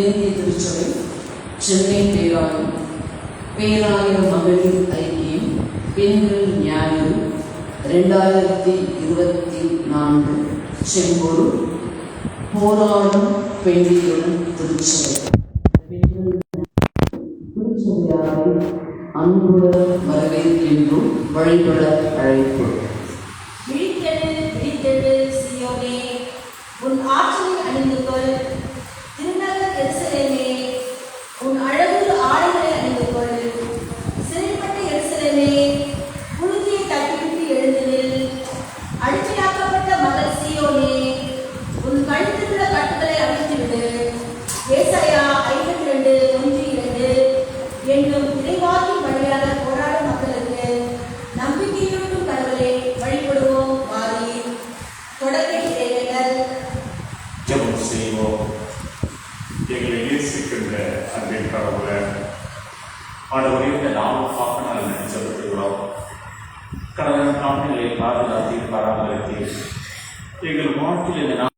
திருச்சபை சென்னை பேராயம் பேராய மகளிர் ஐக்கியம் பெண்கள் ஞாயிறு 2024 செங்கோடு போராடும் பெண்களுடன் திருச்சபை திருச்சபையாரை அன்புடன் வரவேற்கின்றோம். வழிபட அழைப்பு. உன் ஆற்றலை அணிந்து கொள். திருநகர் எருசலேமே, உன் அழகு ஆடைகளை அணிந்து கொள். சிறைப்பட்ட எருசலேமே, புழுதியை தட்டிவிட்டு எழுந்திரில். அழிச்சியாக்கப்பட்ட மகள் சீயோனே, உன் கழுத்திலுள்ள கட்டுகளை அழித்துவிடு. ஏசாயா 52:1-2 என்னும் இறைவாக்கின் வழியாக போராடும் மக்களுக்கு நம்பிக்கையூட்டும் கடவுளை வழிபடுவோம். வாரி தொடக்க இறைவேண்டல். ஜெபம் செய்வோம். எங்களை நேசிக்கின்ற அன்பின் கடவுளே, ஆண்டவரே, இந்த நாளும் பார்க்க நாங்கள் நினைச்சப்பட்டுகிறோம். கடவுள் நாட்களை பாதுகாத்து பராமரித்து எங்கள் வாழ்க்கையில் இந்த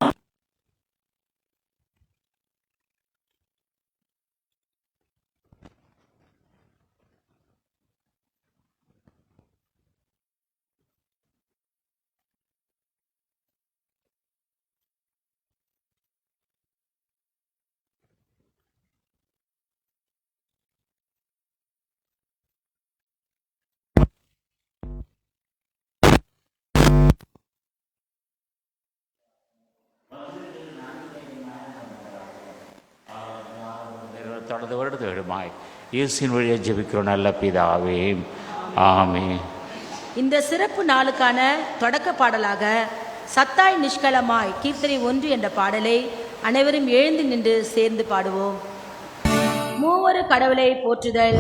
தொடர்ந்து வருடத்து விடுமாய் இயேசுவின் வழியை ஜெபிக்கிறோம் நல்ல பிதாவே, ஆமென். இந்த சிறப்பு நாளுக்கான தொடக்க பாடலாக சத்தாய் நிஷ்கலமாய் கீர்த்தனை 1 என்ற பாடலை அனைவரும் எழுந்து நின்று சேர்ந்து பாடுவோம். மூவொரு கடவுளை போற்றுதல்.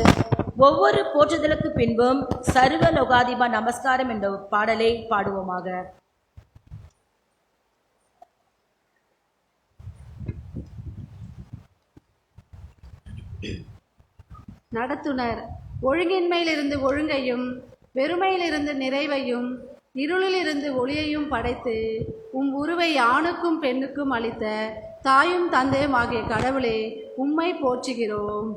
ஒவ்வொரு போற்றுதலுக்கு பின்பும் சர்வ லோகாதிப நமஸ்காரம் என்ற பாடலை பாடுவோமாக. நடத்துனர் ஒழுங்கின்மையிலிருந்து ஒழுங்கையும் வெறுமையிலிருந்து நிறைவையும் இருளிலிருந்து ஒளியையும் படைத்து உருவை ஆணுக்கும் பெண்ணுக்கும் அளித்த தாயும் தந்தையும் ஆகிய கடவுளே, உம்மை போற்றுகிறோம்.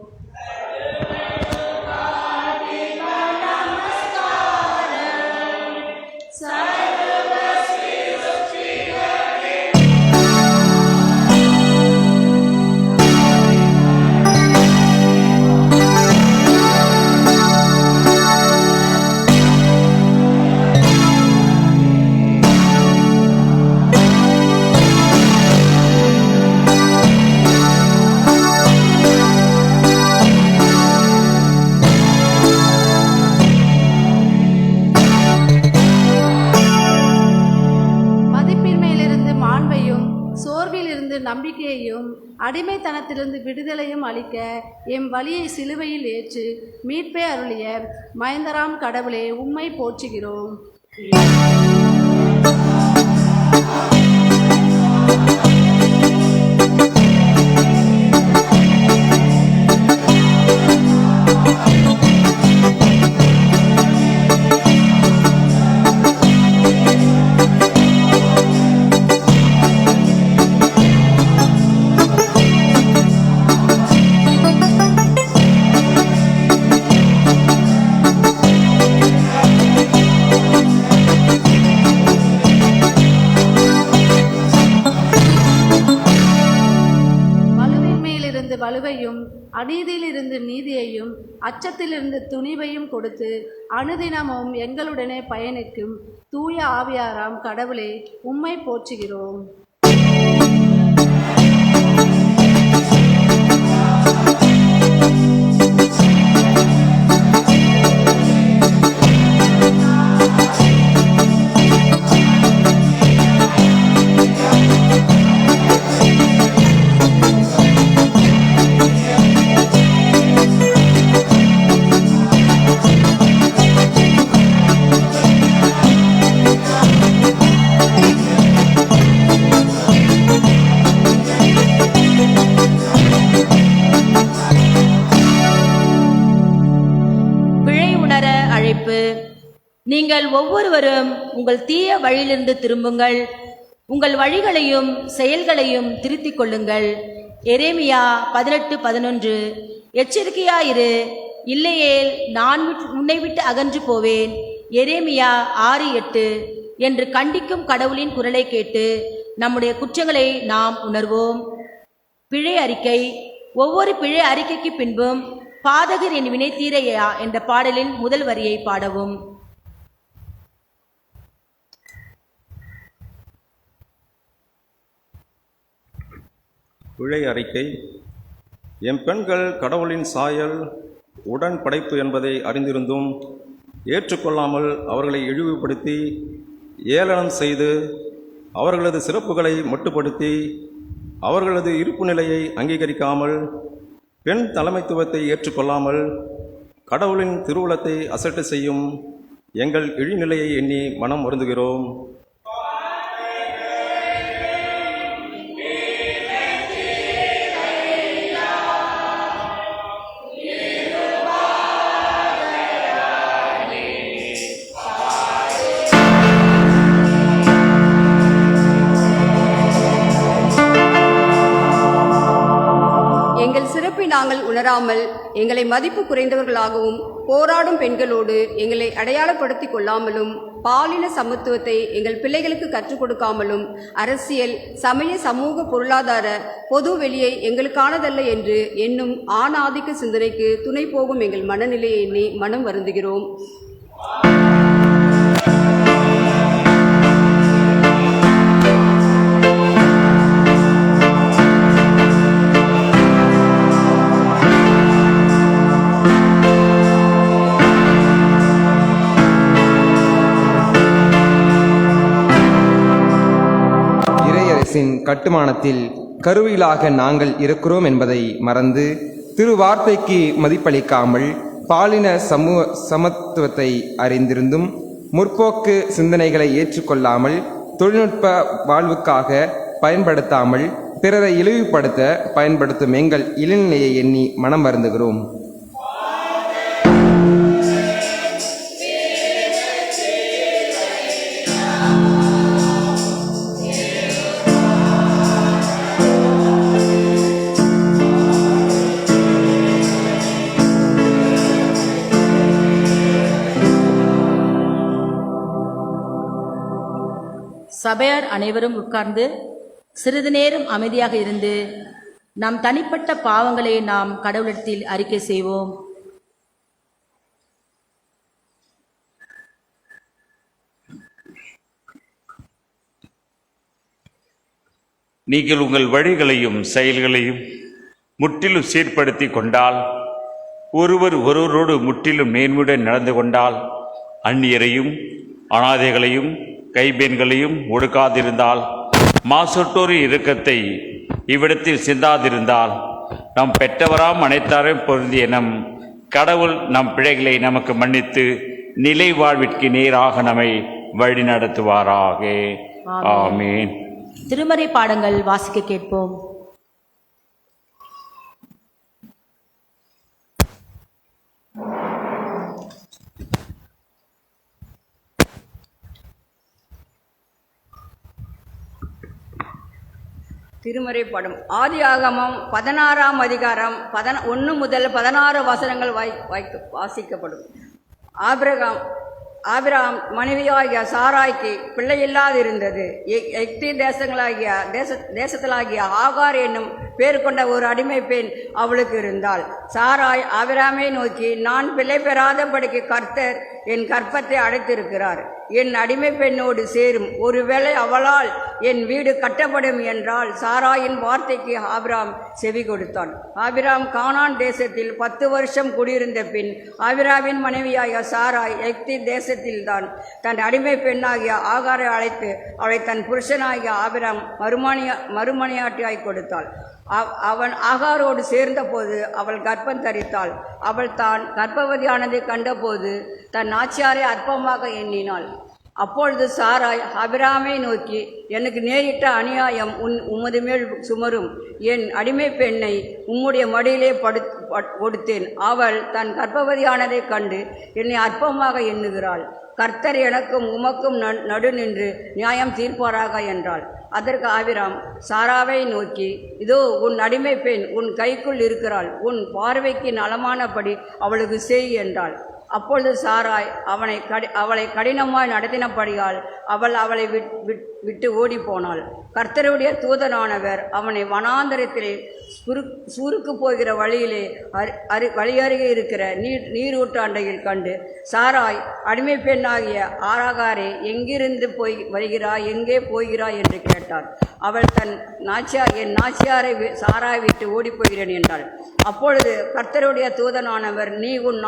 நம்பிக்கையையும் அடிமைத்தனத்திலிருந்து விடுதலையும் அளிக்க எம் வலியை சிலுவையில் ஏற்று மீட்பை அருளிய மயந்தராம் கடவுளே, உம்மை போற்றுகிறோம். வலுவையும் அநீதியிலிருந்து நீதியையும் அச்சத்திலிருந்து துணிவையும் கொடுத்து அனுதினமும் எங்களுடனே பயணிக்கும் தூய ஆவியாராம் கடவுளே, உம்மை போற்றுகிறோம். நீங்கள் ஒவ்வொருவரும் உங்கள் தீய வழியிலிருந்து திரும்புங்கள். உங்கள் வழிகளையும் செயல்களையும் திருத்திக் கொள்ளுங்கள். எரேமியா 18:11 எச்சரிக்கையாயிரு, இல்லையேல் நான் உன்னை விட்டு அகன்று போவேன். எரேமியா 6:8 என்று கண்டிக்கும் கடவுளின் குரலை கேட்டு நம்முடைய குற்றங்களை நாம் உணர்வோம். பிழை அறிக்கை. ஒவ்வொரு பிழை அறிக்கைக்கு பின்பும் பாதகர் என் வினை தீரையா என்ற பாடலின் முதல் வரியை பாடவும். பிழை அறிக்கை. எம் பெண்கள் கடவுளின் சாயல் உடன் படைப்பு என்பதை அறிந்திருந்தும் ஏற்றுக்கொள்ளாமல் அவர்களை இழிவுபடுத்தி ஏளனம் செய்து அவர்களது சிறப்புகளை மட்டுப்படுத்தி அவர்களது இருப்பு நிலையை அங்கீகரிக்காமல் பெண் தலைமைத்துவத்தை ஏற்றுக்கொள்ளாமல் கடவுளின் திருவுளத்தை அசட்டு செய்யும் எங்கள் இழிநிலையை எண்ணி மனம் வருந்துகிறோம். எங்கள் சிறப்பை நாங்கள் உணராமல் எங்களை மதிப்பு குறைந்தவர்களாகவும் போராடும் பெண்களோடு எங்களை அடையாளப்படுத்திக் கொள்ளாமலும் பாலின சமத்துவத்தை எங்கள் பிள்ளைகளுக்கு கற்றுக் கொடுக்காமலும் அரசியல், சமய, சமூக, பொருளாதார பொது வெளியை எங்களுக்கானதல்ல என்று எண்ணும் ஆணாதிக்க சிந்தனைக்கு துணை போகும் எங்கள் மனநிலையை எண்ணி மனம் வருந்துகிறோம். கட்டுமானத்தில் கருவிலாக நாங்கள் இருக்கிறோம் என்பதை மறந்து திருவார்த்தைக்கு மதிப்பளிக்காமல் பாலின சமத்துவத்தை அறிந்திருந்தும் முற்போக்கு சிந்தனைகளை ஏற்றுக்கொள்ளாமல் தொழில்நுட்ப வாழ்வுக்காக பயன்படுத்தாமல் பிறரை இழிவுபடுத்த பயன்படுத்தும் எங்கள் இளநிலையை எண்ணி மனம் வருந்துகிறோம். சபையார் அனைவரும் உட்கார்ந்து சிறிது நேரம் அமைதியாக இருந்து நம் தனிப்பட்ட பாவங்களை நாம் கடவுளிடத்தில் அறிக்கை செய்வோம். நீங்கள் உங்கள் வழிகளையும் செயல்களையும் முற்றிலும் சீர்படுத்தி கொண்டால், ஒருவரோடு முற்றிலும் நேர்மையுடன் நடந்து கொண்டால், அந்நியரையும் அனாதைகளையும் கைபெண்களையும் ஒடுக்காதிருந்தால், மாசற்றோரின் இரக்கத்தை இவ்விடத்தில் சிந்தாதிருந்தால், நம் பெற்றவராம் அனைத்தாரையும் பொருந்திய நம் கடவுள் நம் பிழைகளை நமக்கு மன்னித்து நிலை வாழ்விற்கு நேராக நம்மை வழி நடத்துவாராக. ஆமீன். திருமறை பாடங்கள் வாசிக்க கேட்போம். திருமறை பாடம். ஆதியாகமம் 16ஆம் அதிகாரம் 1 முதல் 16 வசனங்கள் வாசிக்கப்படும். ஆபிரகாம் மனைவியாகிய சாராய்க்கு பிள்ளையில்லாதிருந்தது. எகிப்து தேசத்திலாகிய ஆகார் என்னும் பேர் கொண்ட ஒரு அடிமை பெண் அவளுக்கு இருந்தாள். சாராய் ஆபிரகாமை நோக்கி, நான் பிள்ளை பெறாதபடிக்கு கர்த்தர் என் கற்பத்தை அடைத்திருக்கிறார். என் அடிமை பெண்ணோடு சேரும், ஒருவேளை அவளால் என் வீடு கட்டப்படும் என்றால். சாராயின் வார்த்தைக்கு ஆபிரகாம் செவி கொடுத்தான். ஆபிரகாம் கானான் தேசத்தில் 10 வருஷம் குடியிருந்த பின் ஆபிரகாமின் மனைவியாகிய சாராய் எகிப்து தேசத்தில்தான் தன் அடிமை பெண்ணாகிய ஆகாரை அழைத்து அவளை தன் புருஷனாகிய ஆபிரகாம் மறுமனையாட்டியாய் கொடுத்தாள். அவன் ஆகாரோடு சேர்ந்தபோது அவள் கர்ப்பம் தரித்தாள். அவள் தான் கர்ப்பவதியானதை கண்டபோது தன் நாச்சியாரை அற்பமாக எண்ணினாள். அப்பொழுது சாராய் ஆபிரகாமை நோக்கி, எனக்கு நேரிட்ட அநியாயம் உமது மேல் சுமரும். என் அடிமை பெண்ணை உம்முடைய மடியிலே கொடுத்தேன். அவள் தன் கர்ப்பவதியானதை கண்டு என்னை அற்பமாக எண்ணுகிறாள். கர்த்தர் எனக்கும் உமக்கும் நடு நின்று நியாயம் தீர்ப்பாராக என்றாள். அதற்கு ஆபிராம் சாராவை நோக்கி, இதோ உன் அடிமை பெண் உன் கைக்குள் இருக்கிறாள், உன் பார்வைக்கு நலமானபடி அவளுக்கு செய் என்றாள். அப்பொழுது சாராய் அவளை கடினமாய் நடத்தினபடியால் அவளை விட்டு ஓடி போனாள். கர்த்தருடைய தூதனானவர் அவனை வனாந்தரத்திலே சூருக்கு போகிற வழியிலே வழியருகே இருக்கிற நீரூற்றாண்டையில் கண்டு, சாராய் அடிமை பெண்ணாகிய ஆராகாரே, எங்கிருந்து வருகிறாய், எங்கே போகிறாய் என்று கேட்டார். அவள் என் நாச்சியாரை சாராய் விட்டு ஓடிப்போகிறேன் என்றாள். அப்பொழுது கர்த்தருடைய தூதனானவர், நீ உன்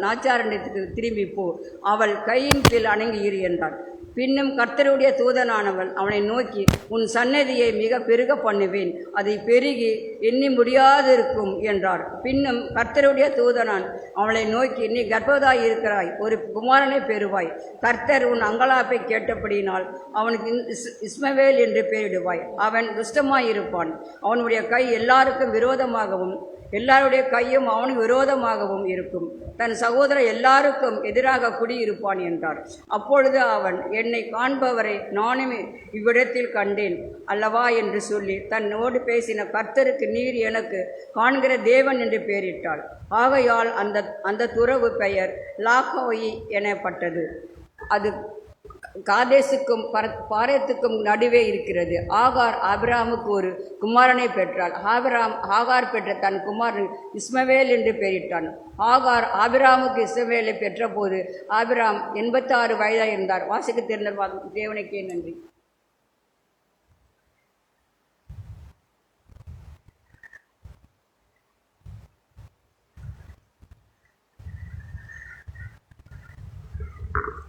நாச்சியாரிடத்துக்கு திரும்பி போ, அவள் கையின் கீழ் அணங்கியிரு என்றார். பின்னும் கர்த்தருடைய தூதனானவன் அவனை நோக்கி, உன் சன்னதியை மிக பெருக பண்ணுவேன், அதை பெருகி எண்ணி முடியாதிருக்கும் என்றார். பின்னும் கர்த்தருடைய தூதனான் அவளை நோக்கி, நீ கர்ப்பவதியாய் இருக்கிறாய், ஒரு குமாரனை பெறுவாய். கர்த்தர் உன் அங்கலாப்பை கேட்டபடியினால் அவனுக்கு இஸ்மவேல் என்று பெயரிடுவாய். அவன் துஷ்டமாயிருப்பான், அவனுடைய கை எல்லாருக்கும் விரோதமாகவும் எல்லாருடைய கையும் அவனுக்கு விரோதமாகவும் இருக்கும், தன் சகோதரர் எல்லாருக்கும் எதிராக குடியிருப்பான் என்றார். அப்பொழுது அவன், என்னை காண்பவரை நானும் இவ்விடத்தில் கண்டேன் அல்லவா என்று சொல்லி தன்னோடு பேசின கர்த்தருக்கு, நீர் எனக்கு காண்கிற தேவன் என்று பெயரிட்டாள். ஆகையால் அந்த துறவு பெயர் லாகோயி எனப்பட்டது. அது காதேசுக்கும் பாரேத்துக்கும் நடுவே இருக்கிறது. ஆகார் ஆபிராமுக்கு ஒரு குமாரனை பெற்றாள். ஆகார் பெற்ற தன் குமாரன் இஸ்மவேல் என்று பெயரிட்டான். ஆகார் ஆபிராமுக்கு இஸ்மவேலை பெற்ற போது ஆபிராம் 86 வயதாக இருந்தார். வாசிக்க தெரிந்த தேவனுக்கே நன்றி.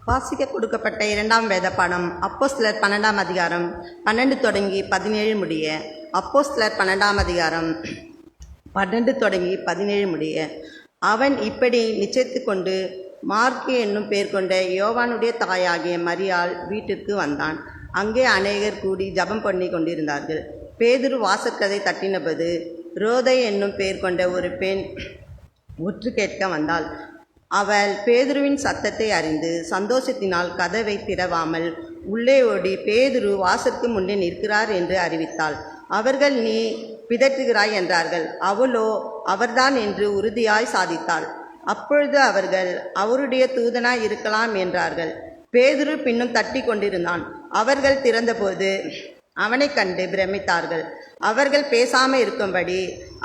வாசிக்க கொடுக்கப்பட்ட 2ஆம் வேத பாடம் அப்போஸ்தலர் 12ஆம் அதிகாரம் 12 தொடங்கி 17 முடிய. அப்போஸ்தலர் 12ஆம் அதிகாரம் 12 தொடங்கி 17 முடிய. அவன் இப்படி நிச்சயித்து கொண்டு மார்க்கு என்னும் பேர் கொண்ட யோவானுடைய தாயாகிய மரியாள் வீட்டிற்கு வந்தான். அங்கே அநேகர் கூடி ஜபம் பண்ணி கொண்டிருந்தார்கள். பேதுரு வாசற்கதை தட்டினபோது ரோதை என்னும் பேர் கொண்ட ஒரு பெண் உற்று கேட்க வந்தாள். அவள் பேதுருவின் சத்தத்தை அறிந்து சந்தோஷத்தினால் கதவை திறவாமல் உள்ளே ஓடி, பேதுரு வாசற்கு முன்னே நிற்கிறார் என்று அறிவித்தாள். அவர்கள், நீ பிதற்றுகிறாய் என்றார்கள். அவளோ, அவர்தான் என்று உறுதியாய் சாதித்தாள். அப்பொழுது அவர்கள், அவருடைய தூதனாய் இருக்கலாம் என்றார்கள். பேதுரு பின்னும் தட்டி கொண்டிருந்தான். அவர்கள் திறந்தபோது அவனை கண்டு பிரமித்தார்கள். அவர்கள் பேசாமல் இருக்கும்படி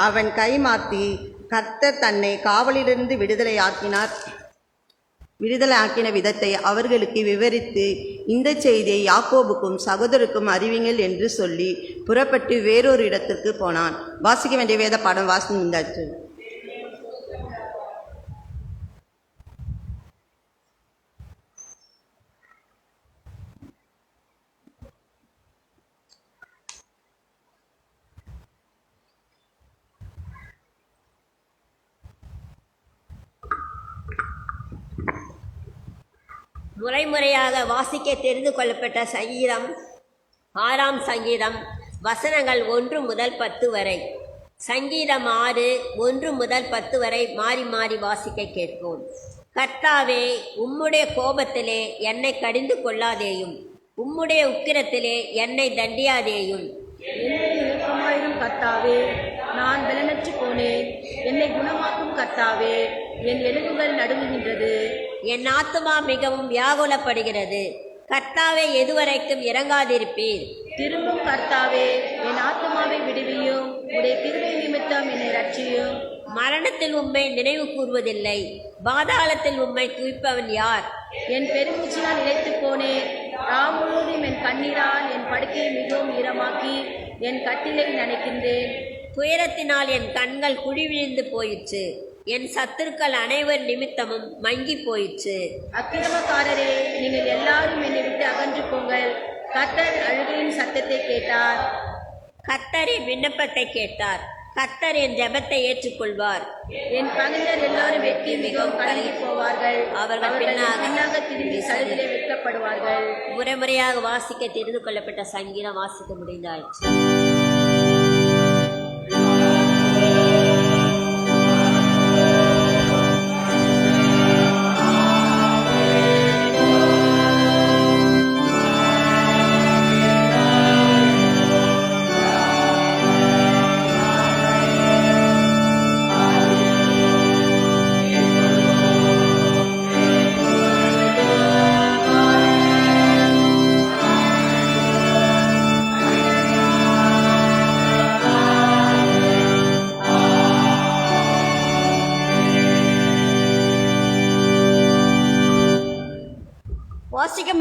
அவன் கை மாற்றி, கர்த்தர் தன்னை காவலிலிருந்து விடுதலையாக்கின விதத்தை அவர்களுக்கு விவரித்து, இந்த செய்தியை யாக்கோபுக்கும் சகோதரருக்கும் அறிவிங்கள் என்று சொல்லி புறப்பட்டு வேறொரு இடத்திற்கு போனான். வாசிக்க வேண்டிய வேத பாடம் வாசிந்தாச்சு. முறைமுறையாக வாசிக்க தெரிந்து கொள்ளப்பட்ட சங்கீதம் 6ஆம் சங்கீதம், வசனங்கள் 1 முதல் 10 வரை. சங்கீதம் 6 1 முதல் 10 வரை மாறி மாறி வாசிக்க கேட்போம். கர்த்தாவே, உம்முடைய கோபத்திலே என்னை கடிந்து கொள்ளாதேயும், உம்முடைய உக்கிரத்திலே என்னை தண்டியாதேயும். என்னை இரக்கமாயிரும் கர்த்தாவே, நான் பலனற்று போனேன். என்னை குணமாக்கும் கர்த்தாவே, என் எலும்புகள் நடுங்குகின்றது. என் ஆத்துமா மிகவும் வியாகுலப்படுகிறது. கர்த்தாவே, எதுவரைக்கும் இறங்காதிருப்பீர்? திரும்பும் கர்த்தாவே, என் ஆத்துமாவை விடுவியும், உடைய கிருபை நிமித்தம் என்னை ரட்சியும். மரணத்தில் உம்மை நினைவு கூறுவதில்லை, பாதாளத்தில் உம்மை துய்ப்பவன் யார்? என் பெருமூச்சினால் நிலைத்து போனேன். ராம் முழுவதும் என் கண்ணீரால் என் படுக்கையை மிகவும் ஈரமாக்கி என் கட்டிலை நனைக்கின்றேன். துயரத்தினால் என் கண்கள் குழிவிழுந்து போயிற்று, என் சத்துருக்கள் அனைவர் நிமித்தமும் மங்கி போயிற்று. அக்கிரமக்காரரே, நீங்கள் எல்லாரும் என்னை விட்டு அகன்று போங்கள். கர்த்தர் அழுகையின் சத்தத்தை கேட்டார். கர்த்தரின் விண்ணப்பத்தை கேட்டார். கர்த்தர் என் ஜெபத்தை ஏற்றுக்கொள்வார். என் பகைஞர் எல்லாரும் வெட்கி மிகவும் கலங்கி போவார்கள். அவர்கள் பின்னாக திரும்பி சலுகையிலே வெட்கப்படுவார்கள். முறைமுறையாக வாசிக்க தெரிந்து கொள்ளப்பட்ட சங்கீதம் வாசிக்க முடிந்தாயிற்று.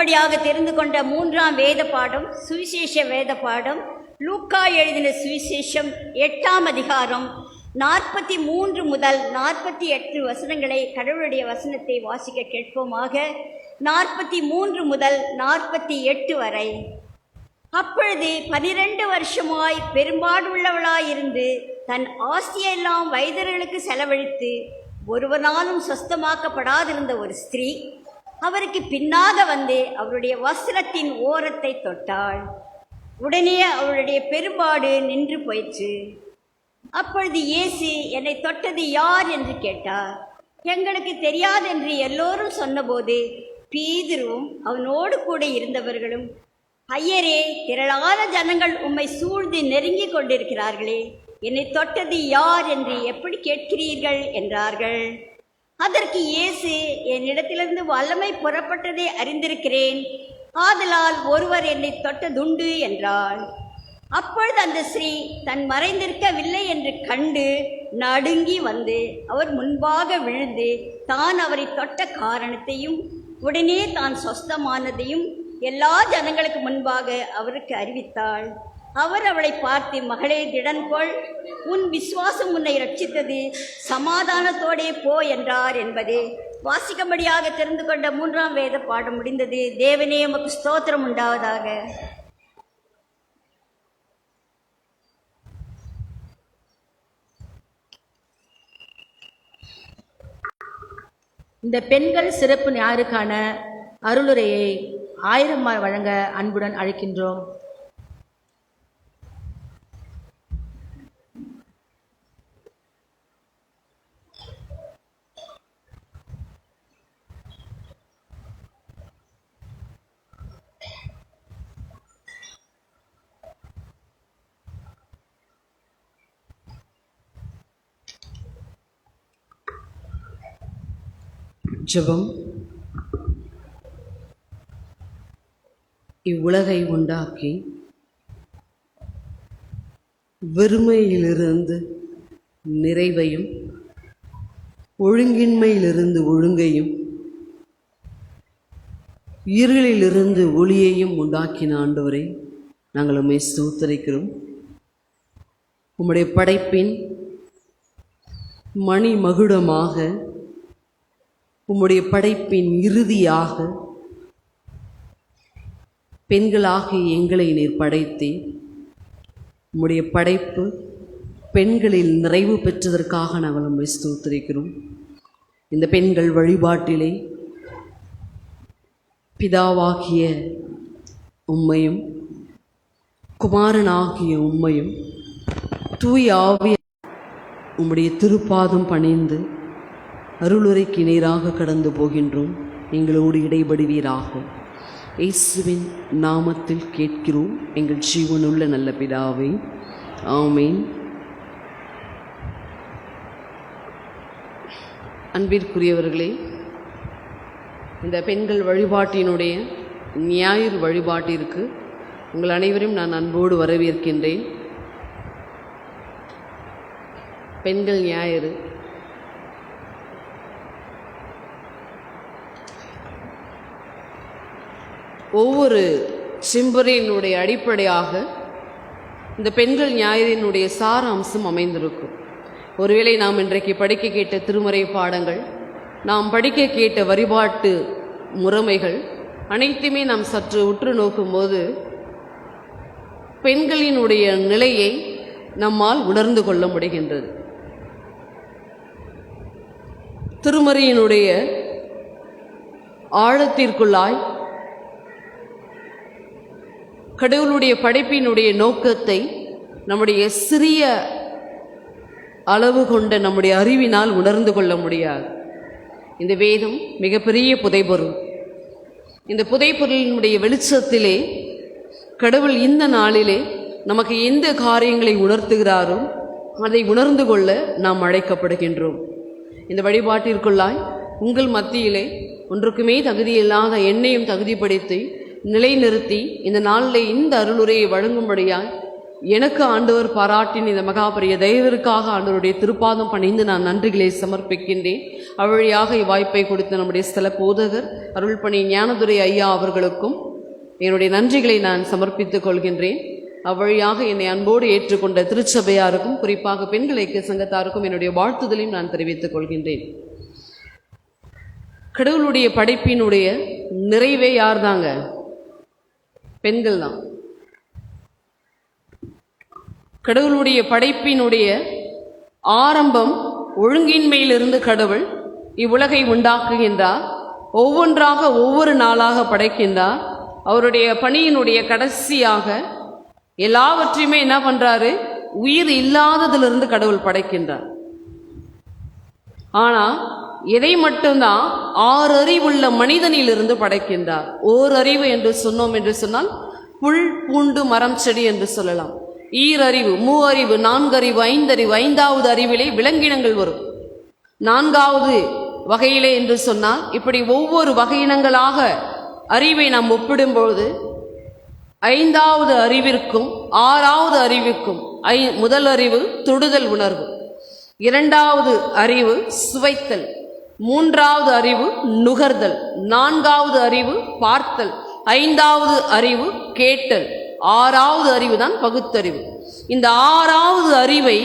வாசிக்கும்படியாக தெரிந்து கொண்ட 3ஆம் வேத பாடம் சுவிசேஷ வேத பாடம் லூக்கா எழுதின சுவிசேஷம் 8ஆம் அதிகாரம் 43 முதல் 48 வசனங்களை கடவுளுடைய வசனத்தை வாசிக்க கேட்போமாக. 43 முதல் 48 வரை. அப்பொழுது 12 வருஷமாய் பெரும்பாடுள்ளவளாயிருந்து தன் ஆஸ்தியெல்லாம் வைத்தியர்களுக்கு செலவழித்து ஒருவனாலும் சொஸ்தமாக்கப்படாதிருந்த ஒரு ஸ்திரீ அவருக்கு பின்னாக வந்து அவருடைய வஸ்திரத்தின் ஓரத்தை தொட்டாள். உடனே அவளுடைய பெரும்பாடு நின்று போயிற்று. அப்பொழுது இயேசு, என்னை தொட்டது யார் என்று கேட்டார். எங்களுக்கு தெரியாதென்று எல்லோரும் சொன்னபோது பீதுருவும் அவனோடு கூட இருந்தவர்களும், ஐயரே, திரளான ஜனங்கள் உம்மை சூழ்ந்து நெருங்கி கொண்டிருக்கிறார்களே, என்னை தொட்டது யார் என்று எப்படி கேட்கிறீர்கள் என்றார்கள். அதற்கு இயேசு, என்னிடத்திலிருந்து வல்லமை புறப்பட்டதை அறிந்திருக்கிறேன், ஆதலால் ஒருவர் என்னை தொட்டதுண்டு என்றாள். அப்பொழுது அந்த ஸ்ரீ தன் மறைந்திருக்கவில்லை என்று கண்டு நடுங்கி வந்து அவர் முன்பாக விழுந்து தான் அவரை தொட்ட காரணத்தையும் உடனே தான் சொஸ்தமானதையும் எல்லா ஜனங்களுக்கு முன்பாக அவருக்கு அறிவித்தாள். அவர் அவளை பார்த்து, மகளே, திடன்கொள், உன் விசுவாசம் உன்னை ரட்சித்தது, சமாதானத்தோடே போ என்றார் என்பதே வாசிக்கும்படியாக தெரிந்து கொண்ட 3ஆம் வேத பாடம் முடிந்தது. தேவனே, உமக்கு ஸ்தோத்திரம் உண்டாவதாக. இந்த பெண்கள் சிறப்பு ஞாயிறுக்கான அருளுரையை 1000 வழங்க அன்புடன் அழைக்கின்றோம். ஜெபம். இவ்வுலகை உண்டாக்கி வெறுமையிலிருந்து நிறைவையும் ஒழுங்கின்மையிலிருந்து ஒழுங்கையும் இருளிலிருந்து ஒளியையும் உண்டாக்கின ஆண்டவரே, நாங்கள் உம்மை ஸ்தோத்திரிக்கிறோம். உம்முடைய படைப்பின் மணி மகுடமாக, உம்முடைய படைப்பின் இறுதியாக பெண்களாகிய எங்களை நீர் படைத்தே. உம்முடைய படைப்பு பெண்களில் நிறைவு பெற்றதற்காக நாங்கள் உம்மை ஸ்தோத்திரிக்கிறோம். இந்த பெண்கள் வழிபாட்டிலே பிதாவாகிய உம்மையும் குமாரனாகிய உம்மையும் தூய ஆவிய உம்முடைய திருப்பாதம் பணிந்து அருளுரைக்கு நேராக கடந்து போகின்றோம். எங்களோடு இடைபடுவீராக. இயேசுவின் நாமத்தில் கேட்கிறோம் எங்கள் ஜீவனுள்ள நல்ல பிதாவே, ஆமேன். அன்பிற்குரியவர்களே, இந்த பெண்கள் வழிபாட்டினுடைய ஞாயிறு வழிபாட்டிற்கு உங்கள் அனைவரும் நான் அன்போடு வரவேற்கின்றேன். பெண்கள் ஞாயிறு ஒவ்வொரு சிம்பரினுடைய அடிப்படையாக இந்த பெண்கள் ஞாயிறினுடைய சார அம்சம் அமைந்திருக்கும். ஒருவேளை நாம் இன்றைக்கு படிக்க கேட்ட திருமறை பாடங்கள், நாம் படிக்க கேட்ட வழிபாட்டு முறைமைகள் அனைத்துமே நாம் சற்று உற்று நோக்கும்போது பெண்களினுடைய நிலையை நம்மால் உணர்ந்து கொள்ள முடிகின்றது. திருமறையினுடைய ஆழத்திற்குள்ளாய் கடவுளுடைய படைப்பினுடைய நோக்கத்தை நம்முடைய சிறிய அளவு கொண்ட நம்முடைய அறிவினால் உணர்ந்து கொள்ள முடியாது. இந்த வேதம் மிகப்பெரிய புதைபொருள். இந்த புதைபொருளினுடைய வெளிச்சத்திலே கடவுள் இந்த நாளிலே நமக்கு எந்த காரியங்களை உணர்த்துகிறாரோ அதை உணர்ந்து கொள்ள நாம் அழைக்கப்படுகின்றோம். இந்த வழிபாட்டிற்குள்ளாய் உங்கள் மத்தியிலே ஒன்றுக்குமே தகுதியில்லாத என்னையும் தகுதிப்படுத்தி நிலைநிறுத்தி இந்த நாளில் இந்த அருளுரையை வழங்கும்படியாய் எனக்கு ஆண்டவர் பாராட்டின் இந்த மகாபரிய தயவிற்காக ஆண்டவருடைய திருப்பாதம் பணிந்து நான் நன்றிகளை சமர்ப்பிக்கின்றேன். அவ்வழியாக இவ்வாய்ப்பை கொடுத்த நம்முடைய ஸ்தல போதகர் அருள்பணி ஞானதுரை ஐயா அவர்களுக்கும் என்னுடைய நன்றிகளை நான் சமர்ப்பித்துக் கொள்கின்றேன். அவ்வழியாக என்னை அன்போடு ஏற்றுக்கொண்ட திருச்சபையாருக்கும் குறிப்பாக பெண்கள் ஐக்கிய சங்கத்தாருக்கும் என்னுடைய வாழ்த்துதலையும் நான் தெரிவித்துக் கொள்கின்றேன். கடவுளுடைய படைப்பினுடைய நிறைவே யார் தாங்க? பெண்கள் தான். கடவுளுடைய படைப்பினுடைய ஆரம்பம் ஒழுங்கின்மையிலிருந்து கடவுள் இவ்வுலகை உண்டாக்குகின்றார். ஒவ்வொன்றாக ஒவ்வொரு நாளாக படைக்கின்றார். அவருடைய பணியினுடைய கடைசியாக எல்லாவற்றையுமே என்ன பண்றாரு? உயிர் இல்லாததிலிருந்து கடவுள் படைக்கின்றார். ஆனா எதை மட்டும்தான் 6 அறிவுள்ள மனிதனிலிருந்து படைக்கின்றார். ஓர் அறிவு என்று சொன்னோம் என்று சொன்னால் புல் பூண்டு மரம் செடி என்று சொல்லலாம். ஈரறிவு, மூவறிவு, 4 அறிவு, 5 அறிவு, 5வது அறிவிலே விலங்கினங்கள் வரும். 4வது வகையிலே என்று சொன்னால் இப்படி ஒவ்வொரு வகையினங்களாக அறிவை நாம் ஒப்பிடும்போது 5வது அறிவிற்கும் 6வது அறிவிற்கும் முதல் அறிவு தொடுதல் உணர்வு, 2வது அறிவு சுவைத்தல், 3வது அறிவு நுகர்தல், 4வது அறிவு பார்த்தல், 5வது அறிவு கேட்டல், 6வது அறிவு தான் பகுத்தறிவு. இந்த 6வது அறிவை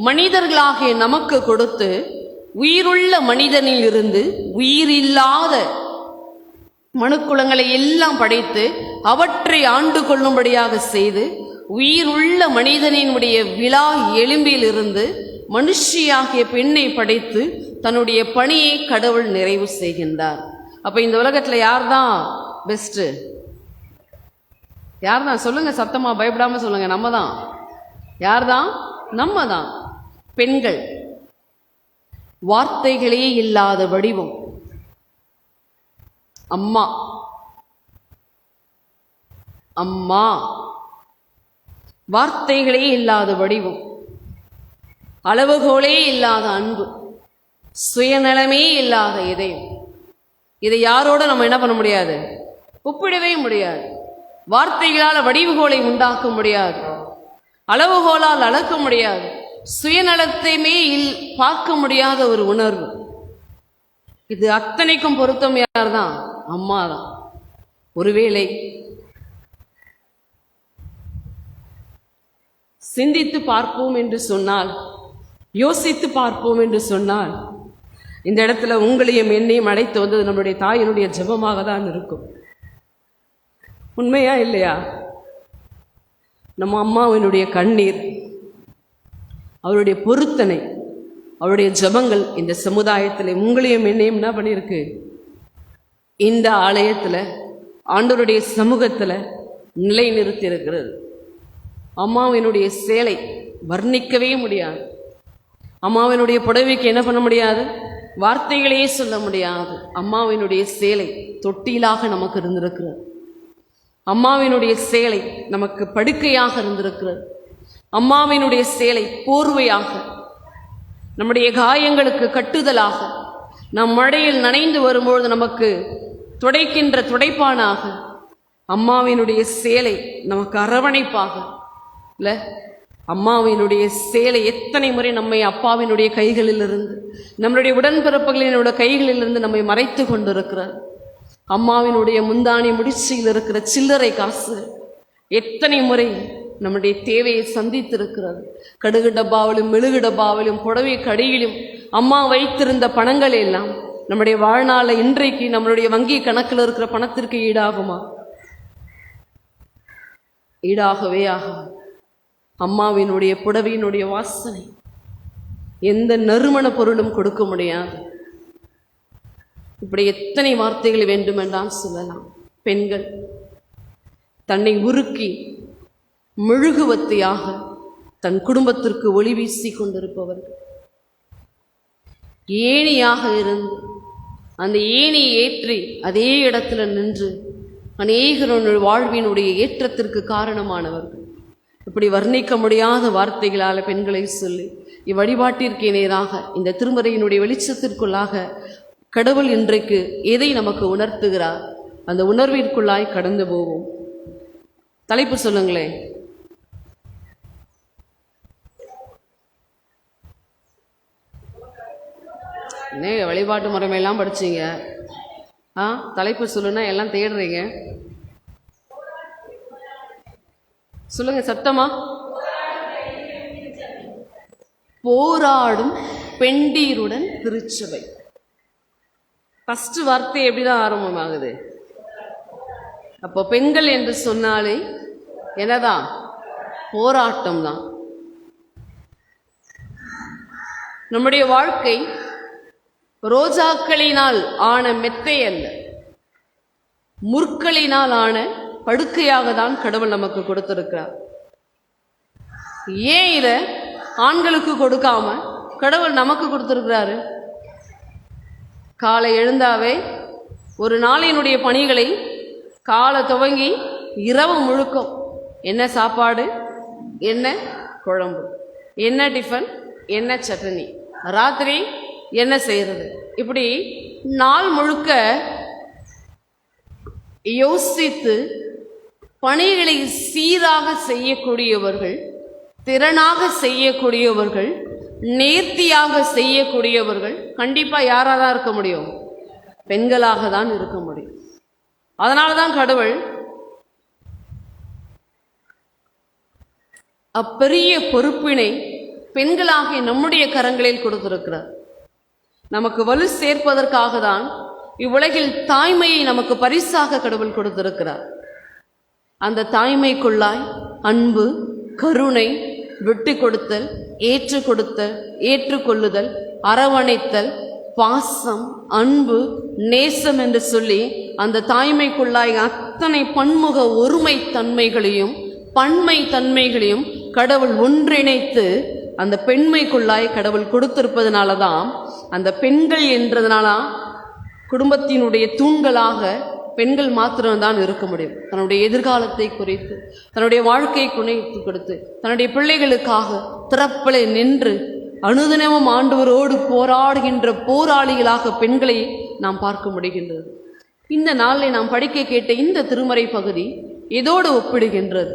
மனிதர்களாகிய நமக்கு கொடுத்து உயிருள்ள மனிதனில் இருந்து உயிரில்லாத மனுக்குலங்களை எல்லாம் படைத்து அவற்றை ஆண்டு கொள்ளும்படியாக செய்து உயிருள்ள மனிதனினுடைய விழா எலும்பிலிருந்து மனுஷியாகிய பெண்ணை படைத்து தன்னுடைய பணியை கடவுள் நிறைவு செய்கின்றார். அப்ப இந்த உலகத்துல யார் தான் பெஸ்ட்? யார் தான்? சொல்லுங்க, சத்தமா பயப்படாம சொல்லுங்க. நம்ம தான். யார் தான்? நம்ம தான். பெண்கள். வார்த்தைகளே இல்லாத வடிவம். அம்மா, அம்மா, வார்த்தைகளே இல்லாத வடிவம், அளவுகோலே இல்லாத அன்பு, சுயநலமே இல்லாத இதயம். இதை யாரோட நம்ம என்ன பண்ண முடியாது? ஒப்பிடவே முடியாது. வார்த்தைகளால் வடிவுகோலை உண்டாக்க முடியாது, அளவுகோலால் அளக்க முடியாது, சுயநலத்தையுமே பார்க்க முடியாத ஒரு உணர்வு. இது அத்தனைக்கும் பொருத்தம் யார் தான்? அம்மா தான். ஒருவேளை சிந்தித்து பார்ப்போம் என்று சொன்னால், யோசித்து பார்ப்போம் என்று சொன்னால், இந்த இடத்துல உங்களையும் என்னையும் அழைத்து வந்தது நம்முடைய தாயினுடைய ஜெபமாக தான் இருக்கும். உண்மையா இல்லையா? நம்ம அம்மாவினுடைய கண்ணீர், அவருடைய பொருத்தனை, அவருடைய ஜெபங்கள் இந்த சமுதாயத்தில் உங்களையும் என்னையும் என்ன பண்ணியிருக்கு? இந்த ஆலயத்தில் ஆண்டவருடைய சமூகத்தில் நிலை நிறுத்தி இருக்கிறது. அம்மாவினுடைய சேலை வர்ணிக்கவே முடியாது. அம்மாவினுடைய புடவைக்கு என்ன பண்ண முடியாது? வார்த்தைகளே சொல்ல முடியாது. அம்மாவினுடைய சேலை தொட்டிலாக நமக்கு இருந்திருக்கிறது. அம்மாவினுடைய சேலை நமக்கு படுக்கையாக இருந்திருக்கிறது. அம்மாவினுடைய சேலை போர்வையாக, நம்முடைய காயங்களுக்கு கட்டுதலாக, நம் மழையில் நனைந்து வரும்பொழுது நமக்கு துடைக்கின்ற துடைப்பானாக, அம்மாவினுடைய சேலை நமக்கு அரவணைப்பாக இல்லை? அம்மாவினுடைய சேலை எத்தனை முறை நம்மை அப்பாவினுடைய கைகளிலிருந்து, நம்முடைய உடன்பிறப்புகளினுடைய கைகளிலிருந்து நம்மை மறைத்து கொண்டிருக்கிறார். அம்மாவினுடைய முந்தானி முடிச்சியில் இருக்கிற சில்லறை காசு எத்தனை முறை நம்முடைய தேவையை சந்தித்திருக்கிறது. கடுகு டப்பாவிலும் மெழுகு டப்பாவிலும் புடவை கடியிலும் அம்மா வைத்திருந்த பணங்கள் எல்லாம் நம்முடைய வாழ்நாளை இன்றைக்கு நம்மளுடைய வங்கி கணக்கில் இருக்கிற பணத்திற்கு ஈடாகுமா? ஈடாகவே ஆகும். அம்மாவினுடைய புடவையினுடைய வாசனை எந்த நறுமண பொருளும் கொடுக்க முடியாது. இப்படி எத்தனை வார்த்தைகள் வேண்டுமென்றால் சொல்லலாம். பெண்கள் தன்னை உருக்கி மெழுகுவத்தியாக தன் குடும்பத்திற்கு ஒளி வீசி கொண்டிருப்பவர்கள், ஏணியாக இருந்து அந்த ஏணியை ஏற்றி அதே இடத்துல நின்று அநேகருடைய வாழ்வினுடைய ஏற்றத்திற்கு காரணமானவர்கள். இப்படி வர்ணிக்க முடியாத வார்த்தைகளால் பெண்களை சொல்லி இவ்வழிபாட்டிற்கு நேராக இந்த திருமறையினுடைய வெளிச்சத்திற்குள்ளாக கடவுள் இன்றைக்கு எதை நமக்கு உணர்த்துகிறார், அந்த உணர்விற்குள்ளாய் கடந்து போவோம். தலைப்பு சொல்லுங்களேன். என்ன வழிபாட்டு முறைமையெல்லாம் படிச்சீங்க, தலைப்பு சொல்லுன்னா எல்லாம் தேடுறீங்க. சொல்லுங்க சத்தமா. போராடும் பெண்டீருடன் திருச்சபை. ஃபர்ஸ்ட் வார்த்தை எப்படிதான் ஆரம்பமாகுது? அப்போ பெண்கள் என்று சொன்னாலே என்னதான்? போராட்டம் தான். நம்முடைய வாழ்க்கை ரோஜாக்களினால் ஆன மெத்தை அல்ல, முற்களினால் ஆன படுக்கையாக தான் கடவுள் நமக்கு கொடுத்திருக்கிறார். ஏன் இதை ஆண்களுக்கு கொடுக்காம கடவுள் நமக்கு கொடுத்திருக்கிறாரு? காலை எழுந்தாவே ஒரு நாளினுடைய பணிகளை காலை துவங்கி இரவு முழுக்கும் என்ன சாப்பாடு, என்ன குழம்பு, என்ன டிஃபன், என்ன சட்னி, ராத்திரி என்ன செய்யறது, இப்படி நாள் முழுக்க யோசித்து பணிகளை சீராக செய்யக்கூடியவர்கள், திறனாக செய்யக்கூடியவர்கள், நேர்த்தியாக செய்யக்கூடியவர்கள் கண்டிப்பாக யாராக தான் இருக்க முடியும்? பெண்களாக தான் இருக்க முடியும். அதனால தான் கடவுள் அப்பெரிய பொறுப்பினை பெண்களாகிய நம்முடைய கரங்களில் கொடுத்திருக்கிறார். நமக்கு வலு சேர்ப்பதற்காக தான் இவ்வுலகில் தாய்மையை நமக்கு பரிசாக கடவுள் கொடுத்திருக்கிறார். அந்த தாய்மைக்குள்ளாய் அன்பு, கருணை, விட்டு கொடுத்தல், ஏற்று கொடுத்தல், ஏற்றுக்கொள்ளுதல், அரவணைத்தல், பாசம், அன்பு, நேசம் என்று சொல்லி அந்த தாய்மைக்குள்ளாய் அத்தனை பன்முக ஒருமை தன்மைகளையும் பன்மை தன்மைகளையும் கடவுள் ஒன்றிணைத்து அந்த பெண்மைக்குள்ளாய் கடவுள் கொடுத்திருப்பதனால தான் அந்த பெண்கள் என்றதுனால குடும்பத்தினுடைய தூண்களாக பெண்கள் மாத்திரம்தான் இருக்க முடியும். தன்னுடைய எதிர்காலத்தை குறித்து, தன்னுடைய வாழ்க்கையை குறைத்து கொடுத்து, தன்னுடைய பிள்ளைகளுக்காக திறப்பலை நின்று அனுதினமும் ஆண்டவரோடு போராடுகின்ற போராளிகளாக பெண்களை நாம் பார்க்க முடிகின்றது. இந்த நாளில் நாம் படிக்க கேட்ட இந்த திருமறை பகுதி இதோடு ஒப்பிடுகின்றது.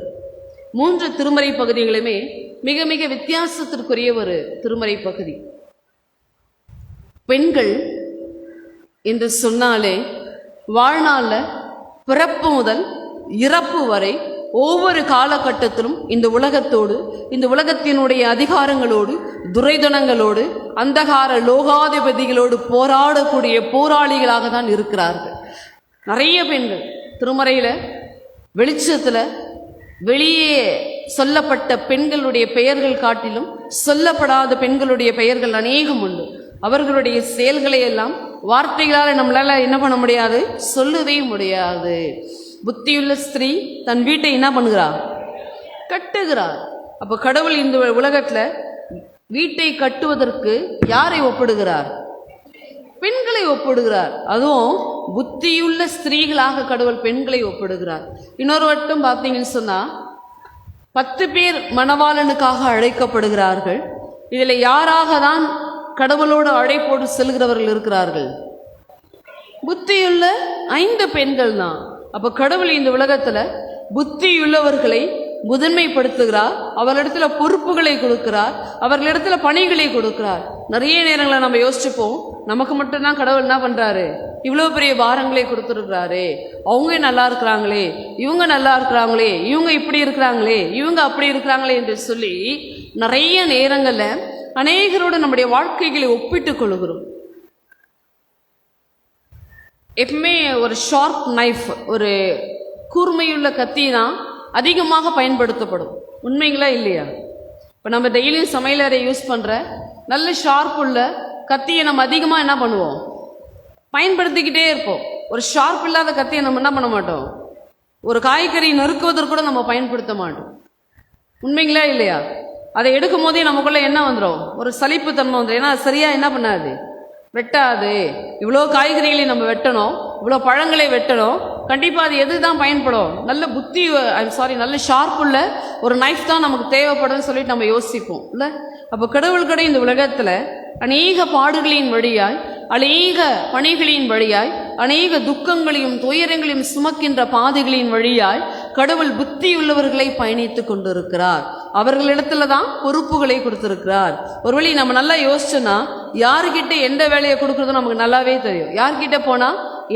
3 திருமறை பகுதிகளுமே மிக மிக வித்தியாசத்திற்குரிய ஒரு திருமறை பகுதி. பெண்கள் என்று சொன்னாலே வாழ்நாளில் பிறப்பு முதல் இறப்பு வரை ஒவ்வொரு காலகட்டத்திலும் இந்த உலகத்தோடு, இந்த உலகத்தினுடைய அதிகாரங்களோடு, துரைதனங்களோடு, அந்தகார லோகாதிபதிகளோடு போராடக்கூடிய போராளிகளாக தான் இருக்கிறார்கள். நிறைய பெண்கள் திருமறையில் வெளிச்சத்தில் வெளியே சொல்லப்பட்ட பெண்களுடைய பெயர்கள் காட்டிலும் சொல்லப்படாத பெண்களுடைய பெயர்கள் அநேகம் உண்டு. அவர்களுடைய செயல்களை எல்லாம் வார்த்தைகளால் நம்மளால என்ன பண்ண முடியாது, சொல்லவே முடியாது. புத்தியுள்ள ஸ்திரீ தன் வீட்டை என்ன பண்ணுகிறார்? கட்டுகிறார். அப்போ கடவுள் இந்த உலகத்தில் வீட்டை கட்டுவதற்கு யாரை ஒப்பிடுகிறார்? பெண்களை ஒப்பிடுகிறார். அதுவும் புத்தியுள்ள ஸ்திரீகளாக கடவுள் பெண்களை ஒப்பிடுகிறார். இன்னொரு வட்டம் பார்த்தீங்கன்னு சொன்னால் 10 பேர் மணவாளனுக்காக அழைக்கப்படுகிறார்கள். இதில் யாராக தான் கடவுளோடு அழைப்போடு செல்கிறவர்கள் இருக்கிறார்கள்? புத்தியுள்ள 5 பெண்கள் தான். அப்போ கடவுள் இந்த உலகத்தில் புத்தியுள்ளவர்களை முதன்மைப்படுத்துகிறார், அவர்களிடத்துல பொறுப்புகளை கொடுக்கிறார், அவர்களிடத்துல பணிகளை கொடுக்கிறார். நிறைய நேரங்களை நம்ம யோசிச்சுப்போம், நமக்கு மட்டும்தான் கடவுள் என்ன பண்ணுறாரு, இவ்வளோ பெரிய பாரங்களை கொடுத்துருக்கிறாரு, அவங்க நல்லா இருக்கிறாங்களே, இவங்க நல்லா இருக்கிறாங்களே, இவங்க இப்படி இருக்கிறாங்களே, இவங்க அப்படி இருக்கிறாங்களே என்று சொல்லி நிறைய நேரங்களில் அநேகரோடு நம்முடைய வாழ்க்கைகளை ஒப்பிட்டு கொள்கிறோம். எப்பவுமே ஒரு ஷார்ப் நைஃப், ஒரு கூர்மையுள்ள கத்தினா அதிகமாக பயன்படுத்தப்படும். உண்மைங்களா இல்லையா? இப்போ நம்ம டெய்லியும் சமையலறை யூஸ் பண்ணுற நல்ல ஷார்ப் உள்ள கத்தியை நம்ம அதிகமாக என்ன பண்ணுவோம், பயன்படுத்திக்கிட்டே இருப்போம். ஒரு ஷார்ப் இல்லாத கத்தியை நம்ம என்ன பண்ண மாட்டோம், ஒரு காய்கறி நறுக்குவதற்கு கூட நம்ம பயன்படுத்த மாட்டோம். உண்மைங்களா இல்லையா? அதை எடுக்கும் போதே நமக்குள்ளே என்ன வந்துடும், ஒரு சலிப்பு தன்மை வந்துடும். ஏன்னா சரியாக என்ன பண்ணாது, வெட்டாது. இவ்வளோ காய்கறிகளை நம்ம வெட்டணும், இவ்வளோ பழங்களை வெட்டணும், கண்டிப்பாக அது எது தான் பயன்படும், நல்ல புத்தி நல்ல ஷார்ப்புள்ள ஒரு நைஃப் தான் நமக்கு தேவைப்படும்னு சொல்லிட்டு நம்ம யோசிப்போம் இல்லை? அப்போ கடவுள் கடை இந்த உலகத்தில் அநேக பாடுகளின் வழியாய், அநேக பணிகளின் வழியாய், அநேக துக்கங்களையும் துயரங்களையும் சுமக்கின்ற பாதைகளின் வழியாய் கடவுள் புத்தியுள்ளவர்களை பயணித்து கொண்டிருக்கிறார். அவர்களிடத்துல தான் பொறுப்புகளை கொடுத்திருக்கிறார். ஒருவேளை நம்ம நல்லா யோசிச்சோன்னா யாருக்கிட்ட எந்த வேலையை கொடுக்குறதும் நமக்கு நல்லாவே தெரியும். யார்கிட்ட போனா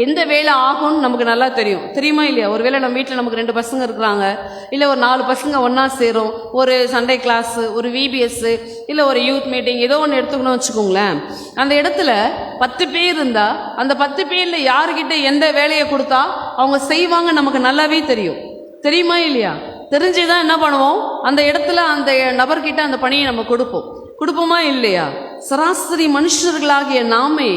எந்த வேலை ஆகும்னு நமக்கு நல்லா தெரியும். தெரியுமா இல்லையா? ஒருவேளை நம்ம வீட்டில் நமக்கு 2 பசங்க இருக்கிறாங்க, இல்லை ஒரு 4 பசங்க ஒன்றா சேரும், ஒரு சண்டே கிளாஸு, ஒரு விபிஎஸ்ஸு, இல்லை ஒரு யூத் மீட்டிங், ஏதோ ஒன்று எடுத்துக்கணும்னு வச்சுக்கோங்களேன். அந்த இடத்துல 10 பேர் இருந்தால் அந்த 10 பேரில் யாருக்கிட்ட எந்த வேலையை கொடுத்தா அவங்க செய்வாங்க நமக்கு நல்லாவே தெரியும். தெரியுமா இல்லையா? தெரிஞ்சுதான் என்ன பண்ணுவோம், அந்த இடத்துல அந்த நபர்கிட்ட அந்த பணியை நம்ம கொடுப்போமா இல்லையா? சராசரி மனுஷர்களாகிய நாமே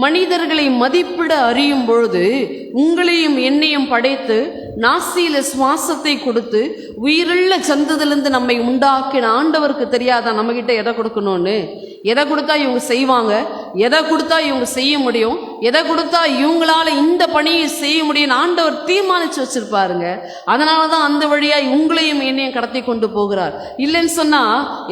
மனிதர்களை மதிப்பிட அறியும் பொழுது உங்களையும் என்னையும் படைத்து நாசியில சுவாசத்தை கொடுத்து உயிருள்ள சந்ததிலிருந்து நம்மை உண்டாக்கின ஆண்டவருக்கு தெரியாதா நம்மகிட்ட எதை கொடுக்கணும்னு? எதை கொடுத்தா இவங்க செய்வாங்க, எதை கொடுத்தா இவங்க செய்ய முடியும், எதை கொடுத்தா இவங்களால இந்த பணியை செய்ய முடியும் ஆண்டவர் தீர்மானிச்சு வச்சிருப்பாருங்க. அதனால தான் அந்த வழியாய் உங்களையும் என்னையும் கடத்தி கொண்டு போகிறார். இல்லைன்னு சொன்னா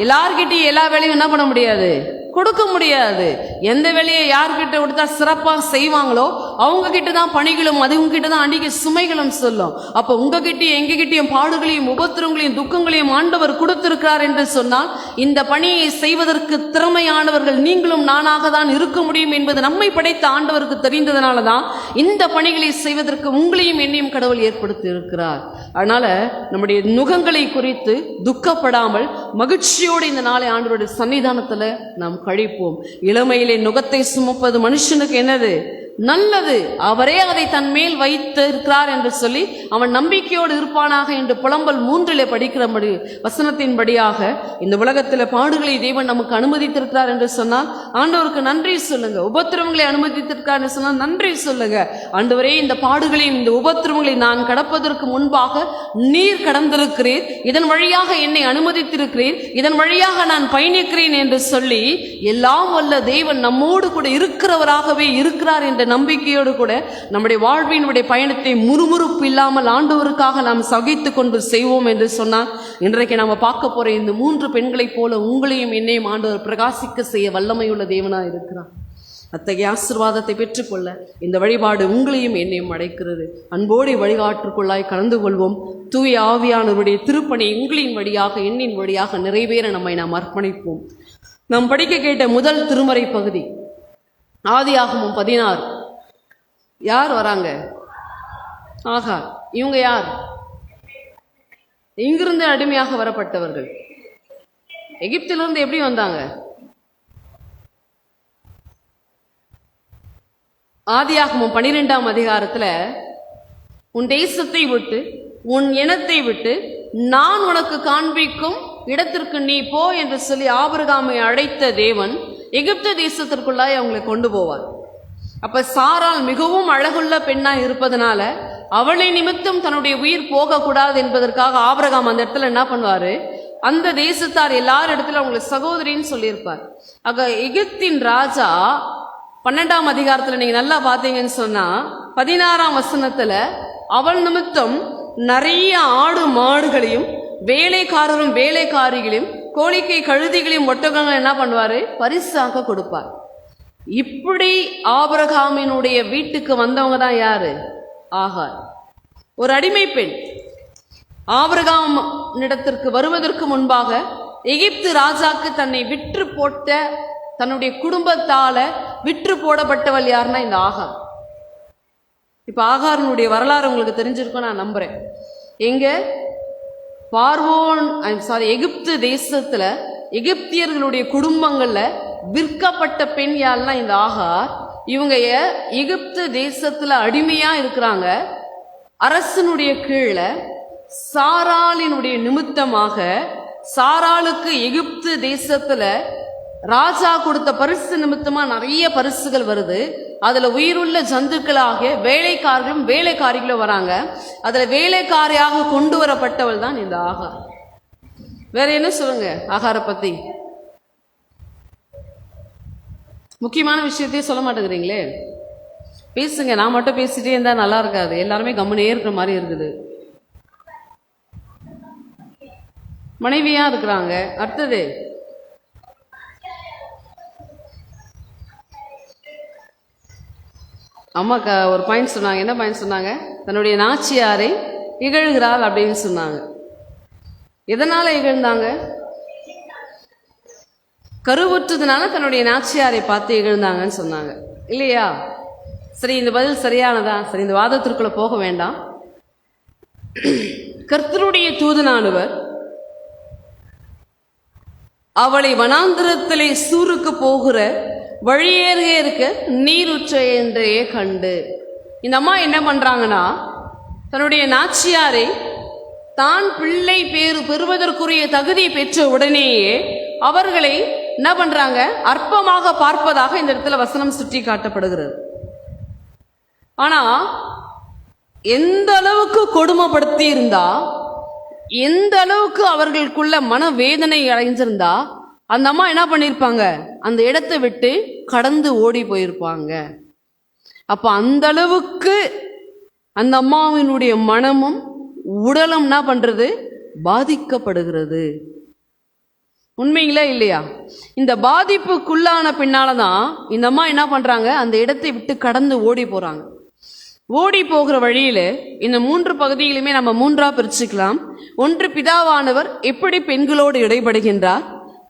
எல்லார்கிட்டையும் எல்லா வேலையும் என்ன பண்ண முடியாது, கொடுக்க முடியாது. எந்த வேலையை யார்கிட்ட கொடுத்தா சிறப்பாக செய்வாங்களோ அவங்க கிட்ட தான் பணிகளும் அது உங்ககிட்ட தான் அடிக்க சுமைகளும் சொல்லும். அப்போ உங்ககிட்டயும் எங்ககிட்டயும் பாடுகளையும் உபத்திரங்களையும் துக்கங்களையும் ஆண்டவர் கொடுத்திருக்கிறார் என்று சொன்னால் இந்த பணியை செய்வதற்கு திறமையானவர்கள் நீங்களும் நானாக தான் இருக்க முடியும் என்பது நம்மை படைத்த ஆண்டவருக்கு தெரிந்ததனால தான் இந்த பணிகளை செய்வதற்கு உங்களையும் என்னையும் கடவுள் ஏற்படுத்தி இருக்கிறார். அதனால நம்முடைய நுகங்களை குறித்து துக்கப்படாமல் மகிழ்ச்சியோடு இந்த நாளை ஆண்டவருடைய சன்னிதானத்துல நாம் கழிப்போம். இளமையிலே நுகத்தை சுமப்பது மனுஷனுக்கு என்னது? நல்லது. அவரே அதை தன் மேல் வைத்து இருக்கிறார் என்று சொல்லி அவன் நம்பிக்கையோடு இருப்பானாக என்று புலம்பல் 3 படிக்கிறபடி வசனத்தின்படியாக இந்த உலகத்தில் பாடுகளை தேவன் நமக்கு அனுமதித்திருக்கிறார் என்று சொன்னால் ஆண்டவருக்கு நன்றி சொல்லுங்க. உபத்திரவங்களை அனுமதித்திருக்கிறார் என்று சொன்னால் நன்றி சொல்லுங்க. ஆண்டவரே, இந்த பாடுகளையும் இந்த உபத்திரவங்களை நான் கடப்பதற்கு முன்பாக நீர் கடந்திருக்கிறீர், இதன் வழியாக என்னை அனுமதித்திருக்கிறீர், இதன் வழியாக நான் பயணிக்கிறேன் என்று சொல்லி எல்லாம் வல்ல தேவன் நம்மோடு கூட இருக்கிறவராகவே இருக்கிறார் என்ற நம்பிக்கையோடு கூட நம்முடைய வாழ்வினுடைய பயணத்தை முறுமுறுப்பு இல்லாமல் ஆண்டவருக்காக நாம் சகித்து கொண்டு செய்வோம் என்று சொன்னால் இன்றைக்கு நாம் பார்க்க போற இந்த 3 பெண்களைப் போல உங்களையும் என்னையும் ஆண்டவர் பிரகாசிக்க செய்ய வல்லமையுள்ள தேவனாக இருக்கிறார். அத்தகைய ஆசீர்வாதத்தை பெற்றுக்கொள்ள இந்த வழிபாடு உங்களையும் என்னையும் அடைக்கிறது. அன்போடு வழிகாற்றுக்குள்ளாய் கலந்து கொள்வோம். தூய ஆவியானவருடைய திருப்பணி உங்களின் வழியாக எண்ணின் வழியாக நிறைவேற நம்மை நாம் அர்ப்பணிப்போம். நாம் படிக்க கேட்ட முதல் திருமறை பகுதி ஆதியாகமம் 16. யார் வராங்க? ஆகார். இவங்க யார்? இங்கிருந்து அடிமையாக வரப்பட்டவர்கள். எகிப்திலிருந்து எப்படி வந்தாங்க? ஆதியாகமம் 12ஆம் அதிகாரத்துல உன் தேசத்தை விட்டு உன் இனத்தை விட்டு நான் உனக்கு காண்பிக்கும் இடத்திற்கு நீ போ என்று சொல்லி ஆபிரகாமை அழைத்த தேவன் எகிப்து தேசத்திற்குள்ளாய் அவங்களை கொண்டு போவார். அப்ப சாராள் மிகவும் அழகுள்ள பெண்ணா இருப்பதனால அவளை நிமித்தம் தன்னுடைய உயிர் போகக்கூடாது என்பதற்காக ஆபிரகாம் அந்த இடத்துல என்ன பண்ணுவாரு, அந்த தேசத்தார் எல்லார் இடத்துல அவங்களை சகோதரின்னு சொல்லியிருப்பார். ஆக எகிப்தின் ராஜா 12ஆம் அதிகாரத்துல நீங்க நல்லா பார்த்தீங்கன்னு சொன்னா 16ஆம் வசனத்துல அவள் நிமித்தம் நிறைய ஆடு மாடுகளையும் வேலைக்காரரும் வேலைக்காரிகளையும் கோழிக்கை கழுதிகளையும் ஒட்டகங்கள் என்ன பண்ணுவாரு, பரிசாக கொடுப்பார். இப்படி ஆபிரகாமினுடைய வீட்டுக்கு வந்தவங்க தான் யாரு? ஆகார். ஒரு அடிமை பெண் ஆபிரகாம் இடத்திற்கு வருவதற்கு முன்பாக எகிப்து ராஜாக்கு தன்னை விற்று போட்ட தன்னுடைய குடும்பத்தால விற்று போடப்பட்டவள் யாருன்னா இந்த ஆகார். இப்ப ஆகாரனுடைய வரலாறு உங்களுக்கு தெரிஞ்சிருக்கும் நான் நம்புறேன். எங்க எகிப்து தேசத்துல எகிப்தியர்களுடைய குடும்பங்கள்ல விற்கப்பட்ட பெண் யாருன்னா இந்த ஆகார். இவங்க எகிப்து தேசத்துல அடிமையா இருக்கிறாங்க. அரசனுடைய கீழே சாராளினுடைய நிமித்தமாக சாராளுக்கு எகிப்து தேசத்துல ராஜா கொடுத்த பரிசு நிமித்தமா நிறைய பரிசுகள் வருது. அதுல உயிருள்ள ஜந்துக்களாக வேலைக்காரர்களும் வேலைக்காரிகளும் வராங்க. அதுல வேலைக்காரியாக கொண்டு வரப்பட்டவள் தான் இந்த ஆகார். வேற என்ன சொல்லுங்க ஆகாரை பத்தி? முக்கியமான விஷயத்தையும் சொல்ல மாட்டேங்கிறீங்களே. பேசுங்க. நான் மட்டும் பேசிட்டே இருந்தா நல்லா இருக்காது. எல்லாருமே கம்முனே இருக்கிற மாதிரி இருக்குது. மனைவியா இருக்கிறாங்க. அடுத்தது அம்மா ஒரு பாயிண்ட் சொன்னாங்க. என்ன பாயிண்ட் சொன்னாங்க? தன்னுடைய நாச்சியாரை இகழ்கிறாள் அப்படின்னு சொன்னாங்க. எதனால இகழ்ந்தாங்க? கருவுற்றதுனால தன்னுடைய நாச்சியாரை பார்த்து இகழ்ந்தாங்கன்னு சொன்னாங்க இல்லையா? சரி, இந்த பதில் சரியானதா? சரி, இந்த வாதத்திற்குள்ள போக வேண்டாம். கர்த்தருடைய தூதனானவர் அவளை வனாந்திரத்திலே சூருக்கு போகிற வழியேறே இருக்க நீருற்ற என்றே கண்டு, இந்த அம்மா என்ன பண்றாங்கன்னா, தன்னுடைய நாச்சியாரை தான் பிள்ளை பேறு பெறுவதற்குரிய தகுதி பெற்ற உடனேயே அவர்களை என்ன பண்றாங்க, அற்பமாக பார்ப்பதாக இந்த இடத்துல வசனம் சுட்டி காட்டப்படுகிறது. ஆனா எந்த அளவுக்கு கொடுமைப்படுத்தி இருந்தா, எந்த அளவுக்கு அவர்களுக்குள்ள மனவேதனை அடைஞ்சிருந்தா அந்த அம்மா என்ன பண்ணியிருப்பாங்க, அந்த இடத்தை விட்டு கடந்து ஓடி போயிருப்பாங்க. அப்ப அந்த அளவுக்கு அந்த அம்மாவினுடைய மனமும் உடலும் என்ன பண்றது, பாதிக்கப்படுகிறது. உண்மைங்களா இல்லையா? இந்த பாதிப்புக்குள்ளான பின்னால்தான் இந்த அம்மா என்ன பண்றாங்க, அந்த இடத்தை விட்டு கடந்து ஓடி போறாங்க. ஓடி போகிற வழியில இந்த 3 பகுதியிலுமே நம்ம 3ஆ பிரிச்சுக்கலாம். ஒன்று, பிதாவானவர் எப்படி பெண்களோடு இடைபடுகின்றார்,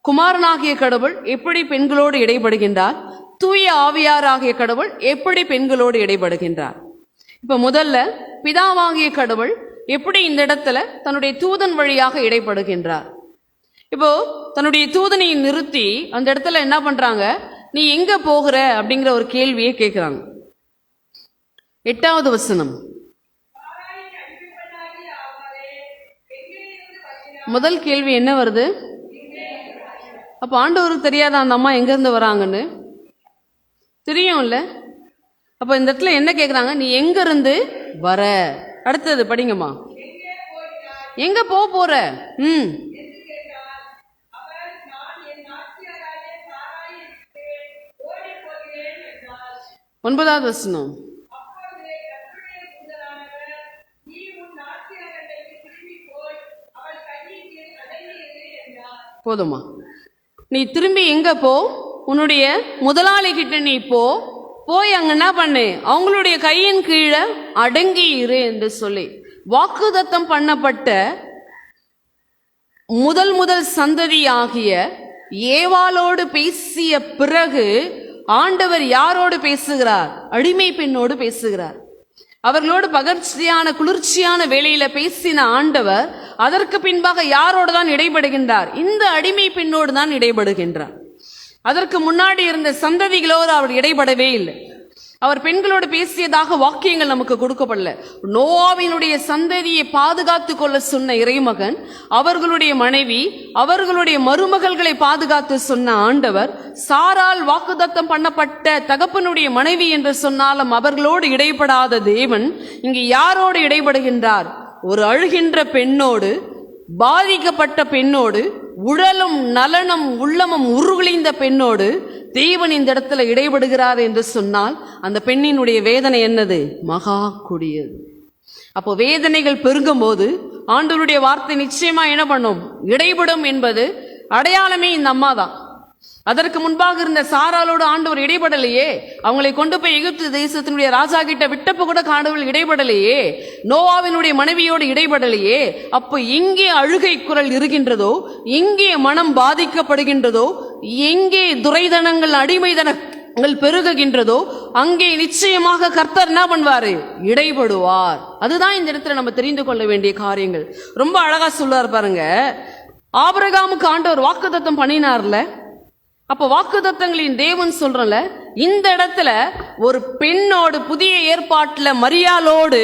குமாரனாகிய கடவுள் எப்படி பெண்களோடு இடைபடுகின்றார், தூய ஆவியாராகிய கடவுள் எப்படி பெண்களோடு இடைபடுகின்றார். இப்ப முதல்ல பிதாவாகிய கடவுள் எப்படி இந்த இடத்துல தன்னுடைய தூதன் வழியாக இடைபடுகின்றார். இப்போ தன்னுடைய தூதனை நிறுத்தி அந்த இடத்துல என்ன பண்றாங்க, நீ எங்க போகிற அப்படிங்கிற ஒரு கேள்வியை கேட்கிறாங்க. 8வது வசனம், முதல் கேள்வி என்ன வருது? அப்ப ஆண்டவருக்கு தெரியாத அந்த அம்மா எங்க இருந்து வராங்கன்னு தெரியும்ல. அப்ப இந்த இடத்துல என்ன கேக்குறாங்க, நீ எங்க இருந்து வர. அடுத்தது படிங்கம்மா, எங்க போற? 9வது வசனம், போதுமா, நீ திரும்பி எங்க போ, உன்னுடைய முதலாளி கிட்ட நீ போய் அங்க என்ன பண்ணு, அவங்களுடைய கையின் கீழே அடங்கி இரு என்று சொல்லி வாக்குதத்தம் பண்ணப்பட்ட முதல் சந்ததியாகிய ஏவாளோடு பேசிய பிறகு ஆண்டவர் யாரோடு பேசுகிறார்? அடிமை பெண்ணோடு பேசுகிறார். அவர்களோடு பகர்ச்சியான குளிர்ச்சியான வேளையில பேசின ஆண்டவர் அதற்கு பின்பாக யாரோடு தான் இடைபடுகின்றார்? இந்த அடிமை பெண்ணோடு தான் இடைபடுகின்றார். அதற்கு முன்னாடி இருந்த சந்ததிகளோடு அவர் இடைபடவே இல்லை. அவர் பெண்களோடு பேசியதாக வாக்கியங்கள் நமக்கு கொடுக்கப்படல. நோவாவினுடைய சந்ததியை பாதுகாத்து கொள்ள சொன்ன இறைமகன், அவர்களுடைய மனைவி, அவர்களுடைய மருமகள்களை பாதுகாத்து சொன்ன ஆண்டவர், சாரால் வாக்குதத்தம் பண்ணப்பட்ட தகப்பனுடைய மனைவி என்று சொன்னாலும் அவர்களோடு இடைபடாத தேவன் இங்கு யாரோடு இடைபடுகின்றார்? ஒரு அழுகின்ற பெண்ணோடு, பாதிக்கப்பட்ட பெண்ணோடு, உடலும் நலனும் உள்ளமும் உருகுலைந்த பெண்ணோடு தேவன் இந்த இடத்துல இடைபடுகிறார் என்று சொன்னால் அந்த பெண்ணினுடைய வேதனை என்னது? மகா கொடியது. அப்போ வேதனைகள் பெருகும் போது ஆண்டவருடைய வார்த்தை நிச்சயமா என்ன பண்ணும்? இடைபடும் என்பது அடையாளமே இந்த அம்மா தான். அதற்கு முன்பாக இருந்த சாராளோடு ஆண்டவர் இடைபடலையே. அவங்களை கொண்டு போய் எகிப்து தேசத்தினுடைய ராஜா கிட்ட விட்டப்ப கூட ஆண்டவர் இடைபடலையே. நோவாவினுடைய மனைவியோடு இடைபடலையே. அப்போ எங்கே அழுகை குரல் இருக்கின்றதோ, எங்கே மனம் பாதிக்கப்படுகின்றதோ, எங்கே துரைதனங்கள் அடிமைதனங்கள் பெருகுகின்றதோ அங்கே நிச்சயமாக கர்த்தர் என்ன பண்ணுவாரு? இடைபடுவார். அதுதான் இந்த இடத்துல நம்ம தெரிந்து கொள்ள வேண்டிய காரியங்கள். ரொம்ப அழகா சொல்றார் பாருங்க. ஆபிரகாமுக்கு ஆண்டவர் வாக்குத்தத்தம் பண்ணினார்ல, அப்ப வாக்குத்தத்தங்களின் தேவன் சொல்றல, இந்த இடத்துல ஒரு பெண்ணோடு புதிய ஏற்பாட்டுல மரியாளோடு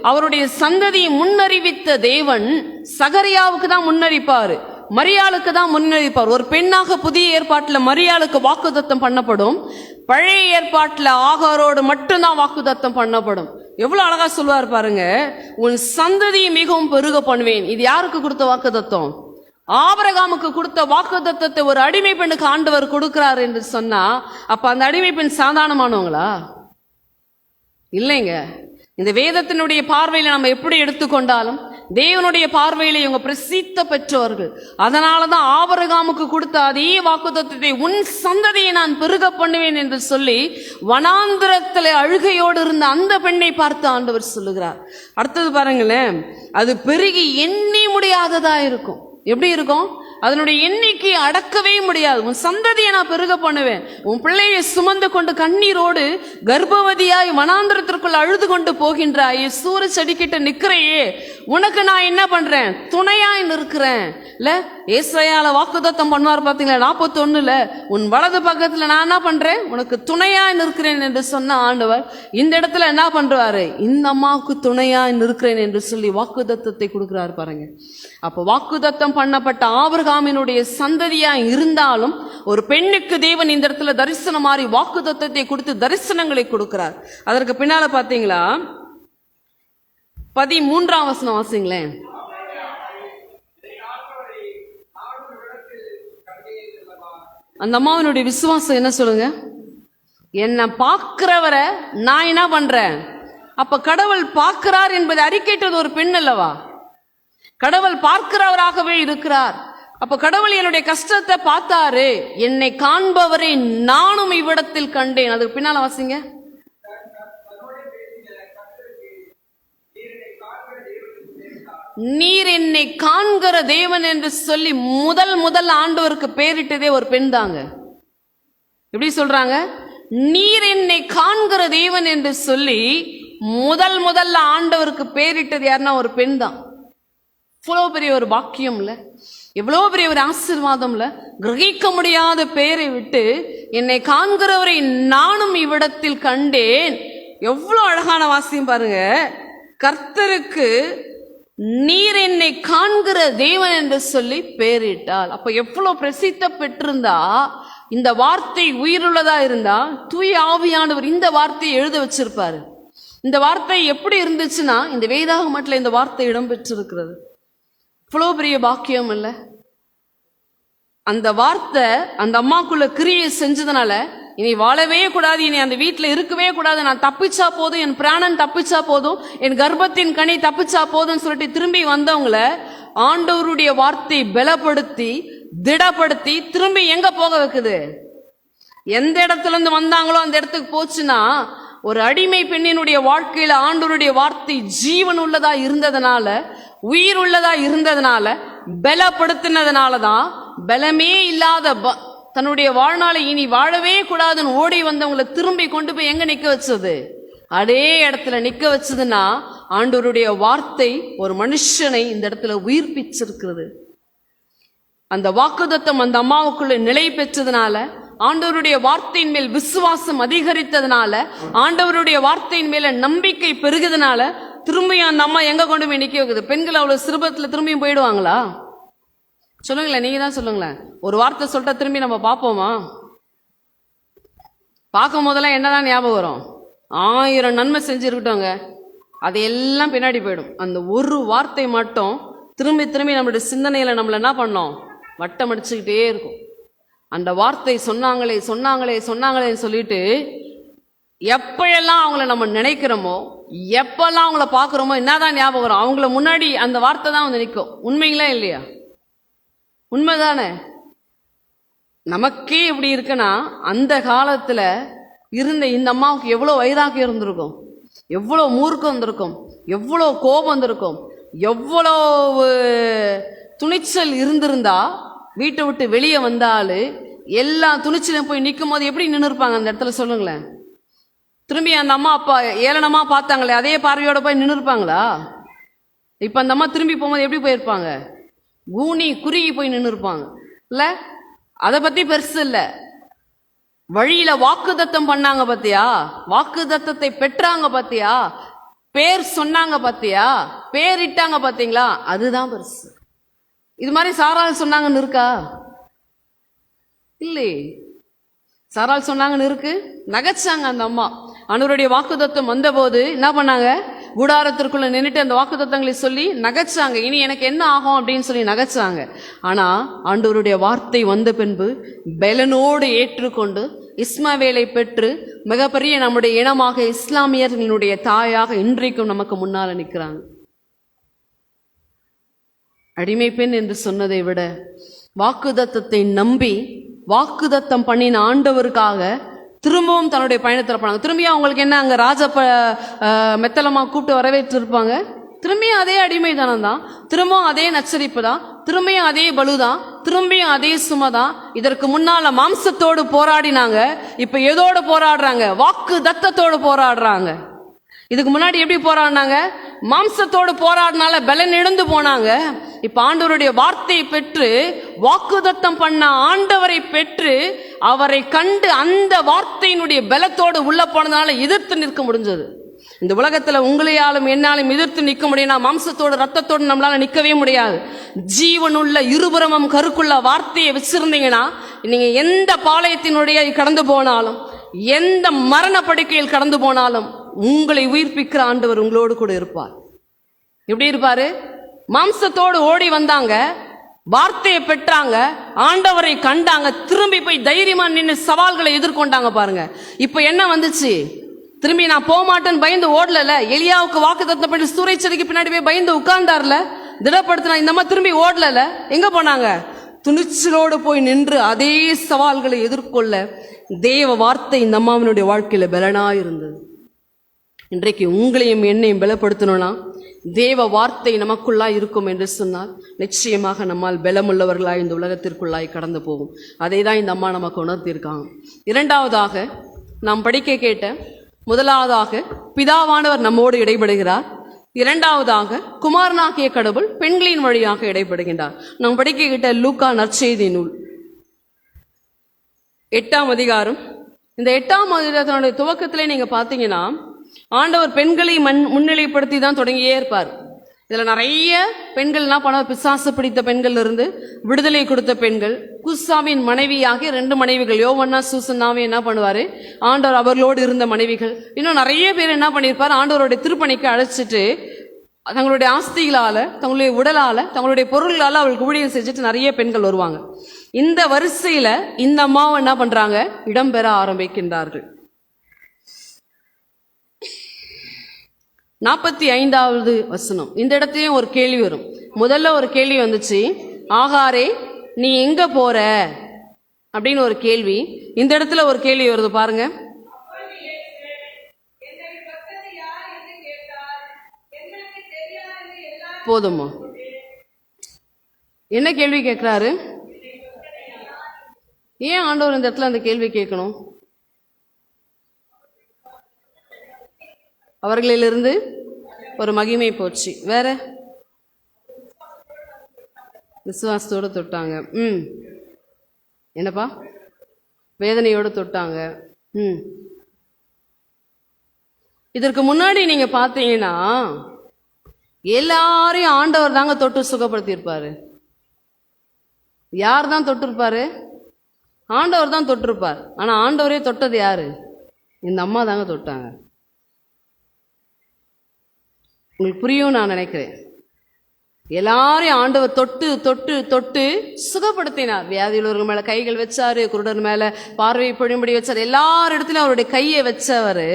அவருடைய சந்ததியை முன்னறிவித்த தேவன் சகரியாவுக்கு தான் முன்னறிப்பாரு, மரியாளுக்கு தான் முன்னறிப்பார். ஒரு பெண்ணாக புதிய ஏற்பாட்டுல மரியாளுக்கு வாக்குத்தத்தம் பண்ணப்படும். பழைய ஏற்பாட்டுல ஆகாரோடு மட்டும்தான் வாக்குத்தத்தம் பண்ணப்படும். எவ்வளவு அழகா சொல்லுவார் பாருங்க. உன் சந்ததியை மிகவும் பெருக பண்ணுவேன். இது யாருக்கு கொடுத்த வாக்குத்தத்தம்? ஆபிரகாமுக்கு கொடுத்த வாக்குத்தத்தத்தை ஒரு அடிமை பெண்ணுக்கு ஆண்டவர் கொடுக்கிறார் என்று சொன்னா, அப்ப அந்த அடிமை பெண் சாதாரணமானவங்களா? இல்லைங்க. இந்த வேதத்தினுடைய பார்வையில நம்ம எப்படி எடுத்துக்கொண்டாலும் தேவனுடைய பார்வையில இவங்க பிரசித்த பெற்றவர்கள். அதனாலதான் ஆபிரகாமுக்கு கொடுத்த அதே வாக்குத்தத்தத்தை உன் சந்ததியை நான் பெருக பண்ணுவேன் என்று சொல்லி வனாந்திரத்தில் அழுகையோடு இருந்த அந்த பெண்ணை பார்த்து ஆண்டவர் சொல்லுகிறார். அடுத்தது பாருங்களேன், அது பெருகி எண்ணி முடியாததா இருக்கும். எப்படி இருக்கும்? அதனுடைய எண்ணிக்கை அடக்கவே முடியாது. உன் சந்ததியை நான் பெருக பண்ணுவேன். உன் பிள்ளையை சுமந்து கொண்டு கண்ணீரோடு கர்ப்பவதியாய் வனாந்திரத்திற்குள் அழுது கொண்டு போகின்றாய். சூர செடிக்கிட்ட நிக்கிறையே, உனக்கு நான் என்ன பண்றேன்? துணையாய் நிற்கிறேன். இல்ல ஏசாயால வாக்குத்தத்தம் பண்ணுவார் பாத்தீங்களா? 41ல உன் வலது பக்கத்துல நான் என்ன பண்றேன்? உனக்கு துணையாய் நிற்கிறேன் என்று சொன்ன ஆண்டவர் இந்த இடத்துல என்ன பண்றாரு? இந்த அம்மாவுக்கு துணையாய் நிற்கிறேன் என்று சொல்லி வாக்குத்தத்தத்தை கொடுக்கிறார் பாருங்க. அப்ப வாக்குத்தத்தம் பண்ணப்பட்ட ஆபிரகாமினுடைய சந்ததியா இருந்தாலும் ஒரு பெண்ணுக்கு தேவன் இந்த இடத்துல தரிசனம் மாறி வாக்குத்தத்தத்தை கொடுத்து தரிசனங்களை கொடுக்கிறார். அதற்கு பின்னால பாத்தீங்களா 13ஆம் வசனம் வாசிங்களேன். அந்த அம்மாவினுடைய விசுவாசம் என்ன சொல்லுங்க? என்னை பார்க்கிறவரை நான் என்ன பண்றேன்? அப்ப கடவுள் பார்க்கிறார் என்பதை அறிக்கையிட்டது ஒரு பெண் அல்லவா? கடவுள் பார்க்கிறவராகவே இருக்கிறார். அப்ப கடவுள் என்னுடைய கஷ்டத்தை பார்த்தாரு. என்னை காண்பவரை நானும் இவ்விடத்தில் கண்டேன். அதுக்கு பின்னால வாசிங்க. நீர் என்னை காண்கிற தேவன் என்று சொல்லி முதல் ஆண்டவருக்கு பேரிட்டதே ஒரு பெண் தாங்க. எப்படி சொல்றாங்க? நீர் என்னை காண்கிற தேவன் என்று சொல்லி முதல்ல ஆண்டவருக்கு பேரிட்டது யாருன்னா ஒரு பெண் தான். இவ்வளோ பெரிய ஒரு பாக்கியம் இல்ல? எவ்வளோ பெரிய ஒரு ஆசீர்வாதம் இல்ல? கிரகிக்க முடியாத பெயரை விட்டு என்னை காண்கிறவரை நானும் இவ்விடத்தில் கண்டேன். எவ்வளோ அழகான வாசியம் பாருங்க. கர்த்தருக்கு நீர் என்னை காண்கிற தேவன் என்று சொல்லி பெயரிட்டாள். அப்ப எவ்வளவு பிரசித்த பெற்றிருந்தா, இந்த வார்த்தை உயிருள்ளதா இருந்தா தூய ஆவியானவர் இந்த வார்த்தையை எழுத வச்சிருப்பாரு. இந்த வார்த்தை எப்படி இருந்துச்சுன்னா இந்த வேதாகமத்துல இந்த வார்த்தை இடம்பெற்றிருக்கிறது. இவ்வளோ பெரிய பாக்கியம் இல்ல? அந்த வார்த்தை அந்த அம்மாக்குள்ள கிரியை செஞ்சதுனால இனி வாழவே கூடாது, இனி அந்த வீட்டில் இருக்கவே கூடாது, நான் தப்பிச்சா போதும், என் பிராணன் தப்பிச்சா போதும், என் கர்ப்பத்தின் கனி தப்பிச்சா போதும்னு சொல்லிட்டு திரும்பி வந்தவங்கள ஆண்டவருடைய வார்த்தை பலப்படுத்தி திடப்படுத்தி திரும்பி எங்க போக வைக்குது? எந்த இடத்துல இருந்து வந்தாங்களோ அந்த இடத்துக்கு போச்சுன்னா, ஒரு அடிமை பெண்ணினுடைய வாழ்க்கையில ஆண்டவருடைய வார்த்தை ஜீவன் உள்ளதா இருந்ததுனால, உயிர் உள்ளதா இருந்ததுனால, பலப்படுத்தினதுனாலதான் பலமே இல்லாத தன்னுடைய வாழ்நாளை இனி வாழவே கூடாதுன்னு ஓடி வந்தவங்களை திரும்பி கொண்டு போய் எங்க நிக்க வச்சது? அதே இடத்துல நிக்க வச்சதுன்னா ஆண்டவருடைய வார்த்தை ஒரு மனுஷனை இந்த இடத்துல உயிர்ப்பிச்சிருக்கிறது. அந்த வாக்குத்தத்தம் அந்த அம்மாவுக்குள்ள நிலை பெற்றதுனால, ஆண்டவருடைய வார்த்தையின் மேல் விசுவாசம் அதிகரித்ததுனால, ஆண்டவருடைய வார்த்தையின் மேல நம்பிக்கை பெருகுதுனால திரும்பியும் அந்த அம்மா எங்க கொண்டு போய் நிக்க வைக்குது? பெண்கள் அவ்வளவு சிறுபத்துல திரும்பியும் போயிடுவாங்களா? சொல்லுங்களேன், நீங்க தான் சொல்லுங்களேன். ஒரு வார்த்தை சொல்லிட்டா திரும்பி நம்ம பார்ப்போமா? பார்க்கும் போதெல்லாம் என்னதான் ஞாபகம் வரும்? 1000 நன்மை செஞ்சிருக்கிட்டோங்க, அதையெல்லாம் பின்னாடி போயிடும். அந்த ஒரு வார்த்தை மட்டும் திரும்பி திரும்பி நம்மளுடைய சிந்தனையில நம்மள என்ன பண்ணோம்? வட்டம் அடிச்சுக்கிட்டே இருக்கும். அந்த வார்த்தை சொன்னாங்களே சொன்னாங்களே சொன்னாங்களேன்னு சொல்லிட்டு எப்பெல்லாம் அவங்கள நம்ம நினைக்கிறோமோ, எப்பெல்லாம் அவங்கள பார்க்குறோமோ என்னதான் ஞாபகம் வரும்? அவங்கள முன்னாடி அந்த வார்த்தை தான் வந்து நிற்கும். உண்மைங்களா இல்லையா? உண்மைதானே? நமக்கே இப்படி இருக்குன்னா அந்த காலத்துல இருந்த இந்த அம்மாவுக்கு எவ்வளோ வைராக்கியம் இருந்திருக்கும், எவ்வளோ மூர்க்கம் வந்திருக்கும், எவ்வளோ கோபம் வந்திருக்கும், எவ்வளோ துணிச்சல் இருந்திருந்தா வீட்டை விட்டு வெளியே வந்தாலு எல்லா துணிச்சலையும் போய் நிற்கும் போது எப்படி நின்று இருப்பாங்க அந்த இடத்துல? சொல்லுங்களேன். திரும்பி அந்த அம்மா அப்பா ஏளனமா பார்த்தாங்களே அதே பார்வையோட போய் நின்று இருப்பாங்களா? இப்ப அந்த அம்மா திரும்பி போகும்போது எப்படி போயிருப்பாங்க? கூனி குறுகி போய் நின்று இருப்பாங்க இல்ல? அதை பத்தி பெருசு இல்ல. வழியில வாக்குத்தத்தம் பண்ணாங்க பாத்தியா, வாக்குத்தத்தத்தை பெற்றாங்க பாத்தியா, பேர் சொன்னாங்க பாத்தியா, பேர் இட்டாங்க பாத்தீங்களா, அதுதான் பெருசு. இது மாதிரி சாரால் சொன்னாங்கன்னு இருக்கா? இல்லை. சாரால் சொன்னாங்கன்னு இருக்கு? நகைச்சாங்க அந்த அம்மா. ஆண்டவருடைய வாக்குத்தத்தம் வந்த போது என்ன பண்ணாங்க? கூடாரத்திற்குள்ள நின்றுட்டு அந்த வாக்குத்தத்தங்களை சொல்லி நகைச்சாங்க. இனி எனக்கு என்ன ஆகும் அப்படின்னு சொல்லி நகைச்சாங்க. ஆனா ஆண்டவருடைய வார்த்தை வந்த பின்பு பலனோடு ஏற்றுக்கொண்டு இஸ்மவேலை பெற்று மிகப்பெரிய நம்முடைய இனமாக இஸ்லாமியர்களுடைய தாயாக இன்றைக்கும் நமக்கு முன்னால நிற்கிறாங்க. அடிமை பெண் என்று சொன்னதை விட வாக்குத்தத்தத்தை நம்பி வாக்குத்தத்தம் பண்ணின ஆண்டவருக்காக திரும்பவும் தன்னுடைய பயணத்தில் போனாங்க. திரும்பியும் அவங்களுக்கு என்ன, அங்கே ராஜ மெத்தலமாக கூப்பிட்டு வரவேற்று இருப்பாங்க? திரும்பியும் அதே அடிமைத்தனம் தான், திரும்பவும் அதே நச்சரிப்பு தான், திரும்பியும் அதே பலுதான், திரும்பியும் அதே சுமதான். இதற்கு முன்னால மாம்சத்தோடு போராடினாங்க, இப்ப எதோடு போராடுறாங்க? வாக்கு தத்தத்தோடு போராடுறாங்க. இதுக்கு முன்னாடி எப்படி போராடினாங்க? மாம்சத்தோடு போராடினால பலன் இழந்து போனாங்க. இப்ப ஆண்டவருடைய வார்த்தையை பெற்று, வாக்குதத்தம் பண்ண ஆண்டவரை பெற்று, அவரை கண்டு அந்த வார்த்தையினுடைய பலத்தோடு உள்ள போனதுனால எதிர்த்து நிற்க முடிஞ்சது. இந்த உலகத்துல உங்களையாலும் என்னாலும் எதிர்த்து நிற்க முடியும்னா மாம்சத்தோடு ரத்தத்தோடு நம்மளால நிற்கவே முடியாது. ஜீவனுள்ள இருபுறமும் கருக்குள்ள வார்த்தையை வச்சிருந்தீங்கன்னா நீங்க எந்த பாளையத்தினுடைய கடந்து போனாலும், எந்த மரண படுக்கையில் கடந்து போனாலும் உங்களை உயிர்ப்பிக்கிற ஆண்டவர் உங்களோடு கூட இருப்பார். எப்படி இருப்பாரு? மாம்சத்தோடு ஓடி வந்தாங்க, வார்த்தையை பெற்றாங்க, ஆண்டவரை கண்டாங்க, திரும்பி போய் தைரியமா நின்று சவால்களை எதிர்கொண்டாங்க. பாருங்க இப்ப என்ன வந்துச்சு? திரும்பி நான் போக மாட்டேன்னு பயந்து ஓடல. எலியாவுக்கு வாக்குத்தத்தம் பண்ணி சூறைச்செடிக்கு பின்னாடி போய் பயந்து உட்கார்ந்தார்ல, திடப்படுத்தினா. இந்த அம்மா திரும்பி ஓடல. எங்க போனாங்க? துணிச்சலோடு போய் நின்று அதே சவால்களை எதிர்கொள்ள தேவ வார்த்தை இந்த அம்மாவினுடைய வாழ்க்கையில பலனா இருந்தது. இன்றைக்கு உங்களையும் என்னையும் பலப்படுத்தணும்னா தேவ வார்த்தை நமக்குள்ளாய் இருக்கும் என்று சொன்னால் நிச்சயமாக நம்மால் பலமுள்ளவர்களாய் இந்த உலகத்திற்குள்ளாய் கடந்து போகும். அதை தான் இந்த அம்மா நமக்கு உணர்த்தியிருக்காங்க. இரண்டாவதாக நாம் படிக்க கேட்ட, முதலாவதாக பிதாவானவர் நம்மோடு இடைபடுகிறார். இரண்டாவதாக குமாரனாகிய கடவுள் பெண்களின் வழியாக இடைபடுகின்றார். நாம் படிக்க கேட்ட லூக்கா நற்செய்தி நூல் 8ஆம் அதிகாரம். இந்த 8ஆம் அதிகாரத்தினுடைய துவக்கத்திலே நீங்க பார்த்தீங்கன்னா ஆண்டவர் பெண்களை முன்னிலைப்படுத்தி தான் தொடங்கியே இருப்பார். இதுல நிறைய பெண்கள் என்ன பண்ண, பிசாசு பிடித்த பெண்கள் இருந்து விடுதலை கொடுத்த பெண்கள், குஸ்ஸாவின் மனைவியாகிய 2 மனைவிகள், யோவன்னா சூசன்னாவே என்ன பண்ணுவாரு, ஆண்டவர் அவர்களோடு இருந்த மனைவிகள். இன்னும் நிறைய பேர் என்ன பண்ணியிருப்பார், ஆண்டவருடைய திருப்பணிக்கு அழைச்சிட்டு தங்களுடைய ஆஸ்திகளால, தங்களுடைய உடலால, தங்களுடைய பொருள்களால அவளுக்கு ஊழியம் செஞ்சுட்டு நிறைய பெண்கள் வருவாங்க. இந்த வரிசையில இந்த அம்மாவை என்ன பண்றாங்க, இடம்பெற ஆரம்பிக்கின்றார்கள். 45வது வசனம். இந்த இடத்துலயும் ஒரு கேள்வி வரும். முதல்ல ஒரு கேள்வி வந்துச்சு, ஆகாரே நீ எங்க போற அப்படின்னு ஒரு கேள்வி. இந்த இடத்துல ஒரு கேள்வி வருது பாருங்க. போதுமா? என்ன கேள்வி கேட்கிறாரு? ஏன் ஆண்டவர் இந்த இடத்துல அந்த கேள்வி கேட்கணும்? அவர்களிலிருந்து ஒரு மகிமை போச்சு. வேற விசுவாசத்தோடு தொட்டாங்க. என்னப்பா? வேதனையோடு தொட்டாங்க. இதற்கு முன்னாடி நீங்க பார்த்தீங்கன்னா எல்லாரையும் ஆண்டவர் தாங்க தொட்டு சுகப்படுத்தியிருப்பாரு. யார் தான் தொட்டிருப்பாரு? ஆண்டவர் தான் தொட்டிருப்பார். ஆனா ஆண்டவரே தொட்டது யாரு? இந்த அம்மா தாங்க தொட்டாங்க. உங்களுக்கு புரியும் நான் நினைக்கிறேன். எல்லாரையும் ஆண்டவர் தொட்டு தொட்டு தொட்டு சுகப்படுத்தினார். வியாதியுள்ளவர்கள் மேல கைகள் வச்சாரு, குருடர் மேல பார்வை பொழியும்படி வச்சாரு. எல்லார் இடத்துலயும் அவருடைய கையை வச்சவரு.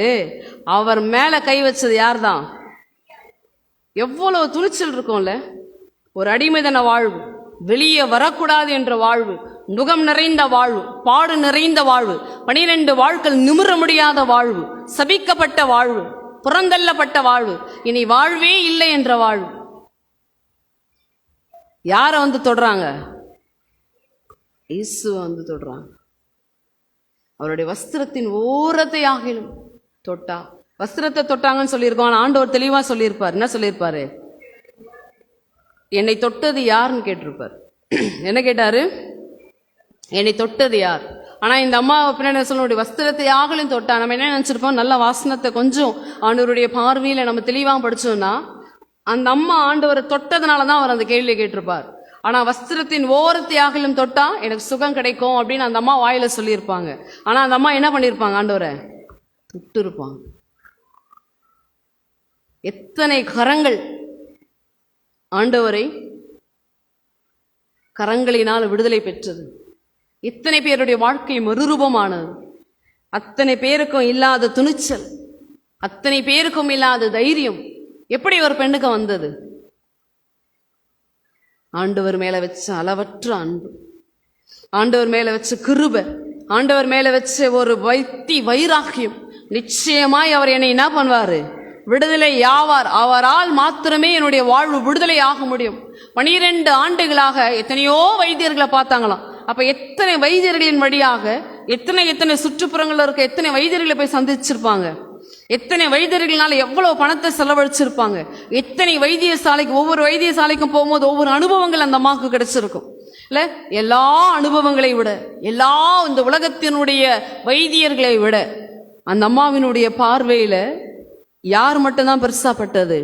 அவர் மேல கை வச்சது யார் தான்? எவ்வளவு துணிச்சல் இருக்கும்ல. ஒரு அடிமைதன வாழ்வு, வெளியே வரக்கூடாது என்ற வாழ்வு, நுகம் நிறைந்த வாழ்வு, பாடு நிறைந்த வாழ்வு, 12 வாழ்க்கள் நிமிர முடியாத வாழ்வு, சபிக்கப்பட்ட வாழ்வு, புறந்தள்ளப்பட்ட வாழ்வு, இனி வாழ்வே இல்லை என்ற வாழ்வு. யார வந்து தொடுறாங்க? இயேசுவை வந்து தொடுறாங்க. அவருடைய வஸ்திரத்தின் ஓரத்தை ஆகிலும் தொட்டா. வஸ்திரத்தை தொட்டாங்கன்னு சொல்லியிருக்கோம். ஆண்டவர் தெளிவா சொல்லியிருப்பார். என்ன சொல்லியிருப்பாரு? என்னை தொட்டது யாருன்னு கேட்டிருப்பார். என்ன கேட்டாரு? என்னை தொட்டது யார்? ஆனா இந்த அம்மா பின்னாடி சொல்லுடைய வஸ்திரத்தை ஆகலும் தொட்டா. நம்ம என்ன நினைச்சிருப்போம், நல்ல வாசனத்தை கொஞ்சம் ஆண்டவருடைய பார்வையில நம்ம தெளிவா படிச்சோம்னா, அந்த அம்மா ஆண்டவரை தொட்டதுனாலதான் அவர் அந்த கேள்வியை கேட்டிருப்பார். ஆனா வஸ்திரத்தின் ஓரத்தை ஆகலும் தொட்டா எனக்கு சுகம் கிடைக்கும் அப்படின்னு அந்த அம்மா வாயில சொல்லியிருப்பாங்க. ஆனா அந்த அம்மா என்ன பண்ணிருப்பாங்க? ஆண்டவரை தொட்டு இருப்பாங்க. எத்தனை கரங்கள் ஆண்டவரை கரங்களினால் விடுதலை பெற்றது. இத்தனை பேருடைய வாழ்க்கை மறுரூபமானது. அத்தனை பேருக்கும் இல்லாத துணிச்சல், அத்தனை பேருக்கும் இல்லாத தைரியம் எப்படி ஒரு பெண்ணுக்கு வந்தது? ஆண்டவர் மேல வச்ச அளவற்ற அன்பு, ஆண்டவர் மேல வச்ச கிருபை, ஆண்டவர் மேல வச்ச ஒரு வைராக்கியம். நிச்சயமாய் அவர் என்னை என்ன பண்ணுவாரு? விடுதலை யாவார், அவரால் மாத்திரமே என்னுடைய வாழ்வு விடுதலை ஆக முடியும். 12 ஆண்டுகளாக எத்தனையோ வைத்தியர்களை பார்த்தாங்களாம். அப்ப எத்தனை வைத்தியர்களின் வழியாக எத்தனை சுற்றுப்புறங்கள்ல இருக்க எத்தனை வைத்தியர்களை போய் சந்திச்சிருப்பாங்க, எத்தனை வைத்தியர்களால எவ்வளவு பணத்தை செலவழிச்சிருப்பாங்க, எத்தனை வைத்தியசாலைக்கு, ஒவ்வொரு வைத்தியசாலைக்கும் போகும்போது ஒவ்வொரு அனுபவங்கள் அந்த அம்மாவுக்கு கிடைச்சிருக்கும் இல்ல. எல்லா அனுபவங்களை விட, எல்லா இந்த உலகத்தினுடைய வைத்தியர்களை விட அந்த அம்மாவினுடைய பார்வையில யார் மட்டும்தான் பெருசாப்பட்டது?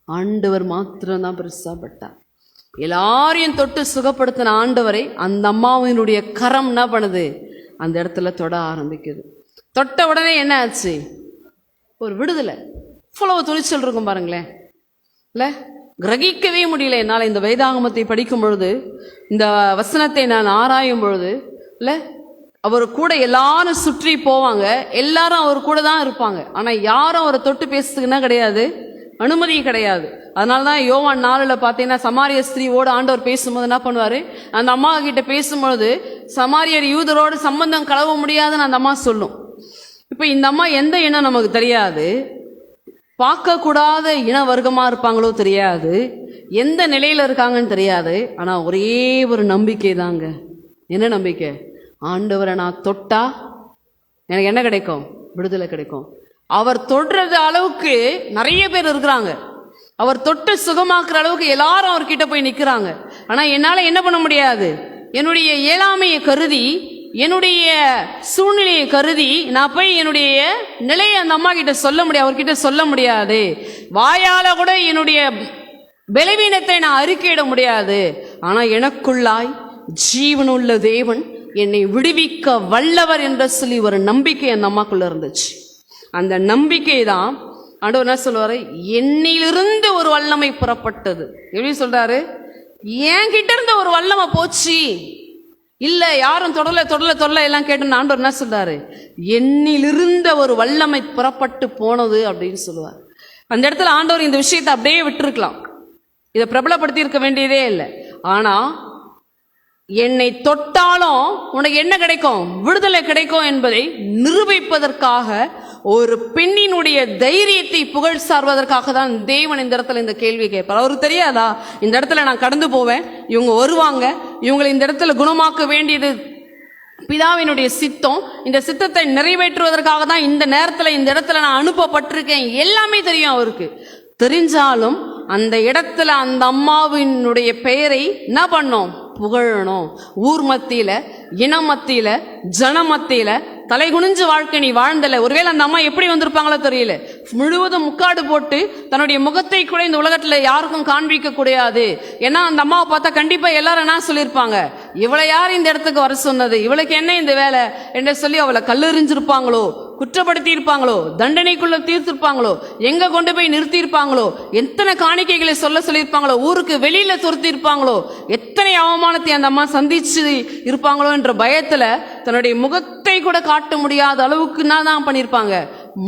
ஆண்டவர் மாத்திரம்தான் பெருசாப்பட்டார். எல்லாரையும் தொட்டு சுகப்படுத்தின ஆண்டவரை அந்த அம்மாவினுடைய கரம் என்ன பண்ணுது? அந்த இடத்துல தொட ஆரம்பிக்குது. தொட்ட உடனே என்ன ஆச்சு? ஒரு விடுதலை. இவ்வளவு துணிச்சல் இருக்கும் பாருங்களேன் இல்ல. கிரகிக்கவே முடியல என்னால். இந்த வேதாகமத்தை படிக்கும் பொழுது, இந்த வசனத்தை நான் ஆராயும் பொழுது இல்ல, அவர் கூட எல்லாரும் சுற்றி போவாங்க, எல்லாரும் அவர் கூட தான் இருப்பாங்க. ஆனா யாரும் அவரை தொட்டு பேசுறதுக்குன்னா கிடையாது, அனுமதி கிடையாது. அதனாலதான் யோவான் 4 பார்த்தீங்கன்னா சமாரிய ஸ்திரீவோடு ஆண்டவர் பேசும்போது என்ன பண்ணுவாரு? அந்த அம்மா கிட்ட பேசும்பொழுது சமாரியர் யூதரோடு சம்பந்தம் கலவ முடியாதுன்னு அந்த அம்மா சொல்லும். இப்ப இந்த அம்மா எந்த இனம் நமக்கு தெரியாது, பார்க்க கூடாத இன வர்க்கமா இருப்பாங்களோ தெரியாது, எந்த நிலையில இருக்காங்கன்னு தெரியாது. ஆனா ஒரே ஒரு நம்பிக்கை தாங்க. என்ன நம்பிக்கை? ஆண்டவரை நான் தொட்டா எனக்கு என்ன கிடைக்கும்? விடுதலை கிடைக்கும். அவர் தொடுறது அளவுக்கு நிறைய பேர் இருக்கிறாங்க, அவர் தொட்டு சுகமாக்குற அளவுக்கு எல்லாரும் அவர்கிட்ட போய் நிக்கிறாங்க. ஆனா என்னால என்ன பண்ண முடியாது? என்னுடைய இயலாமையை கருதி, என்னுடைய சூழ்நிலையை கருதி நான் போய் என்னுடைய நிலையை அந்த அம்மா கிட்ட சொல்ல முடியாது, அவர்கிட்ட சொல்ல முடியாது. வாயால கூட என்னுடைய பலவீனத்தை நான் அறிக்கையிட முடியாது. ஆனா எனக்குள்ளாய் ஜீவனுள்ள தேவன் என்னை விடுவிக்க வல்லவர் என்ற சொல்லி ஒரு நம்பிக்கை அந்த அம்மாக்குள்ள இருந்துச்சு. அந்த நம்பிக்கை தான் ஆண்டவர் என்ன சொல்லுவாரு? என்னிலிருந்து ஒரு வல்லமை புறப்பட்டது. எப்படி சொல்றாரு? என்கிட்ட இருந்த ஒரு வல்லமை போச்சு இல்ல, யாரும் தொடல எல்லாம் கேட்டு ஆண்டவர் என்ன சொல்றாரு? என்னிலிருந்த ஒரு வல்லமை புறப்பட்டு போனது அப்படின்னு சொல்லுவார். அந்த இடத்துல ஆண்டவர் இந்த விஷயத்தை அப்படியே விட்டுருக்கலாம், இதை பிரபலப்படுத்தி இருக்க வேண்டியதே இல்லை. ஆனா என்னை தொட்டாலும் உனக்கு என்ன கிடைக்கும்? விடுதலை கிடைக்கும் என்பதை நிரூபிப்பதற்காக, ஒரு பெண்ணினுடைய தைரியத்தை புகழ் சார்வதற்காக தான் தேவன் இந்த இடத்துல இந்த கேள்வி கேட்பார். அவருக்கு தெரியாதா இந்த இடத்துல நான் கடந்து போவேன், இவங்க வருவாங்க, இவங்களை இந்த இடத்துல குணமாக்க வேண்டியது பிதாவினுடைய சித்தம், இந்த சித்தத்தை நிறைவேற்றுவதற்காக தான் இந்த நேரத்துல இந்த இடத்துல நான் அனுப்பப்பட்டிருக்கேன், எல்லாமே தெரியும் அவருக்கு. தெரிஞ்சாலும் அந்த இடத்துல அந்த அம்மாவினுடைய பெயரை என்ன பண்ணோம்? புகழணும். ஊர் மத்தியில, இன மத்தியில, ஜன மத்தியில தலை குனிஞ்சு வாழ்க்கை நீ வாழ்ந்தல. ஒருவேளை அந்த அம்மா எப்படி வந்திருப்பாங்களோ தெரியல, முழுவதும் முக்காடு போட்டு தன்னுடைய முகத்தை கூட இந்த உலகத்துல யாருக்கும் காண்பிக்க கூடாது. ஏன்னா அந்த அம்மாவை பார்த்தா கண்டிப்பா எல்லாரும் என்ன சொல்லியிருப்பாங்க? இவளை யார் இந்த இடத்துக்கு வர சொன்னது, இவளுக்கு என்ன இந்த வேலை என்று சொல்லி அவளை கல்லெறிஞ்சிருப்பாங்களோ, குற்றப்படுத்தி இருப்பாங்களோ, தண்டனைக்குள்ள தீர்த்திருப்பாங்களோ, எங்க கொண்டு போய் நிறுத்தி இருப்பாங்களோ, எத்தனை காணிக்கைகளை சொல்லியிருப்பாங்களோ, ஊருக்கு வெளியில துரத்தி இருப்பாங்களோ, எத்தனை அவமானத்தை அந்த அம்மா சந்திச்சு இருப்பாங்களோ என்ற பயத்துல தன்னுடைய முகத்தை கூட காட்ட முடியாத அளவுக்கு தான் பண்ணியிருப்பாங்க.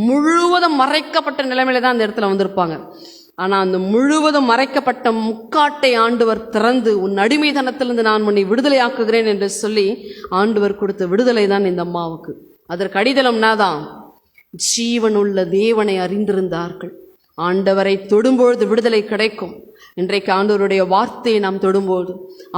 முழுவதும் மறைக்கப்பட்ட நிலைமையில தான் அந்த இடத்துல வந்திருப்பாங்க. ஆனா அந்த முழுவதும் மறைக்கப்பட்ட முக்காட்டை ஆண்டவர் திறந்து, உன் அடிமைத்தனத்திலிருந்து நான் உன்னை விடுதலை ஆக்குகிறேன் என்று சொல்லி ஆண்டவர் கொடுத்த விடுதலை தான் இந்த அம்மாவுக்கு. அதற்கு அடித்தளம்னா தான் ஜீவனுள்ள தேவனை அறிந்திருந்தார்கள். ஆண்டவரை தொடும்பொழுது விடுதலை கிடைக்கும். இன்றைக்கு ஆண்டவருடைய வார்த்தையை நாம் தொடும்போது,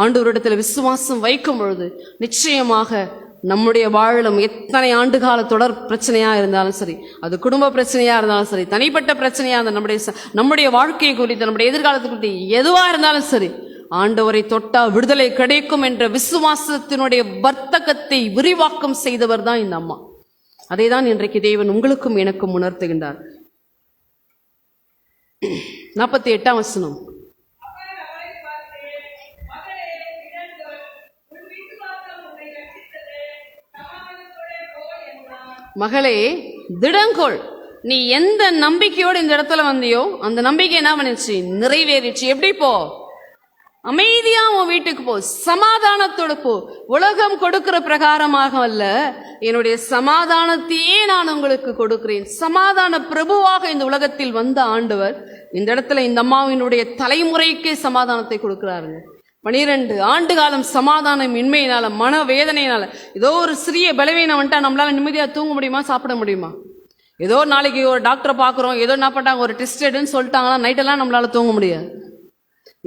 ஆண்டவரிடத்தில் விசுவாசம் வைக்கும் பொழுது நிச்சயமாக நம்முடைய வாழும் எத்தனை ஆண்டுகால தொடர் பிரச்சனையா இருந்தாலும் சரி, அது குடும்ப பிரச்சனையா இருந்தாலும் சரி, தனிப்பட்ட பிரச்சனையா இருந்தாலும், நம்முடைய வாழ்க்கையை குறித்து, நம்முடைய எதிர்காலத்தை குறித்து எதுவா இருந்தாலும் சரி, ஆண்டவரை தொட்டா விடுதலை கிடைக்கும் என்ற விசுவாசத்தினுடைய வர்த்தகத்தை விரிவாக்கம் செய்தவர் தான் இந்த அம்மா. அதை தான் இன்றைக்கு தேவன் உங்களுக்கும் எனக்கும் உணர்த்துகின்றார். 48ஆம் வசனம். மகளே திடங்கொள், நீ எந்த நம்பிக்கையோடு இந்த இடத்துல வந்தியோ அந்த நம்பிக்கை என்ன பண்ணுச்சு? நிறைவேறிச்சு. எப்படி போ? அமைதியா உன் வீட்டுக்கு போ, சமாதானத்தோடு போ. உலகம் கொடுக்கிற பிரகாரமாக அல்ல, என்னுடைய சமாதானத்தையே நான் உங்களுக்கு கொடுக்கிறேன். சமாதான பிரபுவாக இந்த உலகத்தில் வந்த ஆண்டவர் இந்த இடத்துல இந்த அம்மாவினுடைய தலைமுறைக்கே சமாதானத்தை கொடுக்கிறாருங்க. 12 ஆண்டு காலம் சமாதானம் இன்மையினால, மன வேதனையினால, ஏதோ ஒரு சிறிய பலவீனம் வந்துட்டா நம்மளால நிம்மதியா தூங்க முடியுமா? சாப்பிட முடியுமா? ஏதோ நாளைக்கு ஒரு டாக்டரை பார்க்குறோம், ஏதோ என்ன பண்ணிட்டாங்க, ஒரு டெஸ்ட் எடுன்னு சொல்லிட்டாங்கன்னா நைட்டெல்லாம் நம்மளால் தூங்க முடியாது.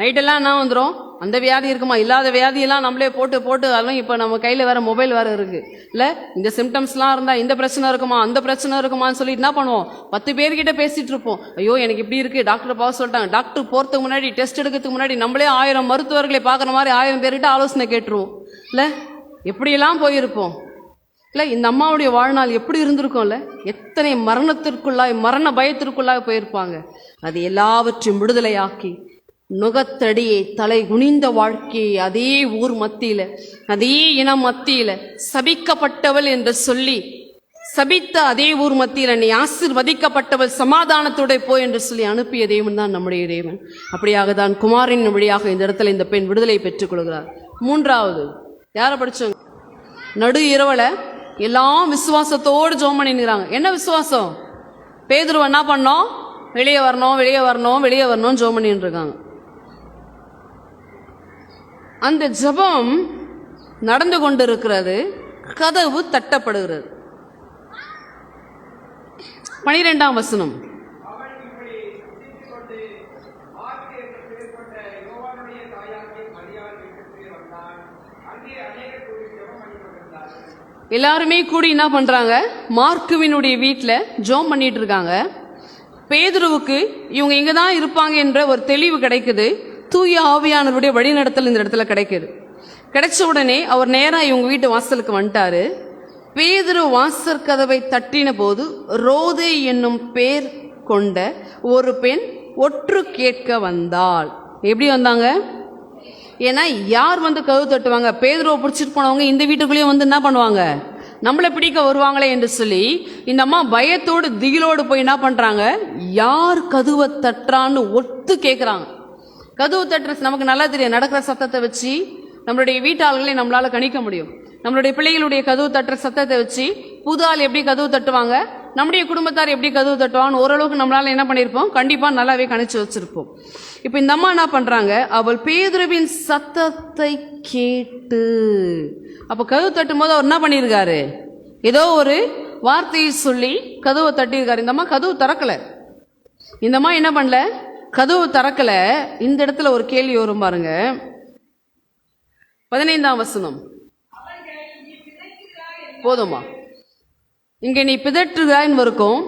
நைட்டெல்லாம் என்ன வந்துடும், அந்த வியாதி இருக்குமா, இல்லாத வியாதியெல்லாம் நம்மளே போட்டு அதெல்லாம் இப்போ நம்ம கையில் வேறு மொபைல் வேறு இருக்குது இல்லை, இந்த சிம்டம்ஸ்லாம் இருந்தால் இந்த பிரச்சனை இருக்குமா, அந்த பிரச்சனை இருக்குமான்னு சொல்லிட்டு என்ன பண்ணுவோம், 10 பேர்கிட்ட பேசிகிட்டு இருப்போம். ஐயோ எனக்கு இப்படி இருக்குது, டாக்டரை பார்க்க சொல்லிட்டாங்க. டாக்டர் போகிறதுக்கு முன்னாடி, டெஸ்ட் எடுக்கிறதுக்கு முன்னாடி நம்மளே 1000 மருத்துவர்களை பார்க்குற மாதிரி 1000 பேர்கிட்ட ஆலோசனை கேட்டுருவோம் இல்லை, எப்படியெல்லாம் போயிருப்போம் இல்லை. இந்த அம்மாவுடைய வாழ்நாள் எப்படி இருந்திருக்கும்ல, எத்தனை மரணத்திற்குள்ளாய், மரண பயத்திற்குள்ளாய் போயிருப்பாங்க. அது எல்லாவற்றையும் விடுதலையாக்கி நுகத்தடியை தலை குனிந்த வாழ்க்கையை அதே ஊர் மத்தியில், அதே இனம் மத்தியில், சபிக்கப்பட்டவள் என்று சொல்லி சபித்த அதே ஊர் மத்தியில் நீ ஆசீர்வதிக்கப்பட்டவள், சமாதானத்தோட போய் என்று சொல்லி அனுப்பிய தேவன் தான் நம்முடைய தேவன். அப்படியாக தான் குமாரின் வழியாக இந்த இடத்துல இந்த பெண் விடுதலை பெற்றுக் கொள்கிறார். 3வது யாரை படிச்சோங்க, நடு இரவுல எல்லாம் விசுவாசத்தோடு ஜெபம் பண்ணிக்கிறாங்க. என்ன விசுவாசம்? பேதுருவை என்ன பண்ணோம், வெளியே வரணும் ஜெபம் பண்ணிட்டு இருக்காங்க. அந்த ஜெபம் நடந்து கொண்டிருக்கிறது, கதவு தட்டப்படுகிறது. 12ஆம் வசனம். எல்லாருமே கூடி என்ன பண்றாங்க, மார்க்குவினுடைய வீட்டில் ஜெபம் பண்ணிட்டு இருக்காங்க. பேதுருவுக்கு இவங்க இங்கே தான் இருப்பாங்க என்ற ஒரு தெளிவு கிடைக்குது. தூய ஆவியானவருடைய வழிநடத்தல் இந்த இடத்துல கிடைக்குது. கிடைச்ச உடனே அவர் நேராக இவங்க வீட்டு வாசலுக்கு வந்துட்டாரு. பேதுரு வாசற் கதவை தட்டின போது ரோதே என்னும் பேர் கொண்ட ஒரு பெண் ஒற்று கேட்க வந்தாள். எப்படி வந்தாங்க? ஏன்னா யார் வந்து கதவு தட்டுவாங்க? பேதுருவை பிடிச்சிட்டு போனவங்க இந்த வீட்டுக்குள்ளேயும் வந்து என்ன பண்ணுவாங்க, நம்மளை பிடிக்க வருவாங்களே என்று சொல்லி இந்த அம்மா பயத்தோடு திகிலோடு போய் என்ன பண்ணுறாங்க, யார் கதவை தட்டுறான்னு ஒத்து கேட்குறாங்க. கதவு தட்டுற நமக்கு நல்லா தெரியும், நடக்கிற சத்தத்தை வச்சு நம்மளுடைய வீட்டாளர்களை நம்மளால் கணிக்க முடியும். நம்மளுடைய பிள்ளைகளுடைய கதவு தட்டுற சத்தத்தை வச்சு புது ஆள் எப்படி கதவு தட்டுவாங்க, நம்முடைய குடும்பத்தார் எப்படி கதவு தட்டுவாங்கன்னு ஓரளவுக்கு நம்மளால் என்ன பண்ணியிருப்போம், கண்டிப்பாக நல்லாவே கணிச்சு வச்சுருப்போம். இப்போ இந்த அம்மா என்ன பண்ணுறாங்க, அவள் பேதுருவின் சத்தத்தை கேட்டு, அப்போ கதவு தட்டும் போது அவர் என்ன பண்ணியிருக்காரு, ஏதோ ஒரு வார்த்தையை சொல்லி கதவை தட்டியிருக்காரு. இந்த அம்மா கதவு திறக்கலை. இந்த அம்மா என்ன பண்ணல, கதவு திறக்கலை. இந்த இடத்துல ஒரு கேள்வி வரும் பாருங்க. 15ஆம் வசனம் போதுமா? இங்க நீ பிதற்றுகிறான்னு இருக்கும்.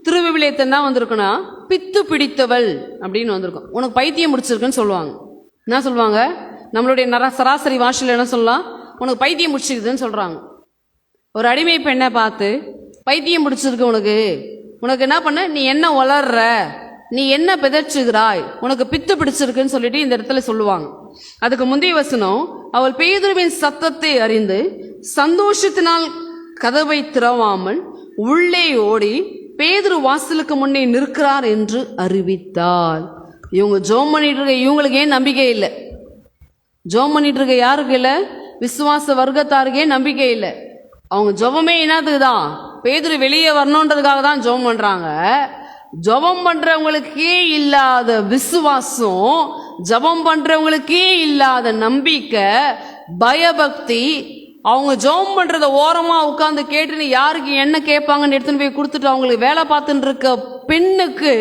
திருவிவிலியத்தன் தான் வந்திருக்குன்னா பித்து பிடித்தவள் அப்படின்னு வந்திருக்கும். உனக்கு பைத்தியம் முடிச்சிருக்குன்னு சொல்லுவாங்க. என்ன சொல்லுவாங்க? நம்மளுடைய சராசரி வாஷில் என்ன சொல்லலாம், உனக்கு பைத்தியம் முடிச்சிருக்குதுன்னு சொல்றாங்க. ஒரு அடிமை பெண்ணை பார்த்து பைத்தியம் முடிச்சிருக்கு உனக்கு என்ன பண்ண, நீ என்ன வளர்ற, நீ என்ன பிதற்றுகிறாய், உனக்கு பித்து பிடிச்சிருக்குன்னு சொல்லிட்டு இந்த இடத்துல சொல்லுவாங்க. அதுக்கு முந்தைய வசனம், அவள் பேதுருவின் சத்தத்தை அறிந்து சந்தோஷத்தினால் கதவை திறவாமல் உள்ளே ஓடி பேதுரு வாசலுக்கு முன்னே நிற்கிறார் என்று அறிவித்தாள். இவங்க ஜெபம் பண்ணிட்டு இருக்க இவங்களுக்கு ஏன் நம்பிக்கை இல்லை? ஜெபம் பண்ணிட்டு இருக்க யாருக்கு இல்லை? விசுவாச வர்க்கத்தாருக்கே நம்பிக்கை இல்லை. அவங்க ஜெபமே என்னத்துக்கு தான், பேதுரு வெளியே வரணுன்றதுக்காக தான் ஜெபம் பண்றாங்க. ஜெபம் பண்றவங்களுக்கே இல்லாத விசுவாசம், ஜெபம் பண்றவங்களுக்கே இல்லாத நம்பிக்கை, பயபக்தி, அவங்க ஜெபம் பண்றத ஓரமா உட்கார்ந்து கேட்டுன்னு யாருக்கு என்ன கேட்பாங்கன்னு எடுத்துன்னு போய் கொடுத்துட்டு அவங்களுக்கு வேலை பார்த்துட்டு இருக்க பெண்ணுக்கு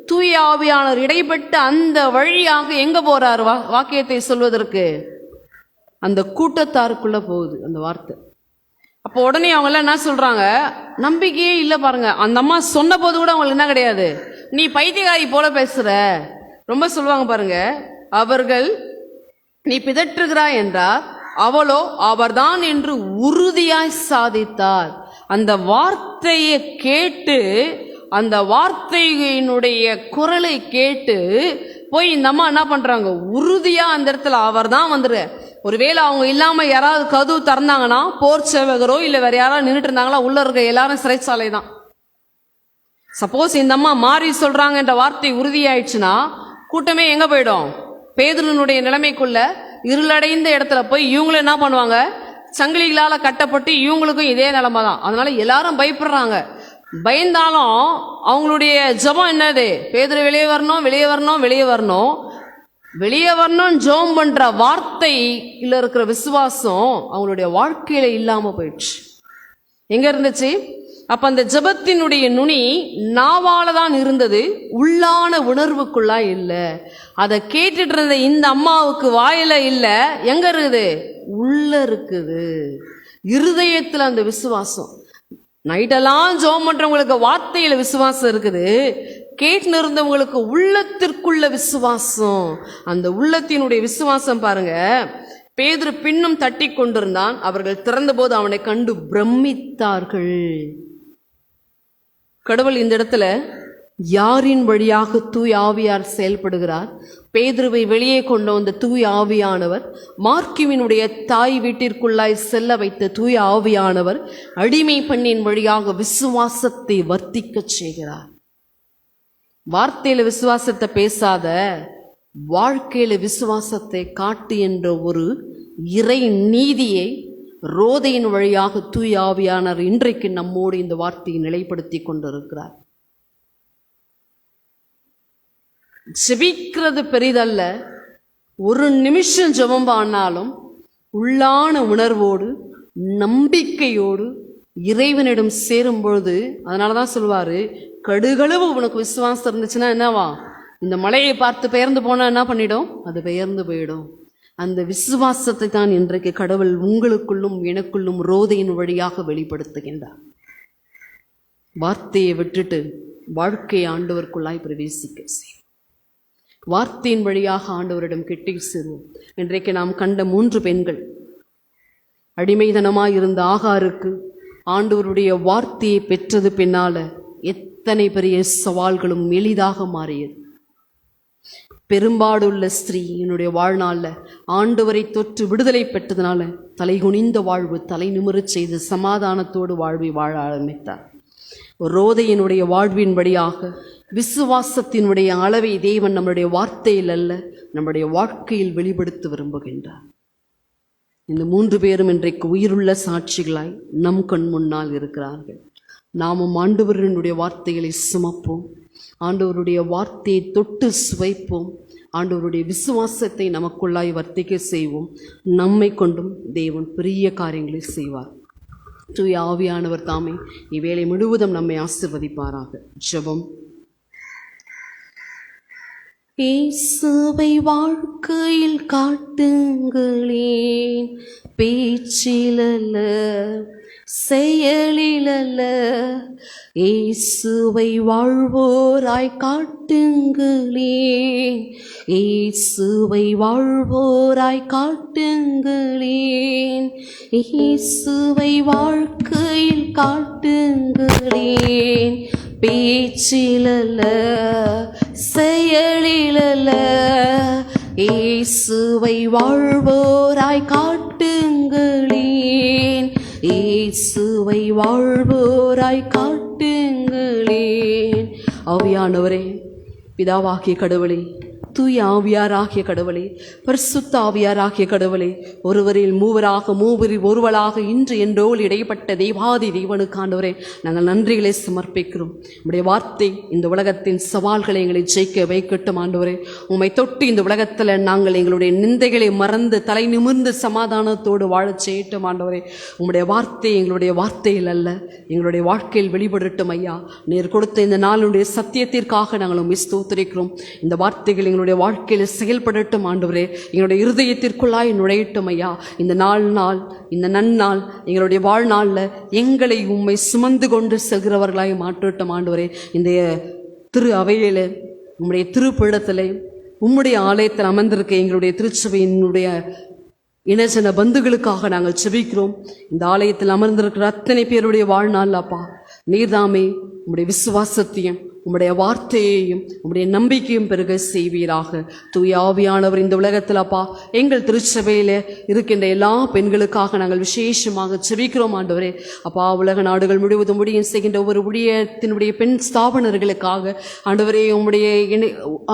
தூய ஆவியானவர் இடைப்பட்ட அந்த வழியாக எங்க போறாரு வாக்கியத்தை சொல்வதற்கு? அந்த கூட்டத்தாருக்குள்ள போகுது அந்த வார்த்தை. அப்போ உடனே அவங்க எல்லாம் என்ன சொல்றாங்க, நம்பிக்கையே இல்லை பாருங்க. அந்த அம்மா சொன்ன போது கூட அவங்களுக்கு என்ன கிடையாது, நீ பைத்தியகாரி போல பேசுற. ரொம்ப சொல்லுவாங்க பாருங்க, அவர்கள் நீ பிதற்றுகிறாய் என்றார், அவளோ அவர்தான் என்று உறுதியாய் சாதித்தார். அந்த வார்த்தையை கேட்டு, அந்த வார்த்தையினுடைய குரலை கேட்டு போய் இந்த அம்மா என்ன பண்றாங்க, உறுதியா அந்த இடத்துல அவர் தான் வந்துரு. ஒருவேளை அவங்க இல்லாம யாராவது கதவு திறந்தாங்கன்னா, போர் சேவகரோ இல்ல வேற யாராவது நின்றுட்டு இருந்தாங்களா, உள்ள இருக்க எல்லாரும் சிறைச்சாலை தான். சப்போஸ் இந்த அம்மா மாறி சொல்றாங்க என்ற வார்த்தை உறுதியாயிடுச்சுன்னா கூட்டமே எங்க போயிடும்? பேதுருனுடைய நிலைமைக்குள்ள இருளடைந்த இடத்துல போய் இவங்களும் என்ன பண்ணுவாங்க, சங்கிலிகளால் கட்டப்பட்டு இவங்களுக்கும் இதே நிலைமை தான். அதனால எல்லாரும் பயப்படுறாங்க. பயந்தாலும் அவங்களுடைய ஜெபம் என்னது, பேதுரு வெளியே வரணும், வெளியே வரணும், வெளியே வரணும், வெளியே வரணும் ஜெபம் பண்ற வார்த்தையில் இருக்கிற விசுவாசம் அவங்களுடைய வாழ்க்கையில இல்லாம போயிடுச்சு. எங்க இருந்துச்சு? அப்ப அந்த ஜெபத்தினுடைய நுனி நாவால தான் இருந்தது, உள்ளான உணர்வுக்குள்ளா இல்லை. அதை கேட்டுட்டு இருந்த இந்த அம்மாவுக்கு வாயில இல்லை, எங்க இருக்குது? உள்ள இருக்குது, இருதயத்துல அந்த விசுவாசம். நைட்டெல்லாம் ஜெபம் பண்றவங்களுக்கு வார்த்தையில விசுவாசம் இருக்குது, கேட்டு இருந்தவங்களுக்கு உள்ளத்திற்குள்ள விசுவாசம். அந்த உள்ளத்தினுடைய விசுவாசம் பாருங்க. பேதுரு பின்னும் தட்டி கொண்டிருந்தான், அவர்கள் திறந்தபோது அவனை கண்டு பிரமித்தார்கள். கடவுள் இந்த இடத்துல யாரின் வழியாக தூய் ஆவியார் செயல்படுகிறார்? பேதுருவை வெளியே கொண்டு வந்த தூய் ஆவியானவர், மார்க்கிவினுடைய தாய் வீட்டிற்குள்ளாய் செல்ல வைத்த தூய் ஆவியானவர் அடிமை பெண்ணின் வழியாக விசுவாசத்தை வர்த்திக்க செய்கிறார். வார்த்தையில விசுவாசத்தை பேசாத, வாழ்க்கையில விசுவாசத்தை காட்டு என்ற ஒரு இறை நீதியை ரோதையின் வழியாக தூய் ஆவியானவர் இன்றைக்கு நம்மோடு இந்த வார்த்தையை நிலைப்படுத்தி கொண்டிருக்கிறார். ஜெபிக்கிறது பெரிதல்ல, ஒரு நிமிஷம் ஜெபம் ஆனாலும் உள்ளான உணர்வோடு நம்பிக்கையோடு இறைவனிடம் சேரும் பொழுது, அதனாலதான் சொல்லுவாரு, கடுகளவு உனக்கு விசுவாசம் இருந்துச்சுன்னா என்னவா, இந்த மலையை பார்த்து பெயர்ந்து போனா என்ன பண்ணிடும்? அது பெயர்ந்து போயிடும். அந்த விசுவாசத்தை தான் இன்றைக்கு கடவுள் உங்களுக்குள்ளும் எனக்குள்ளும் ரோதையின் வழியாக வெளிப்படுத்துகின்றார். வார்த்தையை விட்டுட்டு வாழ்க்கை ஆண்டவருக்குள்ளாய் பிரவேசிக்க செய்யும். வார்த்தையின் வழியாக ஆண்டவரிடம் கிட்டி சேருவோம். இன்றைக்கு நாம் கண்ட 3 பெண்கள், அடிமைதனமாயிருந்த ஆகாருக்கு ஆண்டவருடைய வார்த்தையை பெற்றது பின்னால எத்தனை பெரிய சவால்களும் எளிதாக மாறியது. பெரும்பாடுள்ள ஸ்திரீ என்னுடைய வாழ்நாளில் ஆண்டவரை தொற்று விடுதலை பெற்றதுனால தலைகுனிந்த வாழ்வு தலை நிமிரச் செய்து சமாதானத்தோடு வாழ்வை வாழ ஆரம்பித்தார். ரோதையினுடைய வாழ்வின்படியாக விசுவாசத்தினுடைய அளவை தேவன் நம்முடைய வார்த்தையில் அல்ல, நம்முடைய வாழ்க்கையில் வெளிப்படுத்த விரும்புகின்றார். இந்த 3 பேரும் இன்றைக்கு உயிருள்ள சாட்சிகளாய் நம் கண் முன்னால் இருக்கிறார்கள். நாமும் ஆண்டவருடைய வார்த்தைகளை சுமப்போம், ஆண்டவருடைய வார்த்தையை தொட்டு சுவைப்போம், ஆண்டவருடைய விசுவாசத்தை நமக்குள்ளாய் வர்த்திக்க செய்வோம். நம்மை கொண்டும் தேவன் பெரிய காரியங்களை செய்வார். தூய ஆவியானவர் தாமே இவ்வேளை முழுவதும் நம்மை ஆசீர்வதிப்பாராக. ஜெபம். இயேசுவை வாழ்க்கையில் காட்டுங்களேன், பேச்சிலல்ல செயலிலல்ல. இயேசுவை வாழ்வோராய் காட்டுங்களேன், இயேசுவை வாழ்வோராய் காட்டுங்களேன். இயேசுவை வாழ்க்கையில் காட்டுங்களேன், பேச்சிலல்ல செயலிலல்ல. இயேசுவை வாழ்வோராய் காட்டுங்களேன், இயேசுவை வாழ்வோராய் காட்டுங்களேன். ஆவியானவரே, பிதாவாகிய கடவுளே, தூய ஆவியாராகிய கடவுளே, பரிசுத்த ஆவியாராகிய கடவுளே, ஒருவரில் மூவராக மூவரில் ஒருவளாக இன்று என்றோல் இடைப்பட்ட தெய்வாதி தெய்வனுக்காண்டவரே நாங்கள் நன்றிகளை சமர்ப்பிக்கிறோம். உம்முடைய வார்த்தை இந்த உலகத்தின் சவால்களை எங்களை ஜெயிக்க வைக்கட்டும் ஆண்டவரே. உம்மை தொட்டு இந்த உலகத்தில் நாங்கள் எங்களுடைய நிந்தைகளை மறந்து தலை நிமிர்ந்து சமாதானத்தோடு வாழச் செய்யட்டும் ஆண்டவரே. உம்முடைய வார்த்தை எங்களுடைய வார்த்தையில் அல்ல, எங்களுடைய வாழ்க்கையில் வெளிப்படட்டும் ஐயா. நீர் கொடுத்த இந்த நாளுடைய சத்தியத்திற்காக நாங்கள் உம்மை ஸ்தோத்திரிக்கிறோம். இந்த வார்த்தைகள் எங்களுடைய வாழ்க்கையில் செயல்படட்டும் ஆண்டவரே, எங்களுடைய இருதயத்திற்குள்ளாய் நுழையட்டும் ஐயா. இந்த இந்த நன்னாள் எங்களுடைய வாழ்நாளில் எங்களை உம்மை சுமந்து கொண்டு செல்கிறவர்களாய் மாற்றட்டும் ஆண்டவரே. இந்த திரு அவையில உம்முடைய திருப்பீடத்தில் உம்முடைய ஆலயத்தில் அமர்ந்திருக்க எங்களுடைய திருச்சபையினுடைய இனஜன பந்துகளுக்காக நாங்கள் செபிக்கிறோம். இந்த ஆலயத்தில் அமர்ந்திருக்கிற அத்தனை பேருடைய வாழ்நாள் அப்பா, நீர்தாமே உம்முடைய விசுவாசத்தையும் உம்முடைய வார்த்தையையும் உம்முடைய நம்பிக்கையும் பெருக செய்வீராக. தூய ஆவியானவர் இந்த உலகத்தில் அப்பா எங்கள் திருச்சபையில் இருக்கின்ற எல்லா பெண்களுக்காக நாங்கள் விசேஷமாக செபிக்கிறோம் ஆண்டவரே. அப்பா, உலக நாடுகள் முழுவதும் ஊழியம் செய்கின்ற ஒவ்வொரு ஊழியத்தினுடைய பெண் ஸ்தாபனர்களுக்காக ஆண்டவரே, உம்முடைய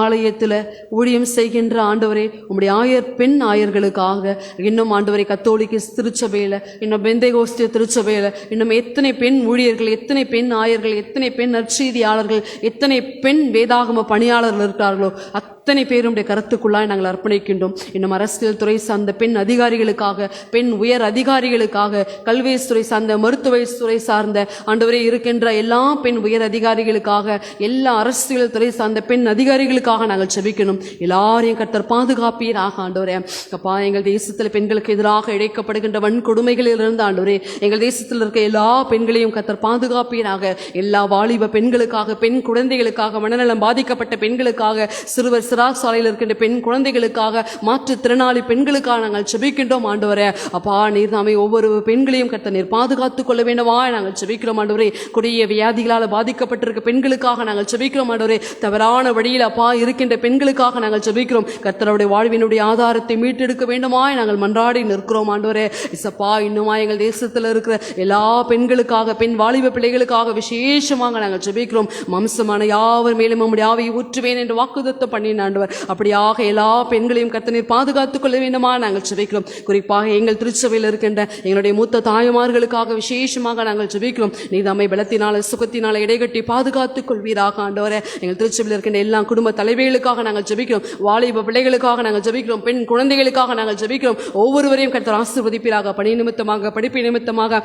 ஆலயத்தில் ஊழியம் செய்கின்ற ஆண்டவரே உம்முடைய பெண் ஆயர்களுக்காக, இன்னும் ஆண்டவரை கத்தோலிக்க திருச்சபையில், இன்னும் பெந்தேகோஸ்தே திருச்சபையில் இன்னும் எத்தனை பெண் ஊழியர்கள், எத்தனை பெண் ஆயர்கள், எத்தனை பெண் நற்செய்தியாளர்கள் எத்தனை பெண் வேதாகம பணியாளர்கள் இருக்கிறார்களோ அத்தனை பேருடைய கருத்துக்குள்ளாய் நாங்கள் அர்ப்பணிக்கின்றோம். இன்னும் அரசியல் துறை சார்ந்த பெண் அதிகாரிகளுக்காக, பெண் உயர் அதிகாரிகளுக்காக, கல்வித்துறை சார்ந்த, மருத்துவத்துறை சார்ந்த ஆண்டவரே இருக்கின்ற எல்லா பெண் உயர் அதிகாரிகளுக்காக, எல்லா அரசியல் துறை சார்ந்த பெண் அதிகாரிகளுக்காக நாங்கள் செபிக்கணும். எல்லாரையும் கர்த்தர் பாதுகாப்பீராக ஆண்டவரே. அப்பா, எங்கள் தேசத்தில் பெண்களுக்கு எதிராக இழைக்கப்படுகின்ற வன்கொடுமைகளில் இருந்து ஆண்டவரே எங்கள் தேசத்தில் இருக்க எல்லா பெண்களையும் கர்த்தர் பாதுகாப்பீராக. எல்லா வாலிப பெண்களுக்காக, பெண் குழந்தைகளுக்காக, மனநலம் பாதிக்கப்பட்ட பெண்களுக்காக, சிறுவர் சிறாசாலையில் இருக்கின்ற பெண் குழந்தைகளுக்காக, மாற்றுத்திறனாளி பெண்களுக்காக நாங்கள் செபிக்கின்றோம் ஆண்டவரே. அப்பா, நீர் நாமே ஒவ்வொரு பெண்களையும் கர்த்தர் நீர் பாதுகாத்துக் கொள்ள வேண்டுமா நாங்கள் செபிக்கிறோம் ஆண்டவரே. கொடிய வியாதிகளால் பாதிக்கப்பட்டிருக்க பெண்களுக்காக நாங்கள் செபிக்கிறோம் ஆண்டவரே. தவறான வழியில் அப்பா இருக்கின்ற பெண்களுக்காக நாங்கள் செபிக்கிறோம். கர்த்தருடைய வாழ்வினுடைய ஆதாரத்தை மீட்டெடுக்க வேண்டுமாய் நாங்கள் மன்றாடி நிற்கிறோம் ஆண்டவரே. இசப்பா, இன்னுமா எங்கள் தேசத்தில் இருக்கிற எல்லா பெண்களுக்காக, பெண் வாலிப பிள்ளைகளுக்காக விசேஷமாக நாங்கள் செபிக்கிறோம். மாம்சமான யாவர் மேலும் நம்முடைய ஆவியை ஊற்றுவேன் என்று வாக்குத்தத்தம் பண்ணின ஆண்டவர், அப்படியாக எல்லா பெண்களையும் கர்த்தர் நீர் பாதுகாத்துக் கொள்ள வேண்டுமா நாங்கள் செபிக்கிறோம். குறிப்பாக எங்கள் திருச்சபையில் இருக்கின்ற எங்களுடைய மூத்த தாய்மார்களுக்காக விசேஷமாக நாங்கள் செபிக்கிறோம். நீர் நம்மை பலத்தினால சுகத்தினால இடைகட்டி பாதுகாத்துக் கொள்வீராக ஆண்டவரே. எங்கள் திருச்சபையில் இருக்கின்ற எல்லா குடும்ப தலைவர்களுக்காக நாங்கள் ஜெபிக்கிறோம். வாலிப பிள்ளைகளுக்காக நாங்கள் ஜெபிக்கிறோம். பெண் குழந்தைகளுக்காக நாங்கள் ஜெபிக்கிறோம். ஒவ்வொருவரையும் கர்த்தர் ஆசீர்வதிப்பீராக. பணி நிமித்தமாக, படிப்பு நிமித்தமாக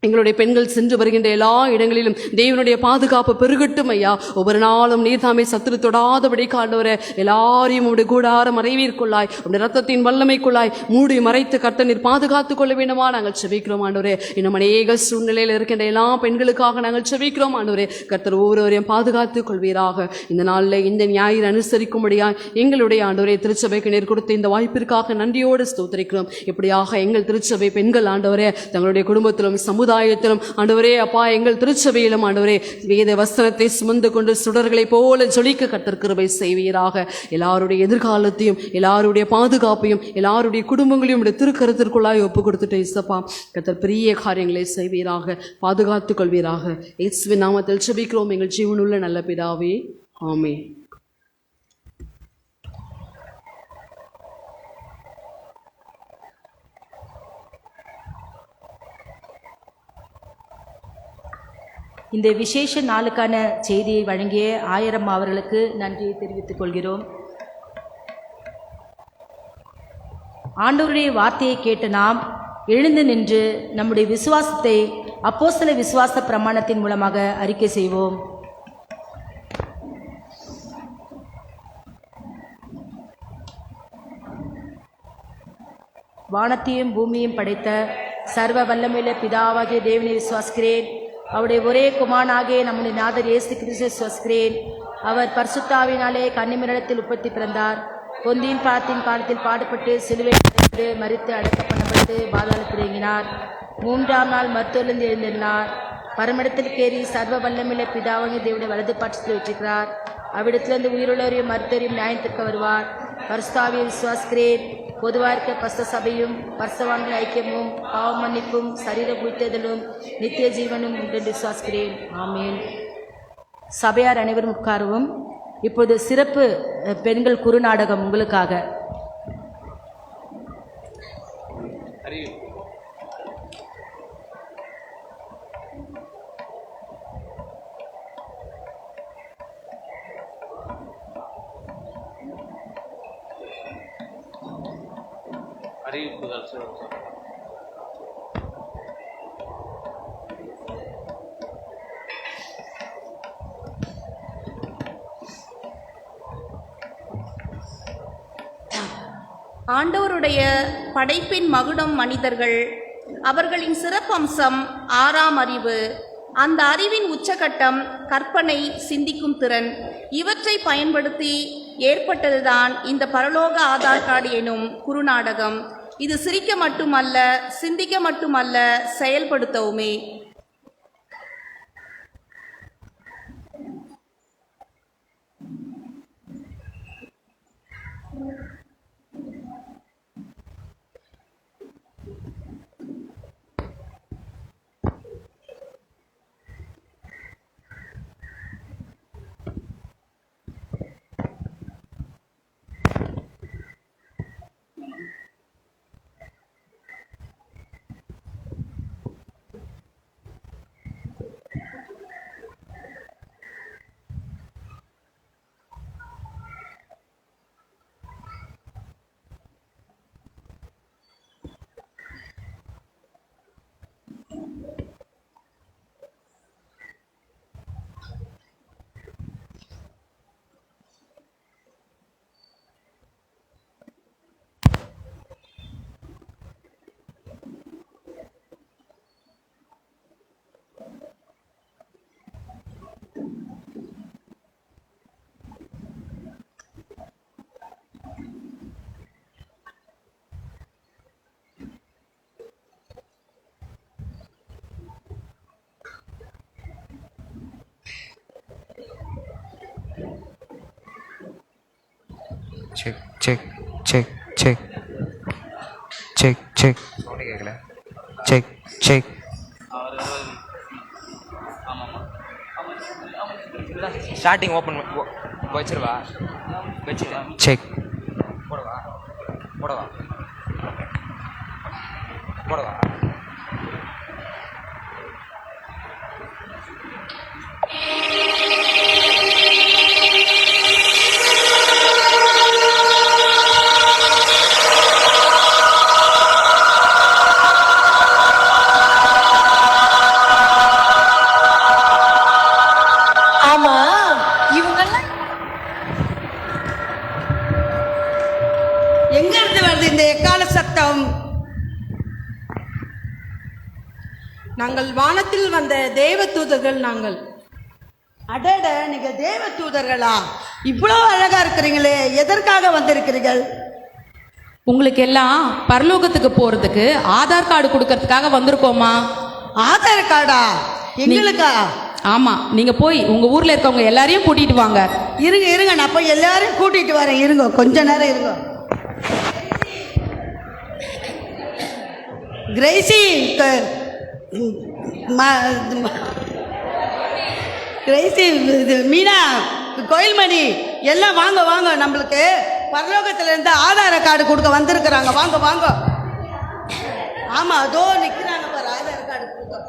எங்களுடைய பெண்கள் சென்று வருகின்ற எல்லா இடங்களிலும் தேவனுடைய பாதுகாப்பு பெருகட்டும் ஐயா. ஒவ்வொரு நாளும் நீர் தாமே சத்துரு தொடாதபடி ஆண்டவரே எல்லாரையும் உடைய கூடார மறைவிற்குள்ளாய், உடைய ரத்தத்தின் வல்லமைக்குள்ளாய் மூடி மறைத்து கர்த்தர் நீர் பாதுகாத்துக் கொள்ள வேண்டுமா நாங்கள் செபிக்கிறோம் ஆண்டவரே. இன்னும் அநேக சூழ்நிலையில் இருக்கின்ற எல்லா பெண்களுக்காக நாங்கள் செபிக்கிறோம் ஆண்டவரே. கர்த்தர் ஒவ்வொருவரையும் பாதுகாத்துக் கொள்வீராக. இந்த நாளில் இந்த ஞாயிறு அனுசரிக்கும்படியாய் எங்களுடைய ஆண்டவரே திருச்சபைக்கு நீர் கொடுத்த இந்த வாய்ப்பிற்காக நன்றியோடு ஸ்தோத்திரிக்கிறோம். இப்படியாக எங்கள் திருச்சபை பெண்கள் ஆண்டவரே தங்களுடைய குடும்பத்திலும் சமுதாயத்திலும் ஆண்டவரே அப்பா எங்கள் திருச்சபையிலும் ஆண்டவரே வேத வசனத்தை சுமந்து கொண்டு சுடர்களை போல ஜொலிக்க கர்த்தர் கிருபை செய்வீராக. எல்லாருடைய எதிர்காலத்தையும், எல்லாருடைய பாதுகாப்பையும், எல்லாருடைய குடும்பங்களையும் உடைய திருக்கரத்திற்குள்ளாய் ஒப்பு கொடுத்துட்டு இசப்பா கர்த்தர் பெரிய காரியங்களை செய்வீராக, பாதுகாத்துக் கொள்வீராக. இயேசுவின் நாமத்தில் ஜெபிக்கிறோம் எங்கள் ஜீவனுள்ள நல்ல பிதாவே, ஆமென். இந்த விசேஷ நாளுக்கான செய்தியை வழங்கிய ஆயிரம் அவர்களுக்கு நன்றியை தெரிவித்துக் கொள்கிறோம். ஆண்டவருடைய வார்த்தையை கேட்டு நாம் எழுந்து நின்று நம்முடைய விசுவாசத்தை அப்போஸ்தல விசுவாச பிரமாணத்தின் மூலமாக அறிக்கை செய்வோம். வானத்தையும் பூமியையும் படைத்த சர்வ வல்லமையுள்ள பிதாவாகிய தேவனை விசுவாசிக்கிறேன். அவருடைய ஒரே குமாரனாகிய நம்முடைய நாதர் இயேசு கிறிஸ்துவை விசுவாசிக்கிறேன். அவர் பரிசுத்தாவினாலே கன்னிமரிடத்தில் உற்பத்தி பிறந்தார். பொந்தியின் பாலத்தின் காலத்தில் பாடுபட்டு சிலுவையில் மரித்து அடக்கம் பண்ணப்பட்டு பாதாளத்தில் இறங்கினார். 3ஆம் நாள் மருத்துவலிருந்து எழுந்திருந்தார். பரமிடத்தில் கேறி சர்வ வல்லமையுள்ள பிதாவாகிய தேவனுடைய வலது பட்சத்தில் வச்சிருக்கிறார். அவ்விடத்திலிருந்து உயிருள்ளவரையும் மருத்துவரையும் நியாயத்திற்கு வருவார். பரிசுத்தாவியை விசுவாசிக்கிறேன். பொதுவாக இருக்க பரிசுத்த சபையும் பரிசுத்தவான்கள் ஐக்கியமும் பாவ மன்னிப்பும் சரீர உயிர்த்தெழுதலும் நித்திய ஜீவனும் உண்டு விசுவாசிக்கிறேன். ஆமேன். சபையார் அனைவரும் உட்காரவும். இப்போது சிறப்பு பெண்கள் குறுநாடகம் உங்களுக்காக. அறிவிப்புகள் ஆண்டவருடைய படைப்பின் மகுடம் மனிதர்கள். அவர்களின் சிறப்பம்சம் 6ஆம் அறிவு. அந்த அறிவின் உச்சகட்டம் கற்பனை, சிந்திக்கும் திறன். இவற்றை பயன்படுத்தி ஏற்பட்டதுதான் இந்த பரலோக ஆதார் கார்டு எனும் குறுநாடகம். இது சிரிக்க மட்டுமல்ல, சிந்திக்க மட்டுமல்ல, செயல்படுத்தவுமே. Check check check check check check sound கேட்கல. Check check. ஸ்டார்டிங் ஓப்பன் வச்சிருவா. வச்சுரு. செக். போடவா போடவா போடவா. ஆமா, இவங்கெல்லாம் எங்க இருந்து வருது இந்த எக்கால சத்தம்? நாங்கள் வானத்தில் வந்த தேவ தூதர்கள். நாங்கள் அடட, நீங்க தேவ தூதர்களா? இவ்வளோ அழகா இருக்கிறீங்களே, எதற்காக வந்திருக்கிறீர்கள்? உங்களுக்கு எல்லாம் பரலோகத்துக்கு போறதுக்கு ஆதார் கார்டு கொடுக்கறதுக்காக வந்திருக்கோமா. ஆதார் கார்டா? எங்களுக்கா? ஆமா, நீங்க போய் உங்க ஊர்ல இருக்கவங்க எல்லாரையும் கூட்டிட்டு வாங்க. இருங்க இருங்க, நான் போய் எல்லாரையும் கூட்டிட்டு வரேன். இருங்க, கொஞ்ச நேரம் இருங்க. கிரேசி, கிரேசி, மீனா, கோயில்மணி எல்லாம் வாங்க வாங்க. நம்மளுக்கு பரலோகத்துல இருந்து ஆதார கார்டு கொடுக்க வந்திருக்கிறாங்க. வாங்க வாங்க. ஆமா, அதோ நிக்கிறாங்க பாரு, ஆதார் கார்டு கொடுக்க.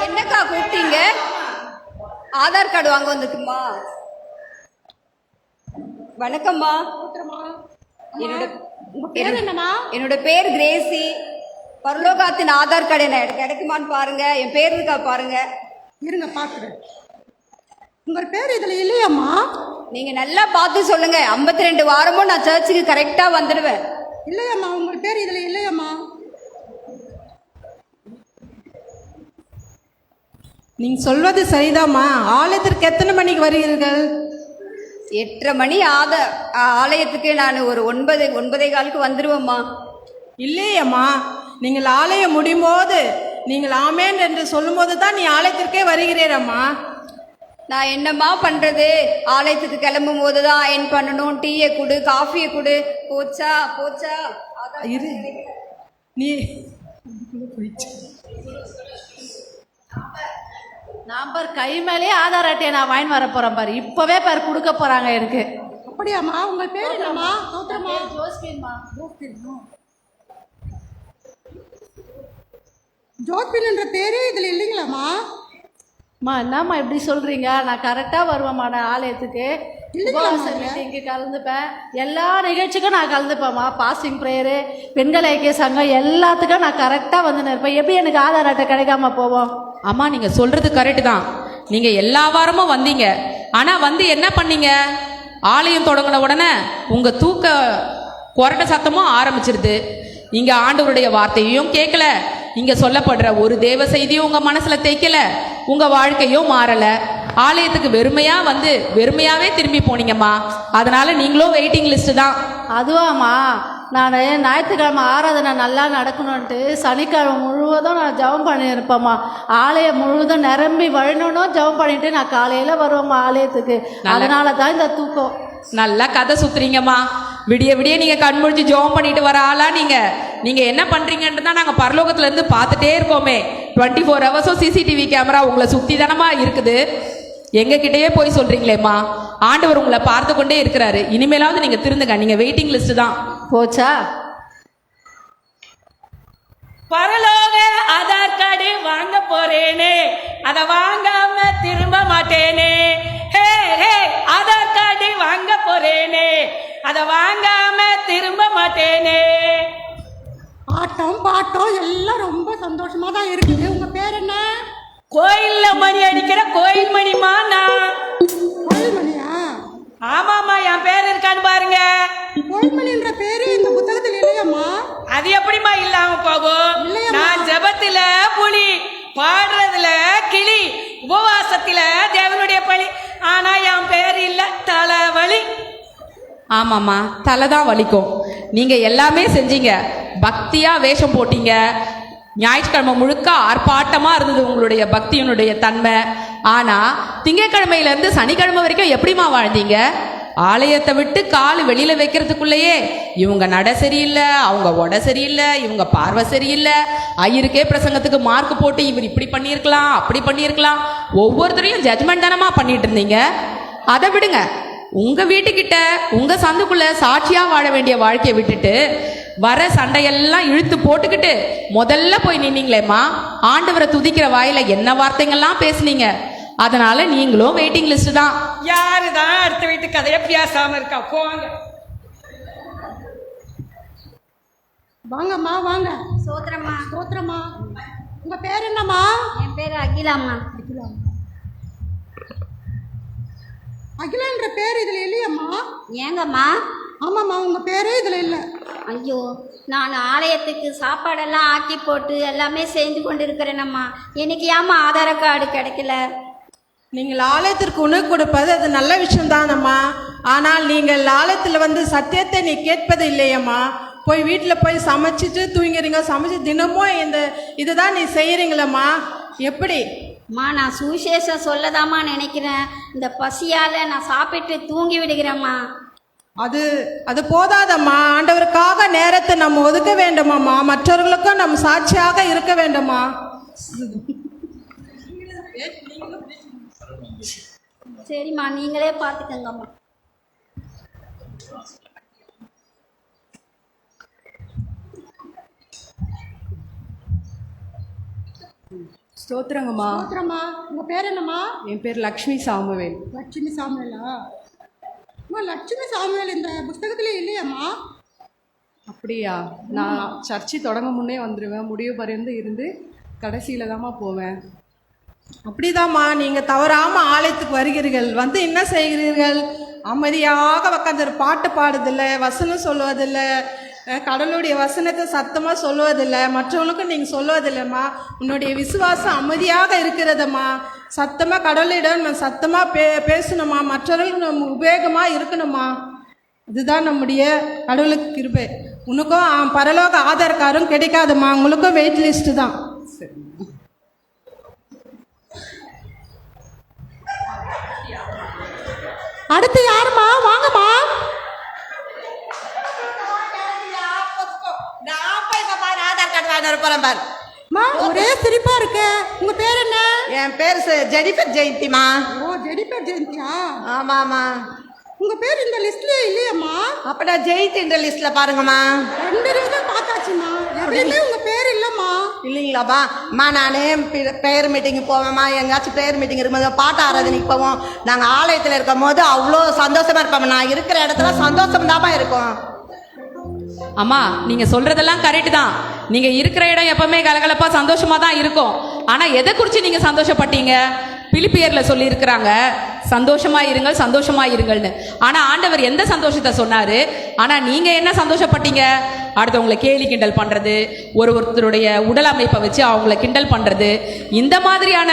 என்னக்கா கூப்பிட்டீங்க? ஆதார் கார்டு வாங்க வந்துக்குமா? வணக்கம்மா. என்னோட பேர் கிரேசி. பரலோகத்தின் ஆதார் கார்டு என்ன கிடைக்குமான்னு பாருங்க. என் பேர் இருக்கா பாருங்க. இருங்க பார்க்குறேன். உங்கள் பேர் இதில் இல்லையாம்மா? நீங்க நல்லா பார்த்து சொல்லுங்க. 52 வாரமும் நான் சர்ச்சுக்கு கரெக்டா வந்துடுவேன். இல்லையாம்மா, உங்கள் பேர் இதில் இல்லையாம்மா? நீங்கள் சொல்வது சரிதாம்மா. ஆலயத்திற்கு எத்தனை மணிக்கு வருகிறீர்கள்? 8:30 மணி ஆலயத்துக்கு நான் ஒரு 9:15 வந்துடுவேம்மா. இல்லையம்மா, நீங்கள் ஆலயம் முடியும் போது நீங்கள் ஆமேன் என்று சொல்லும்போது தான் நீ ஆலயத்திற்கே வருகிறீரம்மா. நான் என்னம்மா பண்றது? ஆலயத்துக்கு கிளம்பும் போது தான் அயன் பண்ணணும். டீயை கொடு, காஃபியை கொடு. போச்சா போச்சா. இரு, நீ நான் பாரு கை மேலே ஆதார் அட்டையை நான் வாங்கி வர போறேன் பாரு. இப்பவே பாரு கொடுக்க போறாங்க எனக்கு. அப்படியாம்மா? உங்கள் பேர் என்னம்மா? ஜோஸ்பின்மா. ஜோத்பின் என்ற பேரே இதில் இல்லைங்களாம்மா? அம்மா, என்னம்மா இப்படி சொல்றீங்க? நான் கரெக்டாக வருவேம்மா. நான் ஆலயத்துக்கு மீட்டிங்கு கலந்துப்பேன். எல்லா நிகழ்ச்சிக்கும் நான் கலந்துப்பேம்மா. பாஸ்டிங் ப்ரேயரு, பெண்கள் ஐக்கிய சங்கம் எல்லாத்துக்கும் நான் கரெக்டாக வந்து நிற்பேன். எப்படி எனக்கு ஆதார் அட்டை கிடைக்காம போவோம்? அம்மா, நீங்க சொல்றது கரெக்டு தான். நீங்க எல்லா வாரமும் வந்தீங்க. ஆனா வந்து என்ன பண்ணீங்க? ஆலயம் தொடங்கின உடனே உங்க தூக்க கொரட்ட சத்தமும் ஆரம்பிச்சிருது. இங்க ஆண்டவருடைய வார்த்தையும் கேட்கல. இங்க சொல்லப்படுற ஒரு தேவ செய்தியும் உங்க மனசுல தேய்க்கல. உங்க வாழ்க்கையும் மாறல. ஆலயத்துக்கு வெறுமையா வந்து வெறுமையாவே திரும்பி போனீங்கம்மா. அதனால நீங்களும் வெயிட்டிங் லிஸ்ட் தான். அதுவாம்மா, நான் ஞாயிற்றுக்கிழமை ஆராதனை நல்லா நடக்கணுன்ட்டு சனிக்கிழமை முழுவதும் நான் ஜெபம் பண்ணியிருப்பேம்மா. ஆலயம் முழுவதும் நிரம்பி வழினணும் ஜெபம் பண்ணிட்டு நான் காலையில் வருவேம்மா ஆலயத்துக்கு. அதனால தான் இந்த தூக்கம். நல்லா கதை சுத்துறீங்கம்மா. விடிய விடிய நீங்க கண்முழிச்சு ஜெபம் பண்ணிட்டு வர ஆளா நீங்க என்ன பண்றீங்கன்னு தான் நாங்க பரலோகத்துல இருந்து பார்த்துட்டே இருக்கோமே. 24 ஹவர்ஸும் சிசிடிவி கேமரா உங்களை சுத்தி தானமா இருக்குது. எங்க கிட்டயே போய் சொல்றீங்களேம்மா. ஆண்டவர் உங்களை பார்த்து கொண்டே இருக்கிறாரு. இனிமேலாவது நீங்க திருந்துங்க. நீங்க வெயிட்டிங் லிஸ்ட் தான். போச்சா? பரலோக ஆதார் கார்டு வாங்க போறேனே, அதை வாங்காம திரும்ப மாட்டேனே. ஹே ஹே, ஆதார் கார்டு வாங்க போறேனே, அதை வாங்காம திரும்ப மாட்டேனே. ஆட்டம் பாட்டம் எல்லாம் ரொம்ப சந்தோஷமா தான் இருக்குது. உங்க பேர் என்ன? கோயில்ல மணி அடிக்கிற கோயில் மணிமா. நான் கோயில்மணியா? ஆமாமா, என் பேர் இருக்கான்னு பாருங்க. கோயில்மணின்ற பேரு இந்த புத்தகத்தில் இல்லையாம்மா? அது எப்படிமா இல்லாம போகும்? நான் ஜெபத்துல புலி, பாடுறதுல கிளி, உபவாசத்துல தேவனுடைய பலி. ஆனா என் பேர் இல்ல, தலைவலி. ஆமாம்மா, தலை தான் வலிக்கும். நீங்க எல்லாமே செஞ்சீங்க. பக்தியா வேஷம் போட்டீங்க. ஞாயிற்றுக்கிழமை முழுக்க ஆர்ப்பாட்டமாக இருந்தது உங்களுடைய பக்தியினுடைய தன்மை. ஆனால் திங்கட்கிழமையிலேருந்து சனிக்கிழமை வரைக்கும் எப்படிமா வாழ்ந்தீங்க? ஆலயத்தை விட்டு கால் வெளியில் வைக்கிறதுக்குள்ளேயே இவங்க நட சரியில்லை, அவங்க உடை சரியில்லை, இவங்க பார்வை சரியில்லை, ஐயருக்கே பிரசங்கத்துக்கு மார்க் போட்டு இவர் இப்படி பண்ணியிருக்கலாம் அப்படி பண்ணியிருக்கலாம், ஒவ்வொருத்தரையும் ஜட்ஜ்மெண்ட் தானமா பண்ணிட்டு இருந்தீங்க. அதை விடுங்க. உங்கள் வீட்டுக்கிட்ட உங்கள் சந்துக்குள்ளே சாட்சியாக வாழ வேண்டிய வாழ்க்கையை விட்டுட்டு வர சண்டையெல்லாம் இழுத்து போட்டுக்கிட்டு முதல்ல போய் நின்னீங்களேம்மா. ஆண்டவரை துதிக்கிற வாயில என்ன வார்த்தைங்கள்லாம் பேசுனீங்க. அதனால நீங்களும் வெயிட்டிங் லிஸ்ட் தான். யாரு தான் அடுத்த வீட்டு கதையை பேசாம இருக்கா? போங்க வாங்கம்மா வாங்க. சோத்திரம்மா. சோத்திரம்மா. உங்க பேர் என்னம்மா? என் பேர் அகிலாம்மா. அகிலான்ற பேர் இதுல இல்லையம்மா? ஏங்கம்மா? ஆமாம்மா, உங்க பேரே இதுல இல்லை. ஐயோ, நான் ஆலயத்துக்கு சாப்பாடெல்லாம் ஆக்கி போட்டு எல்லாமே செஞ்சு கொண்டு இருக்கிறேனம்மா. எனக்கு ஏம்மா ஆதார கார்டு கிடைக்கல? நீங்கள் ஆலயத்திற்கு உணவு கொடுப்பது அது நல்ல விஷயம்தானம்மா. ஆனால் நீங்கள் ஆலயத்தில் வந்து சத்தியத்தை நீ கேட்பது இல்லையம்மா. போய் வீட்டில் போய் சமைச்சிட்டு தூங்கிறீங்க, சமைச்சு தினமும் இந்த இதுதான் நீ செய்கிறீங்களம்மா. எப்படி? அம்மா, நான் சுவிசேஷம் சொல்லதாம்மா நினைக்கிறேன். இந்த பசியால் நான் சாப்பிட்டு தூங்கி விடுகிறேம்மா. அது போதாதம்மா. ஆண்டவருக்காக நேரத்தை நம்ம ஒதுக்க வேண்டுமாம்மா. மற்றவர்களுக்கும் நம்ம சாட்சியாக இருக்க வேண்டுமா. சரிம்மா, நீங்களே பார்த்துக்கங்கம்மா. ஸ்தோத்திரங்கம்மா. ஸ்தோத்திரம்மா. உங்க பேர் என்னம்மா? என் பேர் லக்ஷ்மி சாமுவேல். லட்சுமி சாமுவேலா? அம்மா, லட்சுமி சாமுவேல் இந்த புஸ்தகத்திலே இல்லையாம்மா? அப்படியா? நான் சர்ச்சு தொடங்க முன்னே வந்துடுவேன், முடிவு பரிந்து இருந்து கடைசியில் தாம்மா போவேன். அப்படிதாம்மா, நீங்கள் தவறாமல் ஆலயத்துக்கு வருகிறீர்கள். வந்து என்ன செய்கிறீர்கள்? அமைதியாக உட்காந்து பாட்டு பாடுதில்லை, வசனம் சொல்லுவதில்லை, கடவுளுடைய வசனத்தை சத்தமாக சொல்லுவதில்லை, மற்றவங்களுக்கும் நீங்கள் சொல்லுவதில்லைம்மா. உன்னுடைய விசுவாசம் அமைதியாக இருக்கிறதம்மா. சத்தமாக கடவுளிடம் சத்தமாக பேசணுமா, மற்றவர்களுக்கு நம்ம உபயோகமாக இருக்கணுமா. இதுதான் நம்முடைய கடவுளுக்கு கிருபை. உனக்கும் பரலோக ஆதார் கார்டும் கிடைக்காதுமா, உங்களுக்கும் வெயிட் லிஸ்ட்டு தான். சரி. அடுத்து யாருமா? வாங்கம்மா. ஆதார் கார்டு வாங்க போறேன் பாரு. ஒரே சிரிப்பா இருக்கு. உங்க பேர் என்ன? என் பேர் ஜெனிஃபர் ஜெயந்திமா. ஓ, ஜெனிஃபர் ஜெயந்தியா? ஆமாம்மா. உங்க பேர் இந்த லிஸ்ட்ல இல்லையம்மா? அப்ப நான் ஜெயித்து இந்த லிஸ்ட்ல பாருங்கம்மா. 2 நிமிஷம் பார்த்தாச்சுமா, எதுலயுமே உங்க பேர் இல்லம்மா. இல்லைங்களாப்பா? அம்மா, நானே ப்ரேயர் மீட்டிங்கு போவேம்மா. எங்கேயாச்சும் ப்ரேயர் மீட்டிங் இருக்கும்போது பாட்டு ஆராதனைக்கு போவோம். நாங்கள் ஆலயத்தில் இருக்கும் போது அவ்வளோ சந்தோஷமா இருப்போம். நான் இருக்கிற இடத்துல சந்தோஷம் தாம்மா இருக்கும். அம்மா, நீங்க சொல்றதெல்லாம் கரெக்ட் தான். நீங்க இருக்கிற இடம் எப்பவுமே கலகலப்பா சந்தோஷமா தான் இருக்கும். ஆனா எதை குறித்து நீங்க சந்தோஷப்பட்டீங்க? பிலிப்பியர்ல சொல்லி இருக்கிறாங்க, சந்தோஷமா இருங்கள், சந்தோஷமா இருங்கள்னு. ஆனா ஆண்டவர் எந்த சந்தோஷத்தை சொன்னாரு? ஆனா நீங்க என்ன சந்தோஷப்பட்டீங்க? அடுத்தவங்களை கேலி கிண்டல் பண்றது, ஒருத்தருடைய உடல் அமைப்பை வச்சு அவங்கள கிண்டல் பண்றது, இந்த மாதிரியான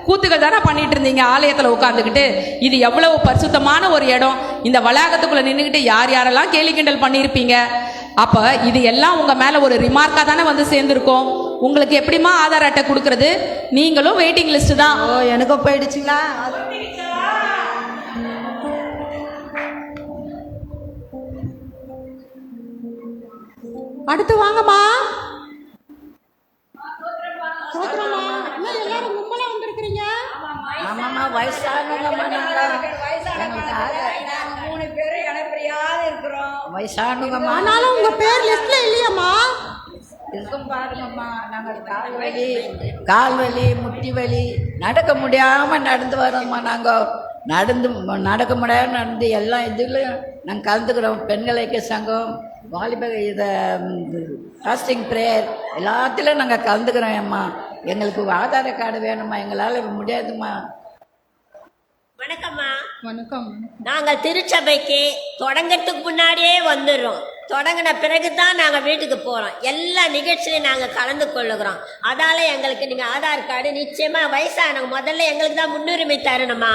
கூத்துக்கள் தானே பண்ணிட்டு இருந்தீங்க ஆலயத்தில் உட்காந்துக்கிட்டு. இது எவ்வளவு பரிசுத்தமான ஒரு இடம். இந்த வளாகத்துக்குள்ள நின்றுக்கிட்டு யார் யாரெல்லாம் கேலி கிண்டல் பண்ணியிருப்பீங்க. அப்ப இது எல்லாம் உங்க மேல ஒரு ரிமார்க்கா தானே வந்து சேர்ந்துருக்கோம். உங்களுக்கு எப்படிமா ஆதார் அட்டை கொடுக்கறது? நீங்களும் வெயிட்டிங் லிஸ்ட் தான். ஓ, எனக்கும் போயிடுச்சுங்களா? அடுத்து வாங்கம்மா. எல்லாரும் கும்பலா வந்திருக்கிறீங்க. ஆமாம்மா, வயசானவங்கம்மா. நாங்கள் 3 பேரும் இணைப்பிரியாது இருக்கிறோம். வயசானவங்கம்மா. ஆனாலும் உங்க பேர் லிஸ்ட்ல இல்லையம்மா? இருக்கும் பாருங்கம்மா. நாங்கள் கால் வலி முட்டி வலி நடக்க முடியாமல் நடந்து வரோம்மா. நாங்கள் நடக்க முடியாமல் நடந்து எல்லா இதுலையும் நாங்கள் கலந்துக்கிறோம். பெண்கள் ஐக்கிய சங்கம், வாலிப இதை ஃபாஸ்டிங் ப்ரேயர் எல்லாத்திலும் நாங்கள் கலந்துக்கிறோம். அம்மா, எங்களுக்கு ஆதார கார்டு வேணும்மா, எங்களால் முடியாதும்மா. வணக்கம்மா. வணக்கம். நாங்கள் திருச்சபைக்கு தொடங்கிறதுக்கு முன்னாடியே வந்துடுறோம். தொடங்கின பிறகு தான் நாங்கள் வீட்டுக்கு போகிறோம். எல்லா நிகழ்ச்சியிலையும் நாங்கள் கலந்து கொள்ளுகிறோம். அதால் எங்களுக்கு நீங்கள் ஆதார் கார்டு நிச்சயமாக வயசானவங்க முதல்ல எங்களுக்கு தான் முன்னுரிமை தரணுமா.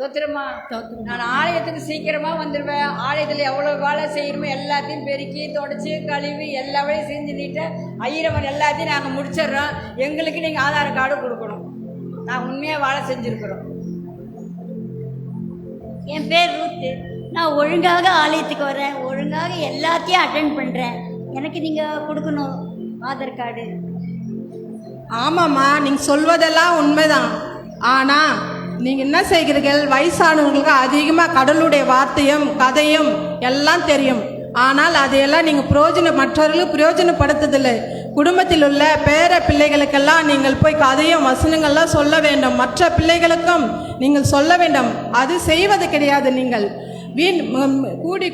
ஸ்தோத்திரமா. நான் ஆலயத்துக்கு சீக்கிரமா வந்துடுவேன். ஆலயத்தில் எவ்வளோ வேலை செய்யணுமோ எல்லாத்தையும் பெருக்கி தொடச்சி கழுவி எல்லா வேலையும் செஞ்சுட்டு ஐயரவன் எல்லாத்தையும் நாங்கள் முடிச்சிடுறோம். எங்களுக்கு நீங்கள் ஆதார் கார்டு கொடுக்கணும். நான் உண்மையாக வேலை செஞ்சுருக்குறோம். என் பேர் ரூத்து. நான் ஒழுங்காக ஆலயத்துக்கு வரேன், ஒழுங்காக எல்லாத்தையும் அட்டென்ட் பண்ணுறேன். எனக்கு நீங்கள் கொடுக்கணும் ஆதார் கார்டு. ஆமாம்மா, நீங்கள் சொல்வதெல்லாம் உண்மைதான். ஆனால் நீங்கள் என்ன செய்கிறீர்கள், வயசானவங்களுக்கு அதிகமாக கடவுளுடைய வார்த்தையும் கதையும் எல்லாம் தெரியும். ஆனால் அதையெல்லாம் நீங்கள் மற்றவர்களுக்கு பிரயோஜனப்படுத்துதில்லை. குடும்பத்தில் உள்ள பேர பிள்ளைகளுக்கெல்லாம் நீங்கள் போய் கதையும் வசனங்கள்லாம் சொல்ல வேண்டும். மற்ற பிள்ளைகளுக்கும் நீங்கள் சொல்ல வேண்டும். அது செய்வது கிடையாது. நீங்கள்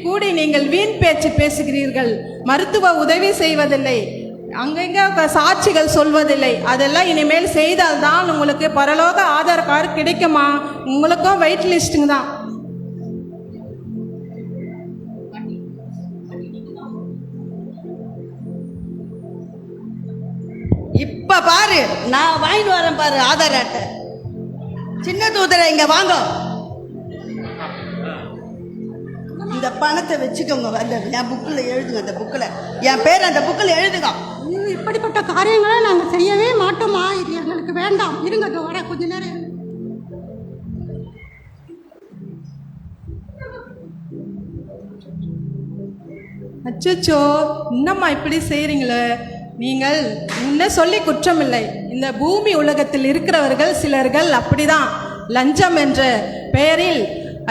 கூடி நீங்கள் வீண் பேச்சு பேசுகிறீர்கள். மருத்துவ உதவி செய்வதில்லை, அங்கங்க சாட்சிகள் சொல்வதில்லை. அதெல்லாம் இனிமேல் செய்தால்தான் உங்களுக்கு பரலோக ஆதார் கார்டு கிடைக்குமா? உங்களுக்கும் வெயிட் லிஸ்ட்டுங்க தான். இப்ப பாரு, நான் வாங்கிட்டு வரேன் பாரு ஆதார் அட்டை. சின்ன தூதரை இங்க வாங்க. இந்த பணத்தை வச்சுக்கோங்க. அந்த என் புக்கில் எழுதுங்க. அந்த புக்கில் என் பேர் அந்த புக்கில் எழுதுங்க. இப்படிப்பட்ட காரியங்களை நாங்கள் செய்யவே மாட்டோமா? இது எங்களுக்கு வேண்டாம். இருங்க, இதோ வர கொஞ்ச நேரம். அச்சோ, இன்னம்மா இப்படி செய்கிறீங்களே? நீங்கள் முன்ன சொல்லி குற்றமில்லை. இந்த பூமி உலகத்தில் இருக்கிறவர்கள் சிலர்கள் அப்படிதான் லஞ்சம் என்ற பெயரில்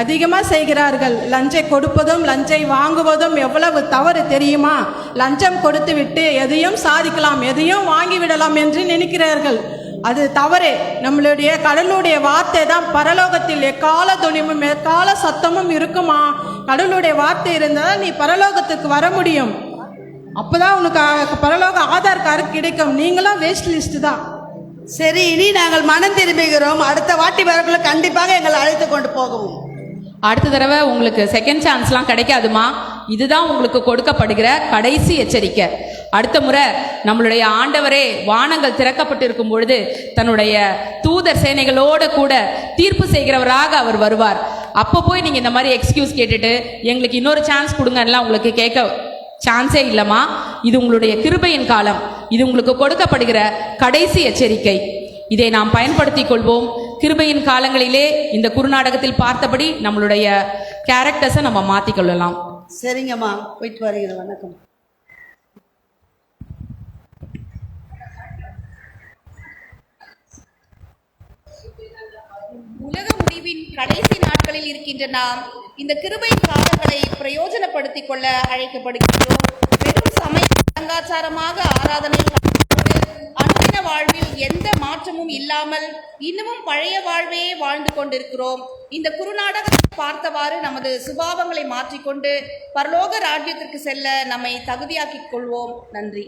அதிகமாக செய்கிறார்கள். லஞ்சம் கொடுப்பதும் லஞ்சை வாங்குவதும் எவ்வளவு தவறு தெரியுமா? லஞ்சம் கொடுத்து விட்டு எதையும் சாதிக்கலாம், எதையும் வாங்கிவிடலாம் என்று நினைக்கிறார்கள். அது தவறு. நம்மளுடைய கடவுளுடைய வார்த்தை தான் பரலோகத்தில் எக்கால துணிவும் எக்கால சத்தமும் இருக்குமா? கடவுளுடைய வார்த்தை இருந்தால் நீ பரலோகத்துக்கு வர முடியும். அப்போதான் உனக்கு பரலோக ஆதார் கார்டு கிடைக்கும். நீங்களும் வேஸ்ட் லிஸ்ட் தான். சரி, இனி நாங்கள் மனம் திரும்புகிறோம். அடுத்த வாட்டி வரக்குள்ள கண்டிப்பாக எங்களை அழைத்து கொண்டு போகவும். அடுத்த தடவை உங்களுக்கு செகண்ட் சான்ஸ்லாம் கிடைக்காதுமா. இதுதான் உங்களுக்கு கொடுக்கப்படுகிற கடைசி எச்சரிக்கை. அடுத்த முறை நம்மளுடைய ஆண்டவரே வானங்கள் திறக்கப்பட்டிருக்கும் பொழுது தன்னுடைய தூதர் சேனைகளோடு கூட தீர்ப்பு செய்கிறவராக அவர் வருவார். அப்போ போய் நீங்கள் இந்த மாதிரி எக்ஸ்கியூஸ் கேட்டுட்டு எங்களுக்கு இன்னொரு சான்ஸ் கொடுங்கலாம் உங்களுக்கு கேட்க சான்ஸே இல்லைம்மா. இது உங்களுடைய கிருபையின் காலம். இது உங்களுக்கு கொடுக்கப்படுகிற கடைசி எச்சரிக்கை. இதை நாம் பயன்படுத்திக் கொள்வோம். கிருபையின் காலங்களிலே இந்த குறுநாடகத்தில் பார்த்தபடி நம்மளுடைய கேரக்டர்ஸை நம்ம மாற்றிக்கொள்ளலாம். சரிங்கம்மா, போயிட்டு வரீங்க. வணக்கம். உலக முடிவின் கடைசி நாட்களில் இருக்கின்ற நாம் இந்த கிருபை காலங்களை பிரயோஜனப்படுத்திக் கொள்ள அழைக்கப்படுகின்றோம். வெறும் சமய சடங்காச்சாரமாக ஆராதனை அன்பின வாழ்வில் எந்த மாற்றமும் இல்லாமல் இன்னமும் பழைய வாழ்வே வாழ்ந்து கொண்டிருக்கிறோம். இந்த குறுநாடகத்தை பார்த்தவாறு நமது சுபாவங்களை மாற்றிக்கொண்டு பரலோக ராஜ்யத்திற்கு செல்ல நம்மை தகுதியாக்கிக் கொள்வோம். நன்றி.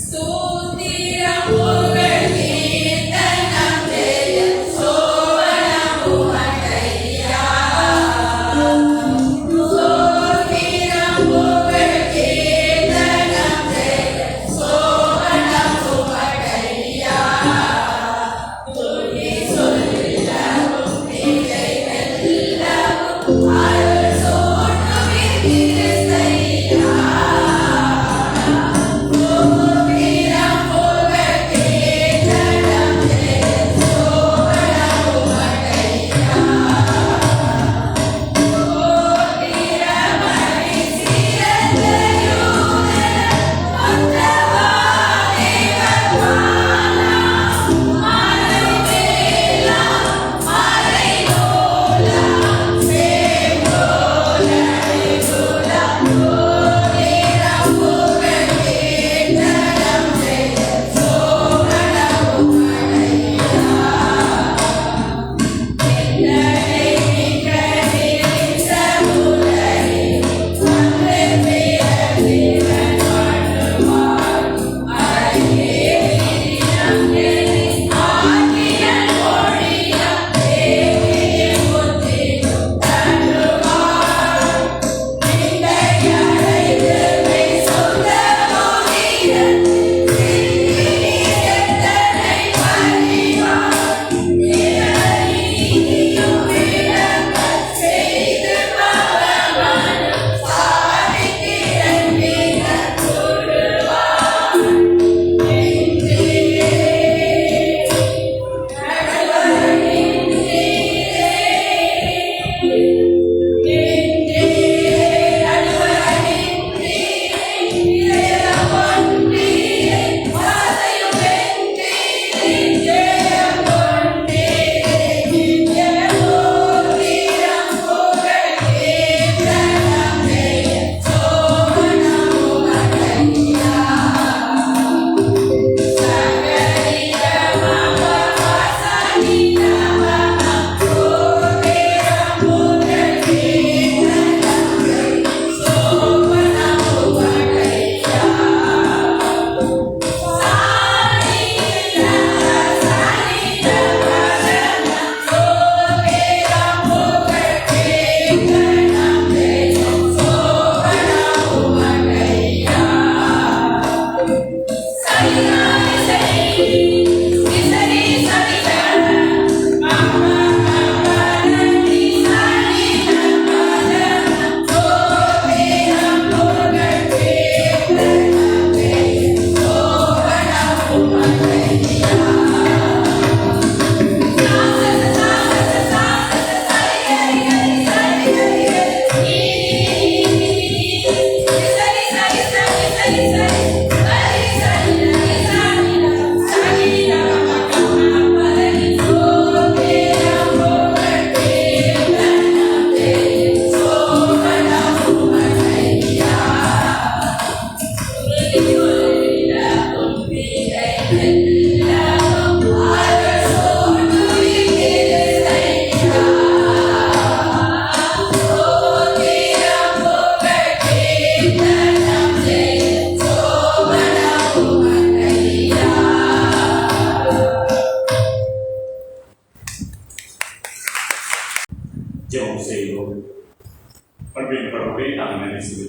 Stotira, Morgan, Ketanam, Jayam,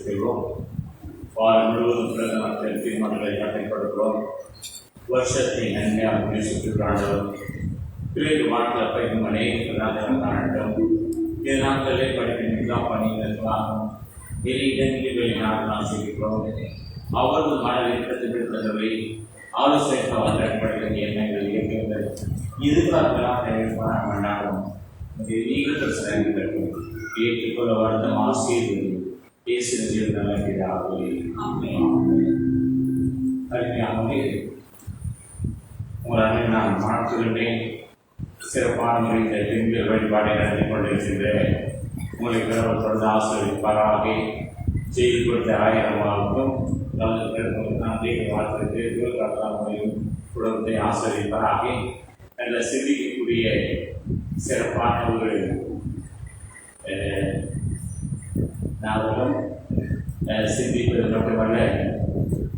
செலுத்துகிறோம். வாரம் முழுவதும் பிரதமர் தீர்மானங்களை கட்டைப்படுகிறோம். வருஷத்தை நன்மையாக சுற்றுகிறார்கள். பிறகு வாழ்க்கையில் பயிரும் அநேக காணட்டும். இது நாட்களே படிக்கின்றா பணிகளுக்காக வேறு இடங்களில் நாம் செய்கிறோம். அவரது மனதில் பிரதிபலித்தவை ஆலோசனைக்காக பயன்படுகிற எண்ணங்கள் இயக்கங்கள் இதுக்காகலாம் வேண்டாம். நீங்கள் பிரச்சனைகளுக்கும் ஏற்றுக்கொள்ள வருடம் ஆசிரியர்கள் பேசுகிறது நல்லதாகவே அருமையாகவே உங்களை நான் வாழ்த்துகின்றேன். சிறப்பான முறையில் பெண்கள் வழிபாடை நடத்தி கொண்டிருக்கின்றேன். உங்களுக்கு தொடர்ந்து ஆசிரியப்பாராக செய்து கொடுத்த ஆயிரமாகவும் நன்றி வாழ்த்துக்கு முறையும் குடும்பத்தை ஆசிரியப்பாராக நல்ல சிந்திக்கக்கூடிய சிறப்பான ஒரு நாவலும் சிந்திப்பது மட்டுமல்ல,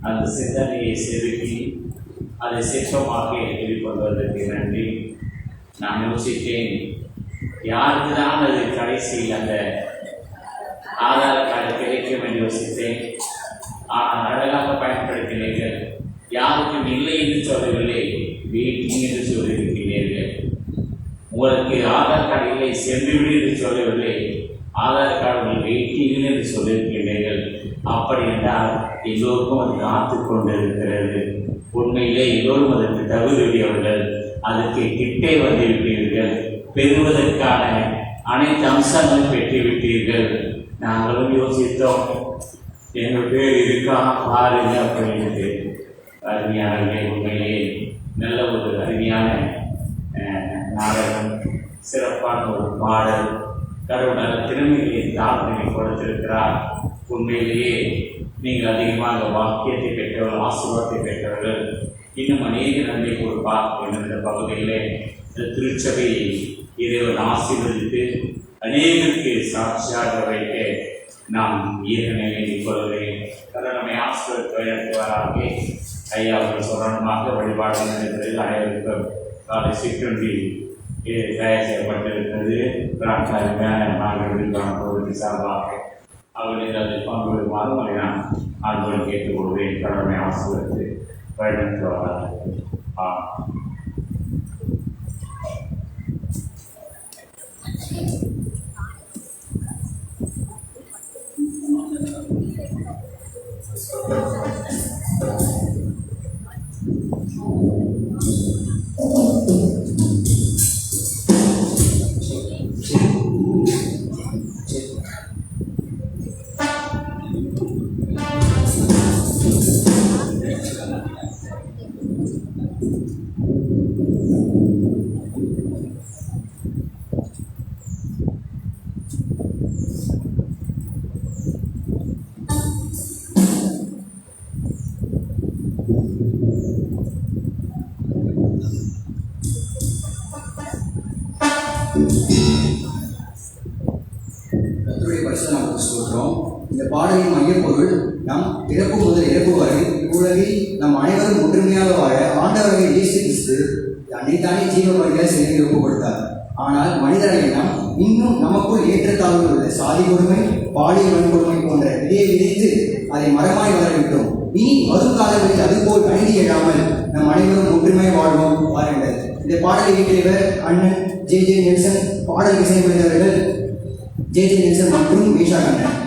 அந்த சிந்தனையை செதுக்கி அதை சிற்பமாக வெளிக்கொள்வதற்கு நன்றி. நான் யோசித்தேன், யாருக்கு தான் அது கடைசியில் அந்த ஆதார் கார்டு கிடைக்கும் என்று யோசித்தேன். ஆனால் அழகாக பயன்படுத்தினீர்கள். யாருக்கும் இல்லை என்று சொல்லவில்லை, வெயிட்டிங் என்று சொல்லியிருக்கிறீர்கள். உங்களுக்கு ஆதார் கார்டு இல்லை சென்றுவிடு என்று சொல்லவில்லை, ஆதார் கார்டு வெயிட்டிங் என்று சொல்லியிருக்கிறீர்கள். அப்படி என்றால் எல்லோருக்கும் அது காத்து கொண்டிருக்கிறது. உண்மையிலே எல்லோரும் அதற்கு தகுதியுடையவர்கள். அதற்கு கிட்டே வந்துவிட்டீர்கள். பெறுவதற்கான அனைத்து அம்சங்களும் பெற்றுவிட்டீர்கள். நாங்களும் யோசித்தோம், எங்கள் பேர் இருக்கா பாருங்க அப்படின்ட்டு. அருமையானவர்களே, உண்மையிலே நல்ல ஒரு அருமையான நாடகம், சிறப்பான ஒரு பாடல், கடவுள் திறமைகளை தாழ்மையை கொடுத்திருக்கிறார். உண்மையிலேயே நீங்கள் அதிகமாக வாக்கியத்தை பெற்றவர்கள், ஆசீர்வாதத்தை பெற்றவர்கள். இன்னும் அநேக நன்மை கொடுப்பார். என்ற பகுதியிலே திருச்சபை இறைவன் ஆசீர்வதித்து அநேகருக்கு சாட்சியாக வைக்க நாம் ஏற்கனவே கொள்கிறேன். நம்மை ஆசீர்வதிப்பவராக ஐயா அவர்கள் சொல்லமாக வழிபாடு நடக்கிறது. அனைவருக்கும் காலை சிற்றுண்டி தயார் செய்யப்பட்டிருக்கிறது. நாங்கள் சார்பாக அவர்கள் அதில் பங்குபெறுமாறும் அதை நான் ஆண்டோடு கேட்டுக்கொள்வேன். கடமை ஆசிரியருக்கு வழிநடத்துவார்கள். இந்த பாடலின் மையப்பொருள் நம் இறப்பு முதல் இறப்பு வரை உலகில் நம் அனைவரும் ஒற்றுமையாக வாழ ஆண்டவரை இயேசு கிறிஸ்து அன்னைத்தானே ஜீவ பலியாக செய்து ஒப்பு கொடுத்தார். ஆனால் மனிதரை நாம் இன்னும் நமக்குள் ஏற்றத்தாழ்வு உள்ள சாதி கொடுமை, பாலியல் வன்கொடுமை போன்ற விதையை விதைத்து அதை மரமாய் வளரவிட்டோம். இனி வரும் காலங்களில் அதுபோல் அணிந்து எழாமல் நம் அனைவரும் ஒற்றுமை வாழ்வோம் வாருங்கள். இந்த பாடலை இயற்றியவர் அண்ணன் ஜே நெல்சன், பாடல் இசையமைத்தவர்கள் ஜே நெல்சன் மற்றும் மீஷா கண்ணன்.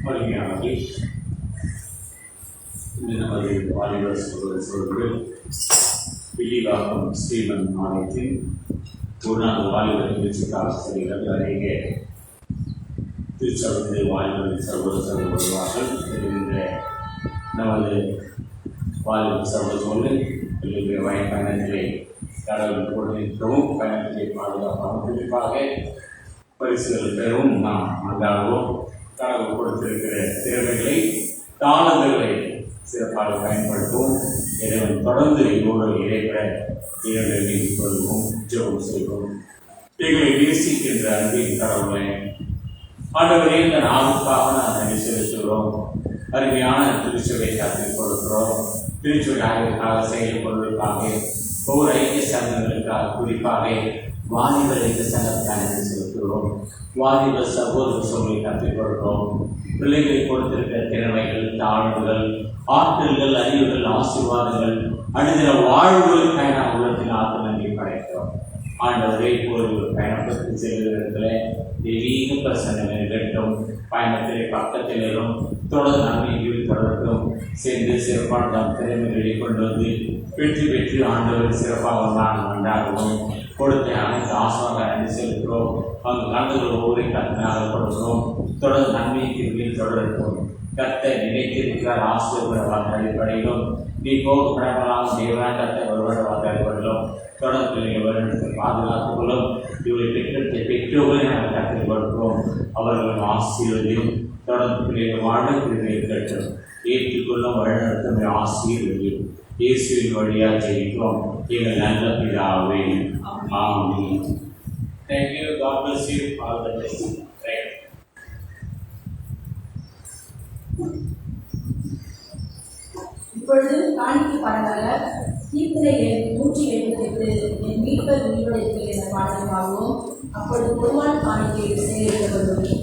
மறுமையானது இந்த நமது வாலிபர் சகோதரர்கள் வில்லிவாக்கம் ஸ்ரீமன் ஆலயத்தின் ஒரு நாள் வாலிபர் நிகழ்ச்சிக்காக செல்கிறது. அநேக திருச்சபை வாலிபர் சகோதரர்கள் வருவார்கள். இந்த நமது வாலிபர் சகோதரர்கள் பிள்ளைகளுடைய பயணத்திலே கடவுள் கொண்டிருக்கவும் பயணத்திலே பாதுகாப்பாக குறிப்பாக பரிசுகள் பெறவும் நாம் அன்றாடுவோம். கடவுள் கொடுத்திருக்கிற திறமைகளை தாளங்களை சிறப்பாக பயன்படுத்துவோம். இறைவன் தொடர்ந்து எங்களோடு இறைப்பட இரண்டு நீதி கொள்வோம், ஜெபம் செய்வோம். எங்களை நேசிக்கின்ற அன்பின் கடவுளை ஆண்டவரே, இந்த நாளுக்காக நான் நன்றி செலுத்துகிறோம். அருமையான திருச்சபை கற்றுக் கொடுக்கிறோம். திருச்சபை ஆய்வுக்காக செயல்படுவதற்காக ஒவ்வொரு ஐக்கிய சங்கங்களுக்காக குறிப்பாக வாலிபர் ஐக்கிய சங்கத்துக்காக நன்றி செலுத்துகிறோம். வாலிபர் சகோதர சொல்லை கற்றுக் கொடுக்கிறோம். பிள்ளைகளை கொடுத்திருக்கிற திறமைகள், தாழ்வுகள், ஆற்றல்கள், அறிவுகள், ஆசீர்வாதங்கள், அனுதின வாழ்வுகளுக்காக நாம் உள்ளத்தில் ஆற்ற நன்றி படைக்கிறோம். ஆண்டவரை ஒரு பயணப்பட்டு செல்கிற இடத்துல தெய்வீக பிரசன்னங்கள் வேண்டும். பயணத்திலே பக்கத்திலும் தொடர் நன்மைகள் தொடர்ந்தும் சேர்ந்து சிறப்பான நம் திறமைகளை கொண்டு வந்து வெற்றி பெற்று ஆண்டவர் சிறப்பாக நான் உண்டாகவும் கொடுத்த அனைத்து ஆசமாக நன்றி செலுத்துகிறோம். அங்கு கலந்துள்ள ஒவ்வொரு கத்தினாக கொடுக்கிறோம். தொடர் நன்மைக்கு தொடர்கிறோம். கத்தை நினைத்திருக்கிறார் ஆசிரியர் வார்த்தை அடிப்படையிலும் நீ போகப்படலாம் தேவனாக கத்தை ஒருவர வார்த்தை அடிப்படையிலும் தொடர் பிள்ளைகள் வருடத்தை பாதுகாத்துக்கொள்ளும். இவரை பெற்றத்தை பெற்றோர்களை நாங்கள் கற்றுக் கொடுக்கிறோம். அவர்கள் ஆசீர்வதியும் தொடர்ந்து பிள்ளைகள் வாழ பிள்ளைகள் கட்டும் ஏற்றுக்கொள்ளும் வழிநடத்தும் ஆசீர்வதியும் இயேசுவின் வழியாக ஜெயிக்கிறோம். எங்கள் நல்ல பிதாவே, ஆமென். Thank you. God bless you. All the best. Thank you. இப்பொழுது காணிக்கை பாடலாக கீர்த்தனை 188 என் மீட்பர் உயிரோடு என்ற பாடலை பாடுவோம். அப்பொழுது பொதுவான காணிக்கை சேகரிக்கப்படும்.